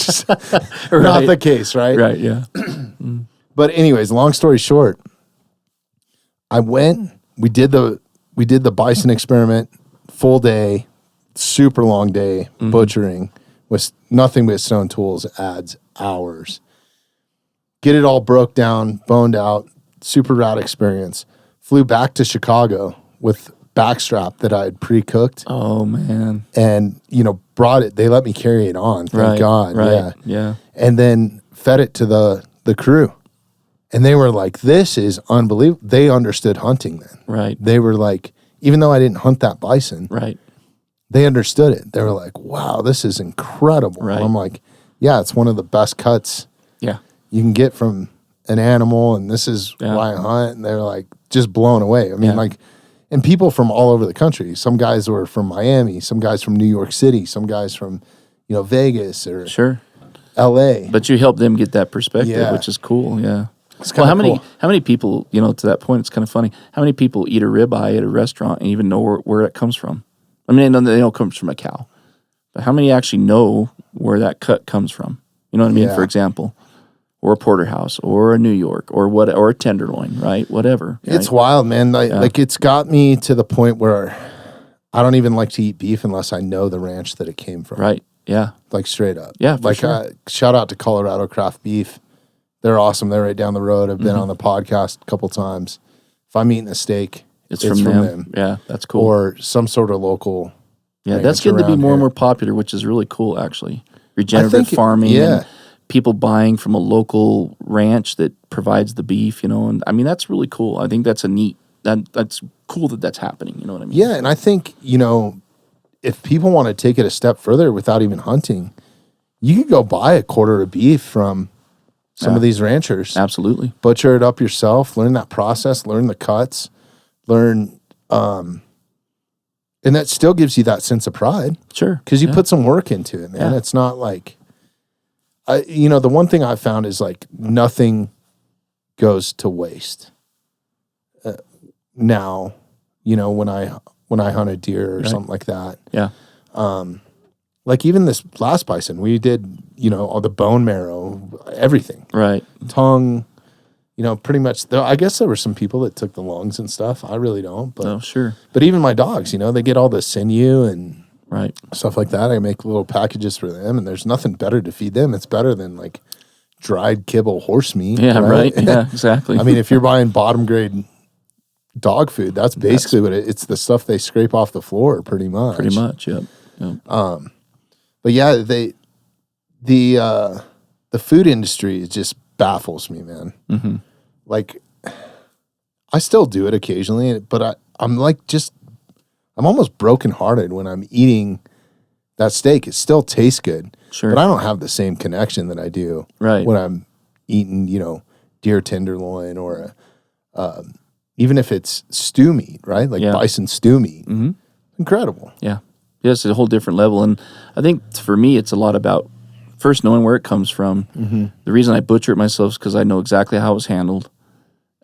not the case, right? Right, yeah. But anyways, long story short, I went, we did the bison experiment, full day, super long day, butchering with nothing but stone tools, adds hours. Get it all broke down, boned out, super rad experience. Flew back to Chicago with backstrap that I had pre-cooked. Oh, man. And, brought it. They let me carry it on. Thank God. Right. Yeah. And then fed it to the crew. And they were like, this is unbelievable. They understood hunting then. Right. They were like, even though I didn't hunt that bison, they understood it. They were like, wow, this is incredible. Right. And I'm like, yeah, it's one of the best cuts you can get from an animal. And this is why I hunt. And they're like, just blown away. I mean, and people from all over the country. Some guys were from Miami, some guys from New York City, some guys from, Vegas or LA. But you help them get that perspective, which is cool. Yeah. Well, how many people, to that point, it's kind of funny. How many people eat a ribeye at a restaurant and even know where it comes from? I mean, they know it comes from a cow. But how many actually know where that cut comes from? You know what I mean? For example, or a porterhouse, or a New York, or or a tenderloin, right? Whatever. It's wild, man. Like it's got me to the point where I don't even like to eat beef unless I know the ranch that it came from. Right. Yeah. Like straight up. Yeah. Like shout out to Colorado Craft Beef. They're awesome. They're right down the road. I've been on the podcast a couple times. If I'm eating a steak, it's from them. Yeah, that's cool. Or some sort of local. Yeah, that's getting to be more and more popular, which is really cool, actually. Regenerative farming. And people buying from a local ranch that provides the beef, and I mean, that's really cool. I think that's that's cool that's happening. You know what I mean? Yeah, and I think, if people want to take it a step further without even hunting, you could go buy a quarter of beef from some of these ranchers. Absolutely. Butcher it up yourself, learn that process, learn the cuts, learn, and that still gives you that sense of pride. Sure. Because you put some work into it, man. It's not like, the one thing I've found is like nothing goes to waste. Now, when I hunt a deer or something like that. Yeah. Like even this last bison, we did, all the bone marrow, everything. Right. Tongue, pretty much. I guess there were some people that took the lungs and stuff. I really don't. But, sure. But even my dogs, they get all the sinew and stuff like that. I make little packages for them, and there's nothing better to feed them. It's better than like dried kibble horse meat. Yeah, right. Yeah, exactly. I mean, if you're buying bottom grade dog food, that's basically what it's the stuff they scrape off the floor, pretty much. Pretty much, yep. But yeah, the food industry just baffles me, man. Mm-hmm. Like, I still do it occasionally, but I'm almost brokenhearted when I'm eating that steak. It still tastes good, but I don't have the same connection that I do when I'm eating, deer tenderloin or even if it's stew meat, right? Like bison stew meat. Mm-hmm. Incredible. Yeah. Yeah, it's a whole different level. And I think for me, it's a lot about first knowing where it comes from. Mm-hmm. The reason I butcher it myself is because I know exactly how it was handled.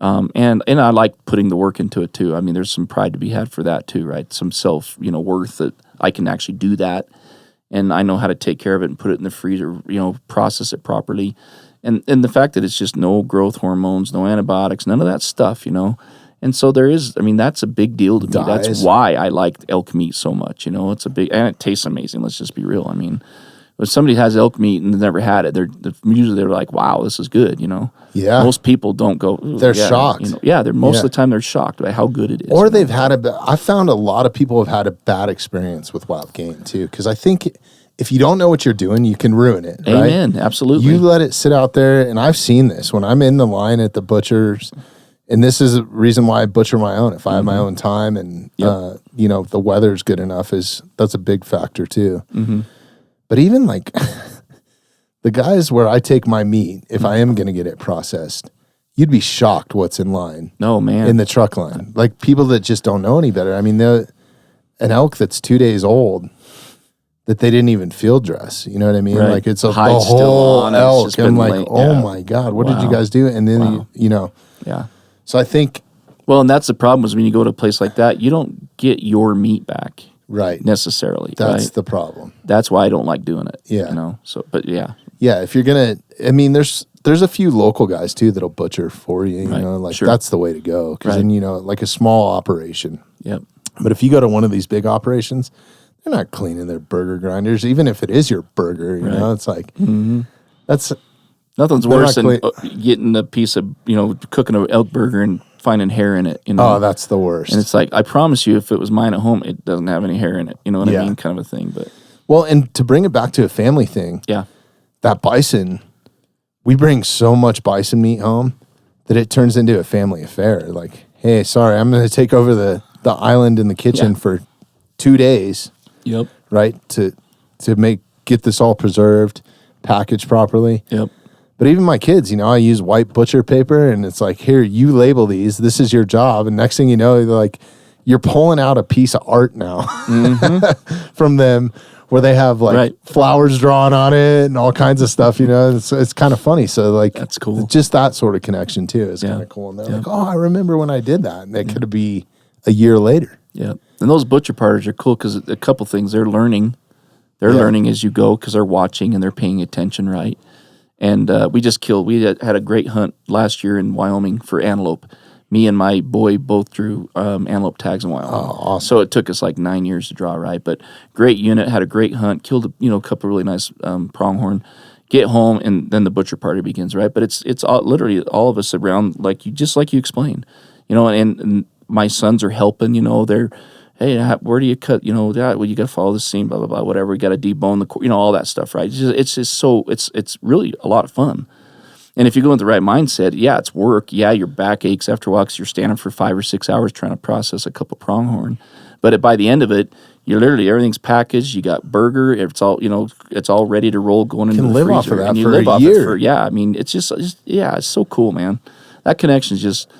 And I like putting the work into it too. I mean, there's some pride to be had for that too, right? Some self, worth that I can actually do that. And I know how to take care of it and put it in the freezer, process it properly. And the fact that it's just no growth hormones, no antibiotics, none of that stuff, And so there is, I mean, that's a big deal to me. Dies. That's why I liked elk meat so much. You know, it's a big, and it tastes amazing. Let's just be real. I mean, if somebody has elk meat and they've never had it, usually they're like, wow, this is good, you know? Yeah. Most people don't go, they're shocked. You know? Yeah, most of the time they're shocked by how good it is. Or they've had I found a lot of people have had a bad experience with wild game too. Because I think if you don't know what you're doing, you can ruin it. Amen. Right? Absolutely. You let it sit out there, and I've seen this when I'm in the line at the butcher's. And this is a reason why I butcher my own. If I have my own time and, you know, the weather's good enough, that's a big factor too. Mm-hmm. But even like the guys where I take my meat, if I am going to get it processed, you'd be shocked what's in line. No, man. In the truck line. Like people that just don't know any better. I mean, an elk that's 2 days old that they didn't even field dress. You know what I mean? Right. Like it's the Hide's still whole on, it's elk. just I'm been like, late. oh Yeah. my God, what did you guys do? And then, you know. Yeah. So I think. Well, and that's the problem is when you go to a place like that, you don't get your meat back. Right. Necessarily. That's right? the problem. That's why I don't like doing it. Yeah. You know, so, but yeah. Yeah. If you're going to, I mean, there's a few local guys too that'll butcher for you, you know, like that's the way to go. Cause then, you know, like a small operation. Yep. But if you go to one of these big operations, they're not cleaning their burger grinders, even if it is your burger, you know, it's like, that's. Nothing's worse than getting a piece of, you know, cooking an elk burger and finding hair in it. You know? Oh, that's the worst. And it's like, I promise you, if it was mine at home, it doesn't have any hair in it. You know what I mean? Kind of a thing. But well, and to bring it back to a family thing, that bison, we bring so much bison meat home that it turns into a family affair. Like, hey, sorry, I'm going to take over the island in the kitchen for 2 days. Yep. Right? To get this all preserved, packaged properly. Yep. But even my kids, you know, I use white butcher paper and it's like, here, you label these. This is your job. And next thing you know, like, you're pulling out a piece of art now from them where they have like flowers drawn on it and all kinds of stuff, you know, it's kind of funny. So like, that's cool. Just that sort of connection too is kind of cool. And they're like, oh, I remember when I did that. And it could be a year later. Yeah. And those butcher parties are cool because a couple things they're learning. They're learning as you go because they're watching and they're paying attention, right? And we had a great hunt last year in Wyoming for antelope. Me and my boy both drew antelope tags in Wyoming. Oh, awesome. So it took us like 9 years to draw, right? But great unit, had a great hunt, killed a couple really nice pronghorn. Get home, and then the butcher party begins, right? But it's all, literally all of us around, like you explained. You know, and my sons are helping, you know, they're, hey, where do you cut? You know, well, you got to follow the seam, blah, blah, blah, whatever. We got to debone the, you know, all that stuff, right? It's just so, it's really a lot of fun. And if you go with the right mindset, it's work. Yeah, your back aches after a while because you're standing for 5 or 6 hours trying to process a couple pronghorn. But by the end of it, you're literally, everything's packaged. You got burger. It's all, you know, it's all ready to roll going into the freezer. You can live off of that and you for live a off year. It for, I mean, it's just, it's so cool, man. That connection is just,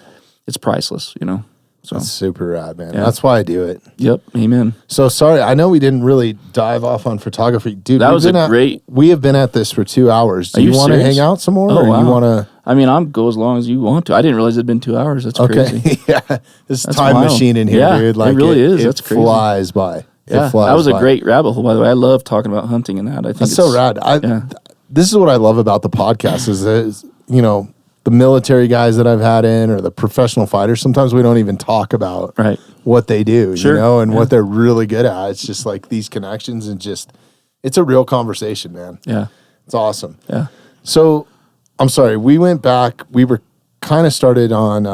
it's priceless, you know. So that's super rad, man. That's why I do it. Yep. Amen. So sorry, I know we didn't really dive off on photography, dude. That was great. We have been at this for 2 hours. Do you want to serious? hang out some more, Oh, or wow. you want to? I mean, I'll go as long as you want to. I didn't realize it'd been 2 hours. That's crazy. Yeah, this That's time wild. machine in here, Yeah, dude. Like it really is. It That's crazy. Flies by. Yeah, It flies that was a by. great rabbit hole, by the way. I love talking about hunting and that. I think That's so rad. This is what I love about the podcast is you know, the military guys that I've had in or the professional fighters, sometimes we don't even talk about what they do, you know, and what they're really good at. It's just like these connections and just, it's a real conversation, man. Yeah. It's awesome. Yeah. So I'm sorry, we went back, we were kind of started on,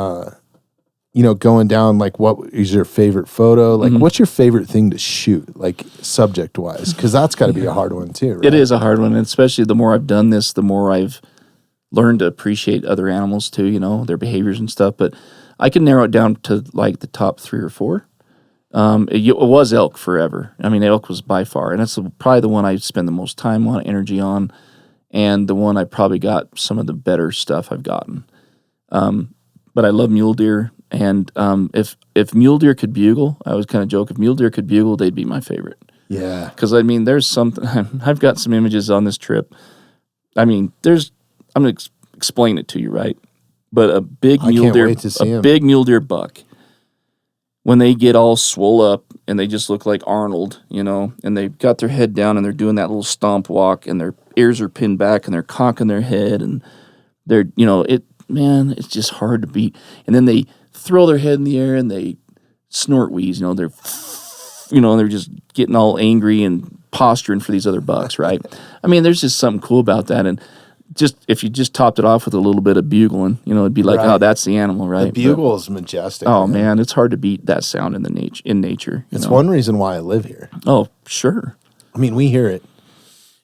you know, going down like what is your favorite photo? Like what's your favorite thing to shoot, like subject wise? Because that's got to be a hard one too, right? It is a hard one, and especially the more I've done this, the more I've learned to appreciate other animals too, you know, their behaviors and stuff. But I can narrow it down to like the top 3 or 4. It was elk forever. I mean, elk was by far, and that's probably the one I spend the most time on, energy on, and the one I probably got some of the better stuff I've gotten. But I love mule deer, and if mule deer could bugle, I was kind of joke, if mule deer could bugle, they'd be my favorite. Yeah. Because, I mean, there's something, I've got some images on this trip. I mean, I'm going to explain it to you, right? But a big mule deer buck, when they get all swole up and they just look like Arnold, you know, and they've got their head down and they're doing that little stomp walk and their ears are pinned back and they're cocking their head and they're, you know, it's just hard to beat. And then they throw their head in the air and they snort wheeze. They're they're just getting all angry and posturing for these other bucks, right? I mean, there's just something cool about that. And just if you just topped it off with a little bit of bugling, it'd be like, oh, that's the animal, right? The bugle is majestic. Oh man, it's hard to beat that sound in nature. It's one reason why I live here. Oh, sure. I mean, we hear it.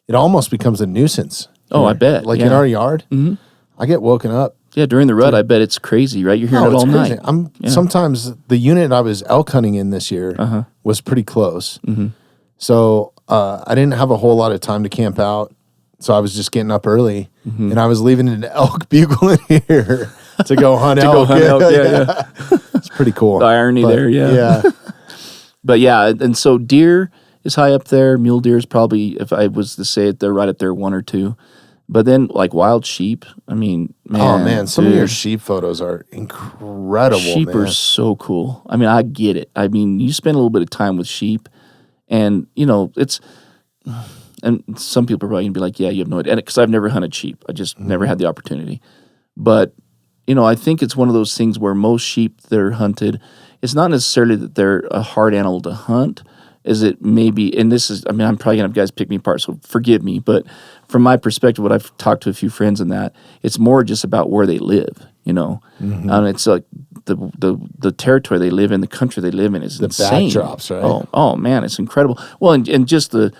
It almost becomes a nuisance. Oh, here. I bet. Like in our yard, I get woken up. Yeah, during the rut, I bet it's crazy, right? You're hearing it all crazy. night. Sometimes the unit I was elk hunting in this year was pretty close. So I didn't have a whole lot of time to camp out. So I was just getting up early, and I was leaving an elk bugle in here to go hunt elk. Yeah. It's pretty cool. The irony there, yeah. But yeah, and so deer is high up there. Mule deer is probably, if I was to say it, they're right up there, 1 or 2. But then, like wild sheep, I mean, man. Oh, man, some of your sheep photos are incredible, Sheep man. are so cool. I mean, I get it. I mean, you spend a little bit of time with sheep, and, it's... And some people are probably going to be like, yeah, you have no idea. Because I've never hunted sheep. I just never had the opportunity. But, I think it's one of those things where most sheep that are hunted, it's not necessarily that they're a hard animal to hunt, is it maybe, and this is, I mean, I'm probably going to have guys pick me apart, so forgive me. But from my perspective, what I've talked to a few friends in that, it's more just about where they live, It's like the territory they live in, the country they live in is insane. The backdrops, right? Oh, man, it's incredible. Well, and just the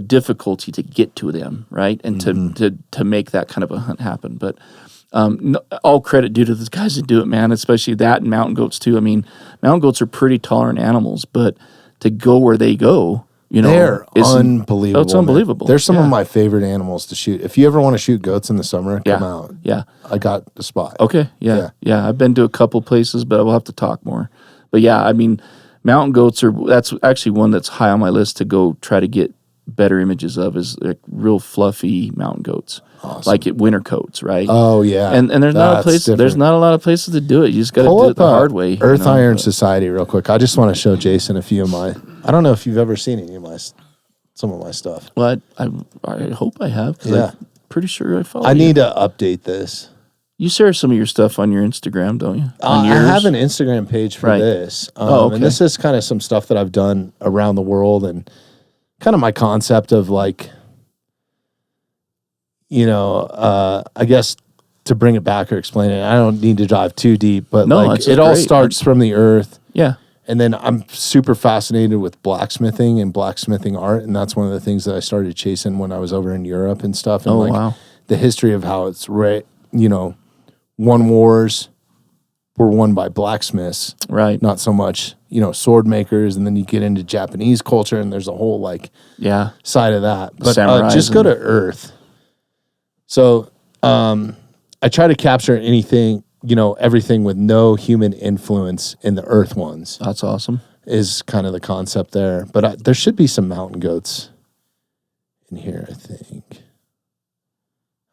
difficulty to get to them, right? And to make that kind of a hunt happen. But all credit due to the guys that do it, man, especially that and mountain goats too. I mean, mountain goats are pretty tolerant animals, but to go where they go, they're unbelievable. Oh, it's unbelievable. They're some of my favorite animals to shoot. If you ever want to shoot goats in the summer, come out. Yeah. I got the spot. Okay, yeah. I've been to a couple places, but we'll have to talk more. But yeah, I mean, mountain goats that's actually one that's high on my list to go try to get better images of, is like real fluffy mountain goats, like at winter coats, right? Oh yeah, and there's not a place. Different. There's not a lot of places to do it. You just got to do it the hard way. Earth Iron Society, real quick. I just want to show Jason a few of my. I don't know if you've ever seen some of my stuff. Well, I hope I have. Yeah, I'm pretty sure I follow. I need to update this. You share some of your stuff on your Instagram, don't you? I have an Instagram page for this. Okay. And this is kind of some stuff that I've done around the world and. Kind of my concept of like, I guess to bring it back or explain it, I don't need to dive too deep, but it all starts from the earth. Yeah. And then I'm super fascinated with blacksmithing and blacksmithing art. And that's one of the things that I started chasing when I was over in Europe and stuff. And wow. The history of how it's, won wars were won by blacksmiths. Right. Not so much, sword makers. And then you get into Japanese culture and there's a whole side of that. But just go to Earth. So I try to capture anything, everything with no human influence in the Earth ones. That's awesome. Is kind of the concept there. But there should be some mountain goats in here, I think.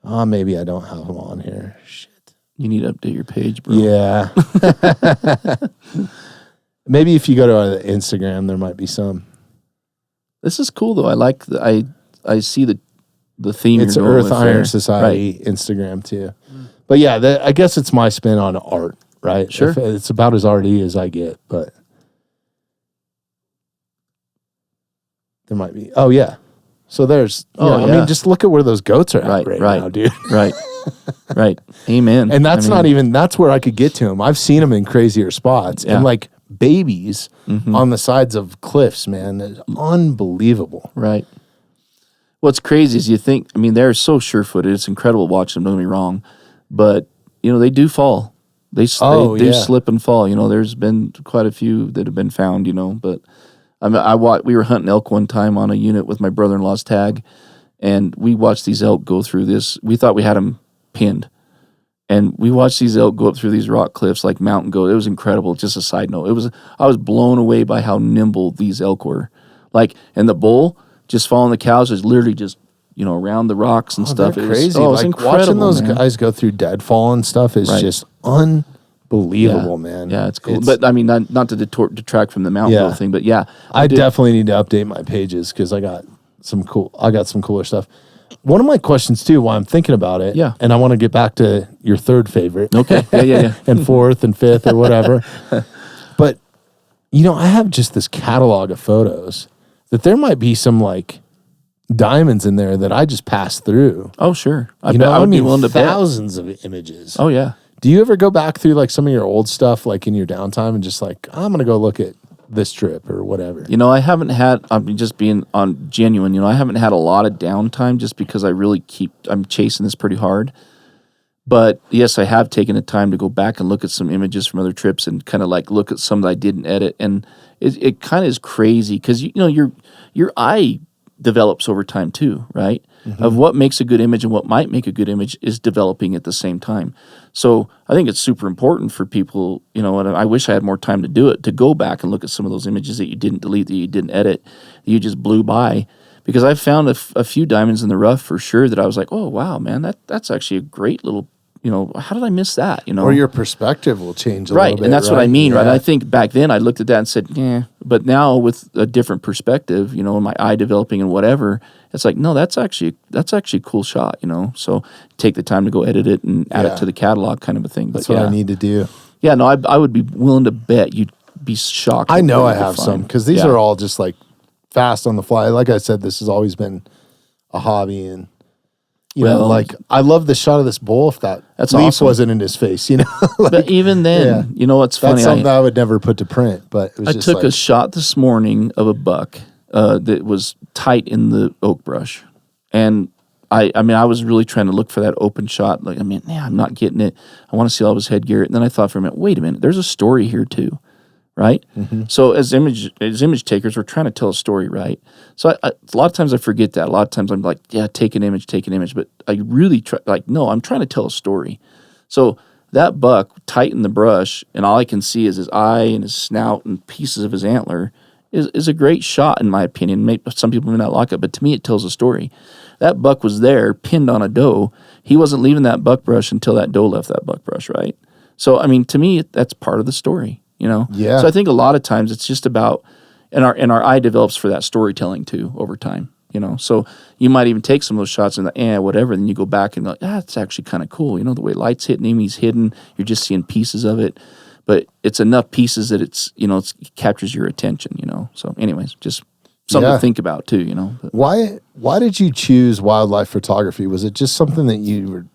Maybe I don't have them on here. Shit. You need to update your page, bro. Yeah. Maybe if you go to Instagram, there might be some. This is cool, though. I like I see the theme. It's Earth Iron Society Instagram, too. But yeah, I guess it's my spin on art, right? Sure. It's about as arty as I get, but there might be. Oh, yeah. So there's, I mean, just look at where those goats are at right now, dude. Right. Right. Amen. And that's that's where I could get to them. I've seen them in crazier spots and like babies on the sides of cliffs, man. It's unbelievable. Right. What's crazy is you think, I mean, they're so sure-footed. It's incredible watching them, don't get me wrong. But, they do fall. They do slip and fall. There's been quite a few that have been found, but we were hunting elk one time on a unit with my brother-in-law's tag, and we watched these elk go through this. We thought we had them pinned, and we watched these elk go up through these rock cliffs like mountain goat. It was incredible. Just a side note, I was blown away by how nimble these elk were. And the bull just following the cows is literally just around the rocks and stuff. They're crazy. It was incredible, watching those man. guys go through deadfall and stuff is just unbelievable, man. Yeah, it's cool. But I mean, not to detract from the mountain goat thing, but yeah, I definitely need to update my pages because I got some cooler stuff. One of my questions too, while I'm thinking about it, and I want to get back to your third favorite. Okay. Yeah. And fourth and fifth or whatever. But, I have just this catalog of photos that there might be some like diamonds in there that I just passed through. Oh, sure. I would be willing to bet. Thousands of images. Oh, yeah. Do you ever go back through like some of your old stuff, like in your downtime, and just like, I'm going to go look at this trip or whatever? I haven't had, I'm just being on genuine, I haven't had a lot of downtime just because I'm chasing this pretty hard. But yes, I have taken the time to go back and look at some images from other trips and kind of like look at some that I didn't edit. And it kind of is crazy because, your eye develops over time too, right? Mm-hmm. Of what makes a good image and what might make a good image is developing at the same time. So I think it's super important for people, and I wish I had more time to do it, to go back and look at some of those images that you didn't delete, that you didn't edit, that you just blew by. Because I've found a few diamonds in the rough for sure that I was like, oh, wow, man, that's actually a great little, how did I miss that? Or your perspective will change a little bit. Right, and that's what I mean, right? I think back then I looked at that and said, yeah, but now with a different perspective, my eye developing and whatever, it's like, no, that's actually a cool shot, So take the time to go edit it and add it to the catalog kind of a thing. But that's what I need to do. Yeah, no, I would be willing to bet you'd be shocked. I know I have some, because these are all just like fast on the fly. Like I said, this has always been a hobby, and like I love the shot of this bull. If that leaf awesome. Wasn't in his face, like, but even then, what's funny? That's something I would never put to print. But it was I just took a shot this morning of a buck that was tight in the oak brush, and I was really trying to look for that open shot. Like, I'm not getting it. I want to see all of his headgear. And then I thought for a minute, wait a minute, there's a story here too. Right? Mm-hmm. So as image takers, we're trying to tell a story, right? So a lot of times I forget that. A lot of times I'm like, yeah, take an image. But I really try, no, I'm trying to tell a story. So that buck tight in the brush, and all I can see is his eye and his snout and pieces of his antler is a great shot, in my opinion. Maybe some people may not like it, but to me it tells a story. That buck was there, pinned on a doe. He wasn't leaving that buck brush until that doe left that buck brush, right? So, to me, that's part of the story. Yeah. So I think a lot of times it's just about, and our eye develops for that storytelling too over time. So you might even take some of those shots and whatever, then you go back and go, it's actually kind of cool. The way light's hitting him, he's hidden. You're just seeing pieces of it, but it's enough pieces that it captures your attention. So, anyways, just something to think about too. But why did you choose wildlife photography? Was it just something that you were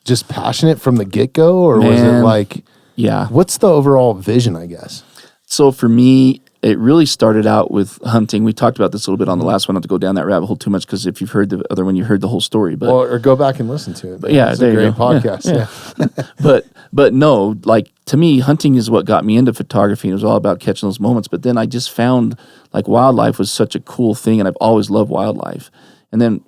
just passionate from the get-go, or was it like? Yeah. What's the overall vision, I guess? So for me, it really started out with hunting. We talked about this a little bit on the last one, not to go down that rabbit hole too much, because if you've heard the other one, you heard the whole story. But or go back and listen to it. But yeah, it's a great podcast. Yeah. But no, like to me, hunting is what got me into photography. It was all about catching those moments. But then I just found like wildlife was such a cool thing, and I've always loved wildlife. And then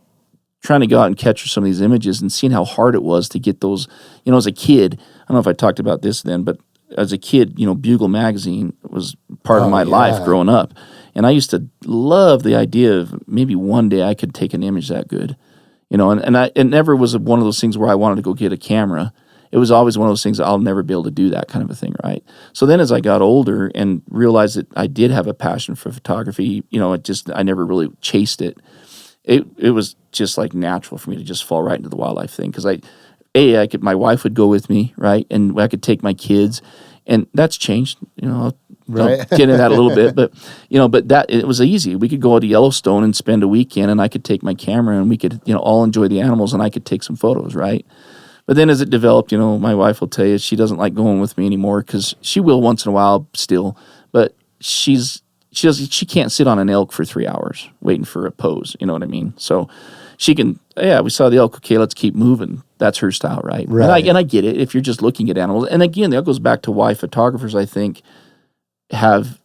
trying to go out and capture some of these images and seeing how hard it was to get those, as a kid. I don't know if I talked about this then, but as a kid, Bugle magazine was part of my life growing up. And I used to love the idea of maybe one day I could take an image that good, and it never was one of those things where I wanted to go get a camera. It was always one of those things that I'll never be able to do that kind of a thing, right? So then as I got older and realized that I did have a passion for photography, I never really chased it. It was just like natural for me to just fall right into the wildlife thing, because my wife would go with me, right, and I could take my kids, and that's changed. I'll get into that a little bit, but that it was easy. We could go to Yellowstone and spend a weekend, and I could take my camera, and we could all enjoy the animals, and I could take some photos, right? But then as it developed, my wife will tell you she doesn't like going with me anymore, because she will once in a while still, but she can't sit on an elk for 3 hours waiting for a pose. You know what I mean? So she can, we saw the elk. Okay, let's keep moving. That's her style, right? Right. And I get it if you're just looking at animals. And again, that goes back to why photographers, I think, have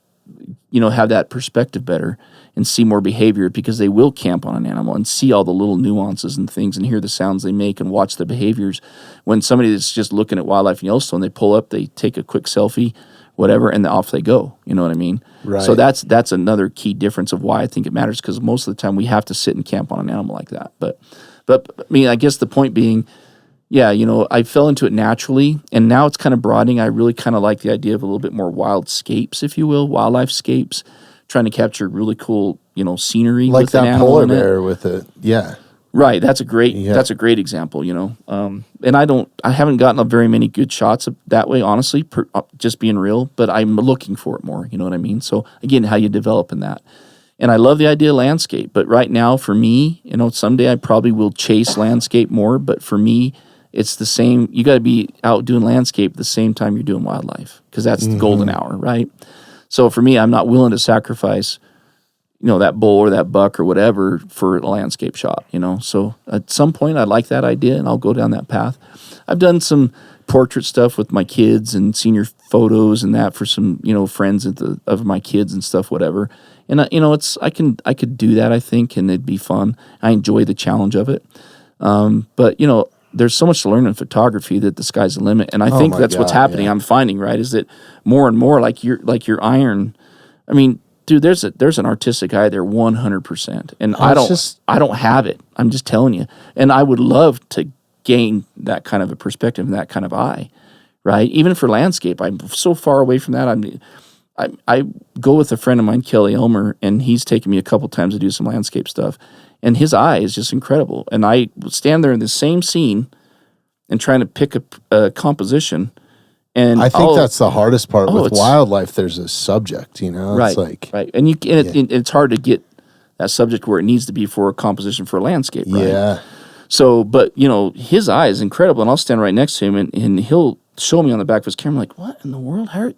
that perspective better and see more behavior, because they will camp on an animal and see all the little nuances and things and hear the sounds they make and watch the behaviors. When somebody that's just looking at wildlife in Yellowstone, they pull up, they take a quick selfie, whatever, and off they go. You know what I mean? Right. So that's another key difference of why I think it matters, because most of the time we have to sit and camp on an animal like that. But I guess the point being, I fell into it naturally, and now it's kind of broadening. I really kind of like the idea of a little bit more wildscapes, if you will, wildlife scapes, trying to capture really cool, scenery. Like with an that animal polar in it. bear with it. Yeah. Right. That's a great example, and I haven't gotten very many good shots that way, honestly, just being real, but I'm looking for it more, you know what I mean? So again, how you develop in that. And I love the idea of landscape, but right now for me, someday I probably will chase landscape more, but for me, it's the same. You got to be out doing landscape at the same time you're doing wildlife, because that's the golden hour, right? So for me, I'm not willing to sacrifice, that bull or that buck or whatever for a landscape shot, So at some point, I like that idea, and I'll go down that path. I've done some portrait stuff with my kids and senior photos and that for some, friends of my kids and stuff, whatever. And I could do that, I think, and it'd be fun. I enjoy the challenge of it. But there's so much to learn in photography that the sky's the limit, and I think that's what's happening. Yeah. I'm finding, right, is that more and more like your iron. I mean, dude, there's an artistic eye there, 100%, and I don't have it. I'm just telling you, and I would love to gain that kind of a perspective and that kind of eye, right? Even for landscape, I'm so far away from that. I go with a friend of mine, Kelly Elmer, and he's taken me a couple times to do some landscape stuff. And his eye is just incredible. And I would stand there in the same scene and trying to pick a composition. And I think that's the hardest part with wildlife. There's a subject, Right, it's right. And it's hard to get that subject where it needs to be for a composition for a landscape, right? Yeah. So, but, his eye is incredible. And I'll stand right next to him, and he'll show me on the back of his camera, like, what in the world? How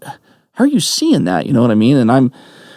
are you seeing that? You know what I mean? And I'm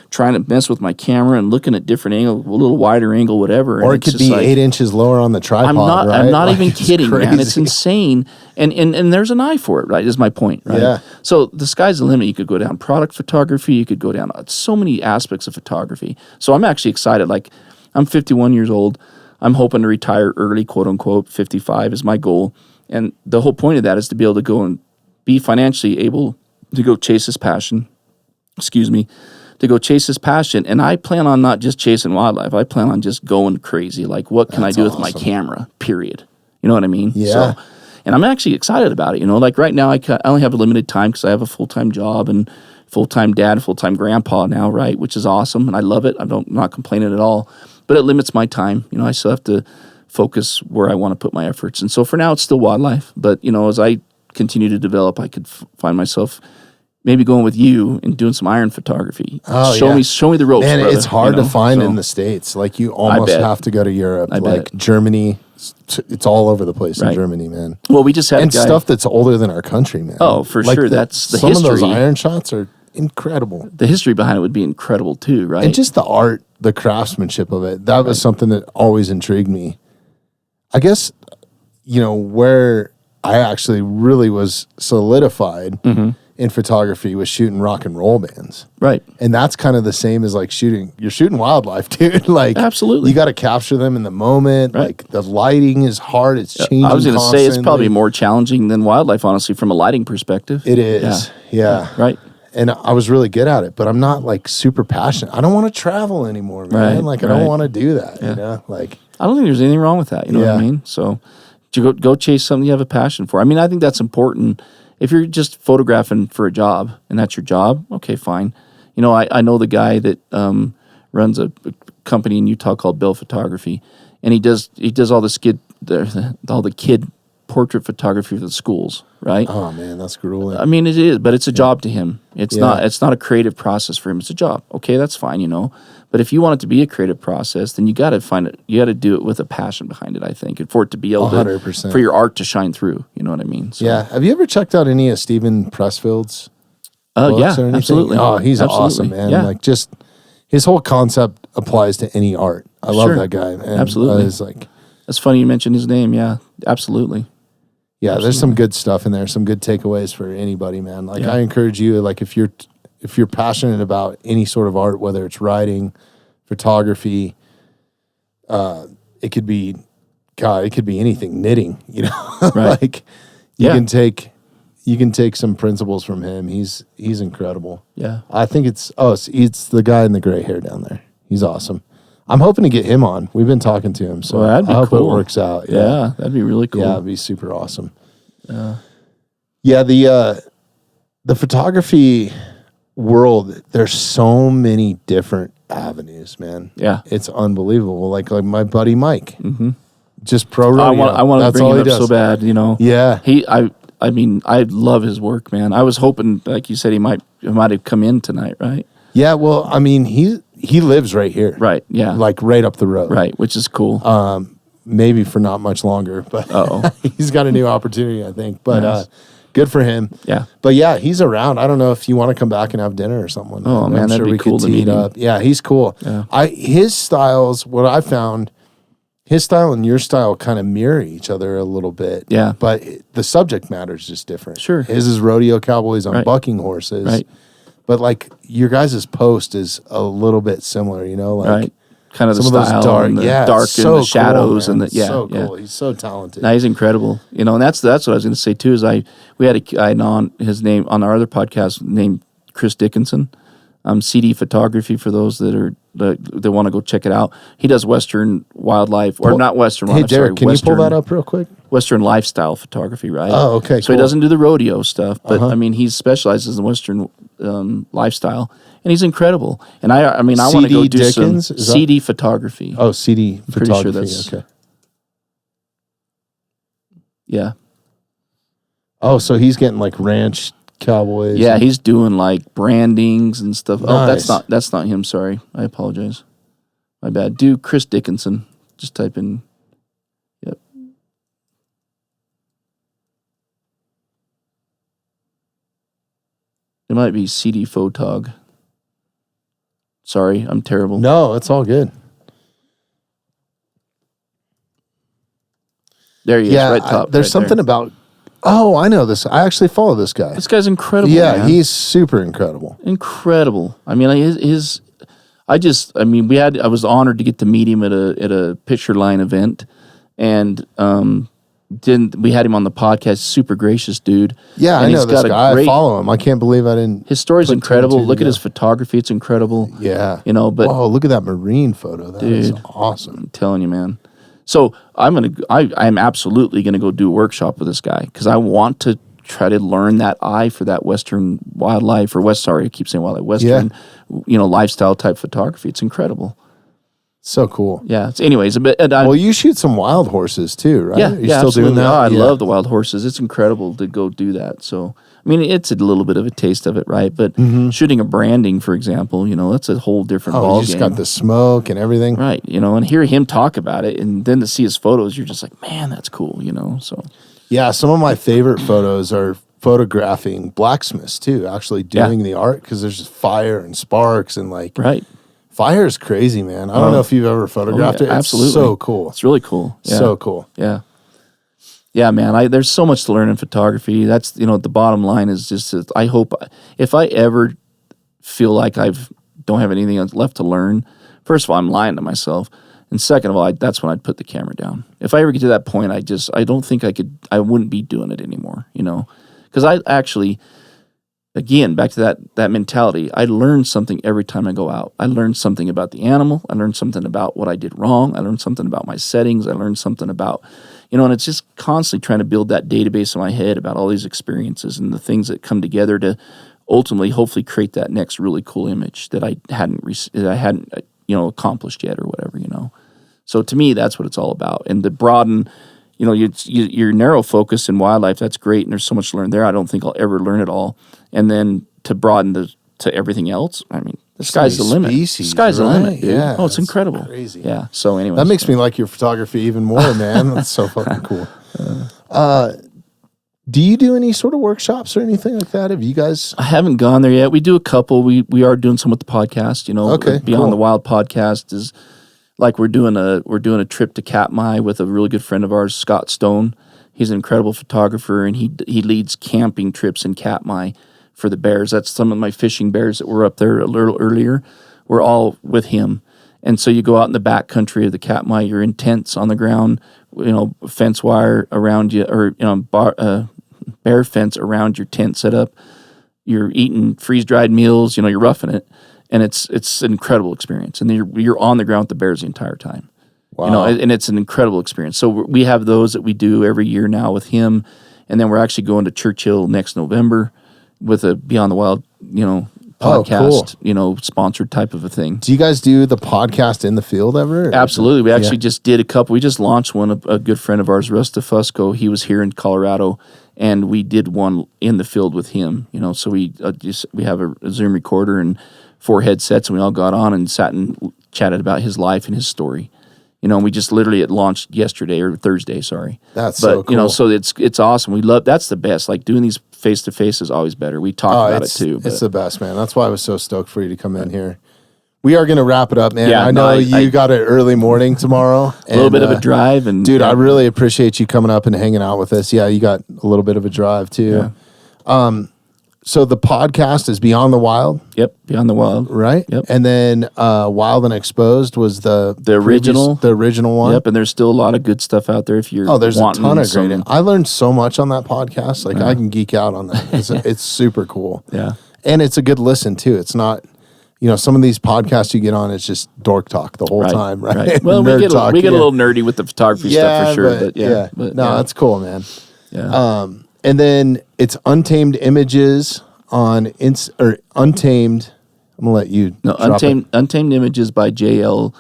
trying to mess with my camera and looking at different angle, a little wider angle, whatever. Or it could be 8 inches lower on the tripod. I'm not even kidding, man. It's insane. And there's an eye for it, right? Is my point, right? Yeah. So the sky's the limit. You could go down product photography. You could go down so many aspects of photography. So I'm actually excited. Like, I'm 51 years old. I'm hoping to retire early, quote unquote. 55 is my goal. And the whole point of that is to be able to go and be financially able to go chase this passion. To go chase this passion. And I plan on not just chasing wildlife. I plan on just going crazy. Like, what can I do with my camera, period? You know what I mean? Yeah. So, and I'm actually excited about it. Like right now, I only have a limited time because I have a full-time job and full-time dad, full-time grandpa now, right? Which is awesome. And I love it. I'm not complaining at all. But it limits my time. I still have to focus where I want to put my efforts. And so for now, it's still wildlife. But, as I continue to develop, I could find myself maybe going with you and doing some iron photography. Show me the ropes, man. brother, It's hard to find in the States. Like, you almost have to go to Europe. Germany, it's all over the place in Germany, man. Well, we just had stuff that's older than our country, man. Oh, for sure. That's the some history. Some of those iron shots are incredible. The history behind it would be incredible too, right? And just the art, the craftsmanship of it. That was something that always intrigued me. I guess, where I actually really was solidified in photography was shooting rock and roll bands. Right. And that's kind of the same as like you're shooting wildlife, dude. Like, absolutely. You got to capture them in the moment. Right. Like, the lighting is hard. It's changing. I was going to say it's probably more challenging than wildlife, honestly, from a lighting perspective. It is. Yeah. Right. And I was really good at it, but I'm not like super passionate. I don't want to travel anymore, man. Right. Like, I don't want to do that, Like, I don't think there's anything wrong with that. You know what I mean? So to go chase something you have a passion for. I mean, I think that's important. If you're just photographing for a job and that's your job, okay, fine. I know the guy that runs a company in Utah called Bell Photography, and he does all the kid portrait photography for the schools, right? Oh man, that's grueling. I mean, it is, but it's a job to him. It's not a creative process for him. It's a job. Okay, that's fine, But if you want it to be a creative process, then you got to find it. You got to do it with a passion behind it, I think, and for it to be able 100%. For your art to shine through. You know what I mean? So, yeah. Have you ever checked out any of Stephen Pressfield's books yeah, or anything? absolutely. Oh, he's awesome, man. Yeah. Like, just his whole concept applies to any art. I love that guy, man. Absolutely. That's funny you mentioned his name. Yeah, absolutely. Yeah, there's some good stuff in there, some good takeaways for anybody, man. Like, I encourage you, like, if you're passionate about any sort of art, whether it's writing, photography, it could be anything, knitting, Right. Like, you can take some principles from him. He's incredible. Yeah. I think it's the guy in the gray hair down there. He's awesome. I'm hoping to get him on. We've been talking to him, so that'd be I hope cool. it works out. Yeah, that'd be really cool. Yeah, it'd be super awesome. Yeah, the photography world, there's so many different avenues, man. Yeah. It's unbelievable. Like my buddy Mike. Mm-hmm. just pro rodeo. I want to That's bring all him he up does. so bad, you know. Yeah. I mean, I love his work, man. I was hoping, like you said, he might have come in tonight, right? Yeah, well, I mean, he lives right here. Right, yeah. Like right up the road. Right, which is cool. Maybe for not much longer, but he's got a new opportunity, I think. But Nice. good for him. Yeah. But yeah, he's around. I don't know if you want to come back and have dinner or something. Oh, man, that'd be cool to meet him. Yeah, he's cool. Yeah. His styles, what I found, his style and your style kind of mirror each other a little bit. Yeah. But the subject matter is just different. Sure. His is rodeo cowboys on Right. bucking horses. Right. But like your guys' post is a little bit similar, you know? Like Right. Kind of the some of style those dark, and the yeah, dark so and the shadows cool, and man. the, yeah. So yeah. cool. He's so talented. No, he's incredible. You know, and that's what I was going to say too. Is we had a guy on his name on our other podcast named Chris Dickinson, CD photography for those that want to go check it out. He does Western wildlife or not Western Hey, wildlife. Derek, sorry, can Western, you pull that up real quick? Western lifestyle photography, right? Oh, okay, So he cool. doesn't do the rodeo stuff, but I mean, he specializes in Western lifestyle, and he's incredible. And I mean, I want to go CD do Dickens? some Is that- CD photography. Oh, CD pretty sure photography. that's- Okay. Yeah. Oh, so he's getting like ranch cowboys. Yeah, and- he's doing like brandings and stuff. Oh, Nice. that's not him. Sorry, I apologize. My bad. Do Chris Dickinson. Just type in. Yep. It might be CD Photog. Sorry, I'm terrible. No, it's all good. There he is, Yeah, right top. there's right something there. about. Oh, I know this. I actually follow this guy. This guy's incredible. Yeah, man. he's super incredible. Incredible. I mean, I was honored to get to meet him at a Picture Line event, and we had him on the podcast. Super gracious dude. Yeah, And I know he's this got a guy. I great- follow him. I can't believe I didn't. His story's put two and incredible. two Look at his together. photography; it's incredible. Yeah. You know, but Oh, look at that marine photo. That is Dude. awesome. I'm telling you, man. So I'm absolutely gonna go do a workshop with this guy because I want to try to learn that eye for that Western wildlife I keep saying wildlife, Western, lifestyle type photography. It's incredible. So cool. Yeah. Anyways, Well, you shoot some wild horses too, right? yeah, You're yeah, still doing absolutely. that? Oh, I Yeah. love the wild horses. It's incredible to go do that. So, I mean, it's a little bit of a taste of it, right? But shooting a branding, for example, that's a whole different Oh, ball you just game. got the smoke and everything. Right, and hear him talk about it, and then to see his photos, you're just like, man, that's cool, So, Yeah, some of my favorite photos are photographing blacksmiths too, actually doing the art because there's just fire and sparks and like right, fire is crazy, man. I don't know if you've ever photographed it. It's absolutely, so cool. It's really cool. Yeah. So cool. Yeah. Yeah, man, there's so much to learn in photography. That's, the bottom line is just that I hope if I ever feel like don't have anything else left to learn, first of all, I'm lying to myself. And second of all, that's when I'd put the camera down. If I ever get to that point, I don't think I wouldn't be doing it anymore, Because I actually, again, back to that mentality, I learn something every time I go out. I learn something about the animal. I learned something about what I did wrong. I learned something about my settings. I learned something about, and it's just constantly trying to build that database in my head about all these experiences and the things that come together to ultimately, hopefully, create that next really cool image that I hadn't accomplished yet or whatever, So to me, that's what it's all about. And to broaden, your narrow focus in wildlife, that's great, and there's so much to learn there. I don't think I'll ever learn it all. And then to broaden to everything else, I mean, the sky's the limit. Species, Sky's the right? limit, dude. Yeah, Oh, it's that's incredible. crazy. Yeah. So anyway, That makes me like your photography even more, man. That's so fucking cool. Do you do any sort of workshops or anything like that? Have you guys? I haven't gone there yet. We do a couple. We are doing some with the podcast. Okay, Beyond cool. the Wild podcast is like we're doing a trip to Katmai with a really good friend of ours, Scott Stone. He's an incredible photographer, and he leads camping trips in Katmai for the bears. That's some of my fishing bears that were up there a little earlier. We're all with him. And so you go out in the back country of the Katmai, you're in tents on the ground, fence wire around you, or bear fence around your tent set up. You're eating freeze-dried meals, you're roughing it, and it's an incredible experience. And you're on the ground with the bears the entire time. Wow. And it's an incredible experience. So we have those that we do every year now with him, and then we're actually going to Churchill next November with a Beyond the Wild, podcast, sponsored type of a thing. Do you guys do the podcast in the field ever? Absolutely. We actually just did a couple. We just launched one. A good friend of ours, Russ DeFusco, he was here in Colorado, and we did one in the field with him. So we have a Zoom recorder and 4 headsets, and we all got on and sat and chatted about his life and his story. We just literally it launched yesterday or Thursday. Sorry, so cool. So it's awesome. We love that's the best. Like doing these face to face is always better. We talk about it too. It's the best, man. That's why I was so stoked for you to come in here. We are going to wrap it up, man. Yeah, I know you got an early morning tomorrow. A little bit of a drive, and dude, I really appreciate you coming up and hanging out with us. Yeah, you got a little bit of a drive too. Yeah. So the podcast is Beyond the Wild. Yep, Beyond the Wild. Right? Yep. And then Wild and Exposed was the original. The original one. Yep, and there's still a lot of good stuff out there if you're there's a ton of some, great. I learned so much on that podcast. Like I can geek out on that. It's super cool. Yeah. And it's a good listen too. It's not some of these podcasts you get on, it's just dork talk the whole time, right? Well, we get a little nerdy with the photography stuff for sure. But that's cool, man. Yeah. And then it's Untamed Images on Untamed. I'm gonna let you. No, Untamed Images by JL.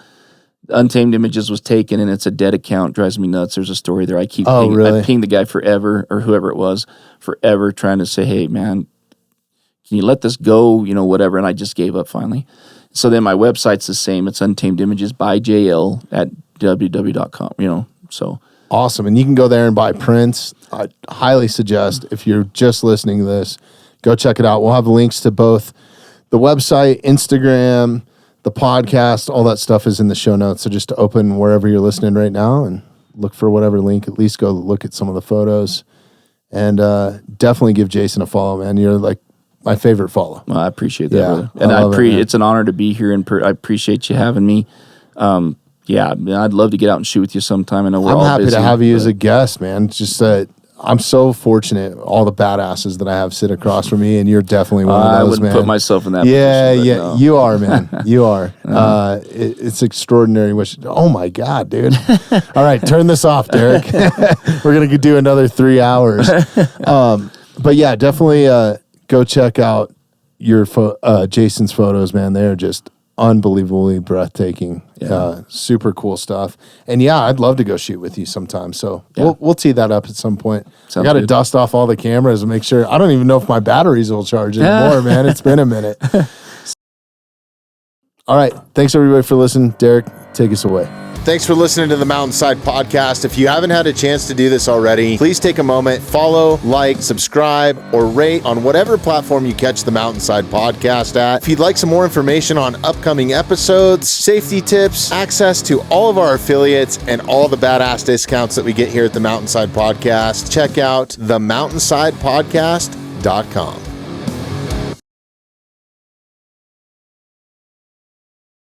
Untamed Images was taken, and it's a dead account. Drives me nuts. There's a story there. I keep really? I pinged the guy forever, or whoever it was, forever, trying to say, hey, man, can you let this go? Whatever. And I just gave up finally. So then my website's the same. It's Untamed Images by JL at www.com. So. Awesome. And you can go there and buy prints. I highly suggest, if you're just listening to this, go check it out. We'll have links to both the website, Instagram, the podcast, all that stuff is in the show notes. So just open wherever you're listening right now and look for whatever link. At least go look at some of the photos. And definitely give Jason a follow, man. You're like my favorite follow. Well, I appreciate that, brother. And it's an honor to be here, and I appreciate you having me. Yeah, man, I'd love to get out and shoot with you sometime. I know we're all busy. I'm happy to have you as a guest, man. Just that I'm so fortunate, all the badasses that I have sit across from me, and you're definitely one of those, I wouldn't put myself in that position. Yeah, no. You are, man. You are. It's extraordinary. Oh, my God, dude. All right, turn this off, Derek. We're going to do another 3 hours. But, yeah, definitely go check out your Jason's photos, man. They're just unbelievably breathtaking. Super cool stuff. And I'd love to go shoot with you sometime. So we'll tee that up at some point. I got to dust off all the cameras and make sure. I don't even know if my batteries will charge anymore, man. It's been a minute. All right. Thanks everybody for listening. Derek, take us away. Thanks for listening to the Mountainside Podcast. If you haven't had a chance to do this already, please take a moment, follow, like, subscribe, or rate on whatever platform you catch the Mountainside Podcast at. If you'd like some more information on upcoming episodes, safety tips, access to all of our affiliates, and all the badass discounts that we get here at the Mountainside Podcast, check out themountainsidepodcast.com.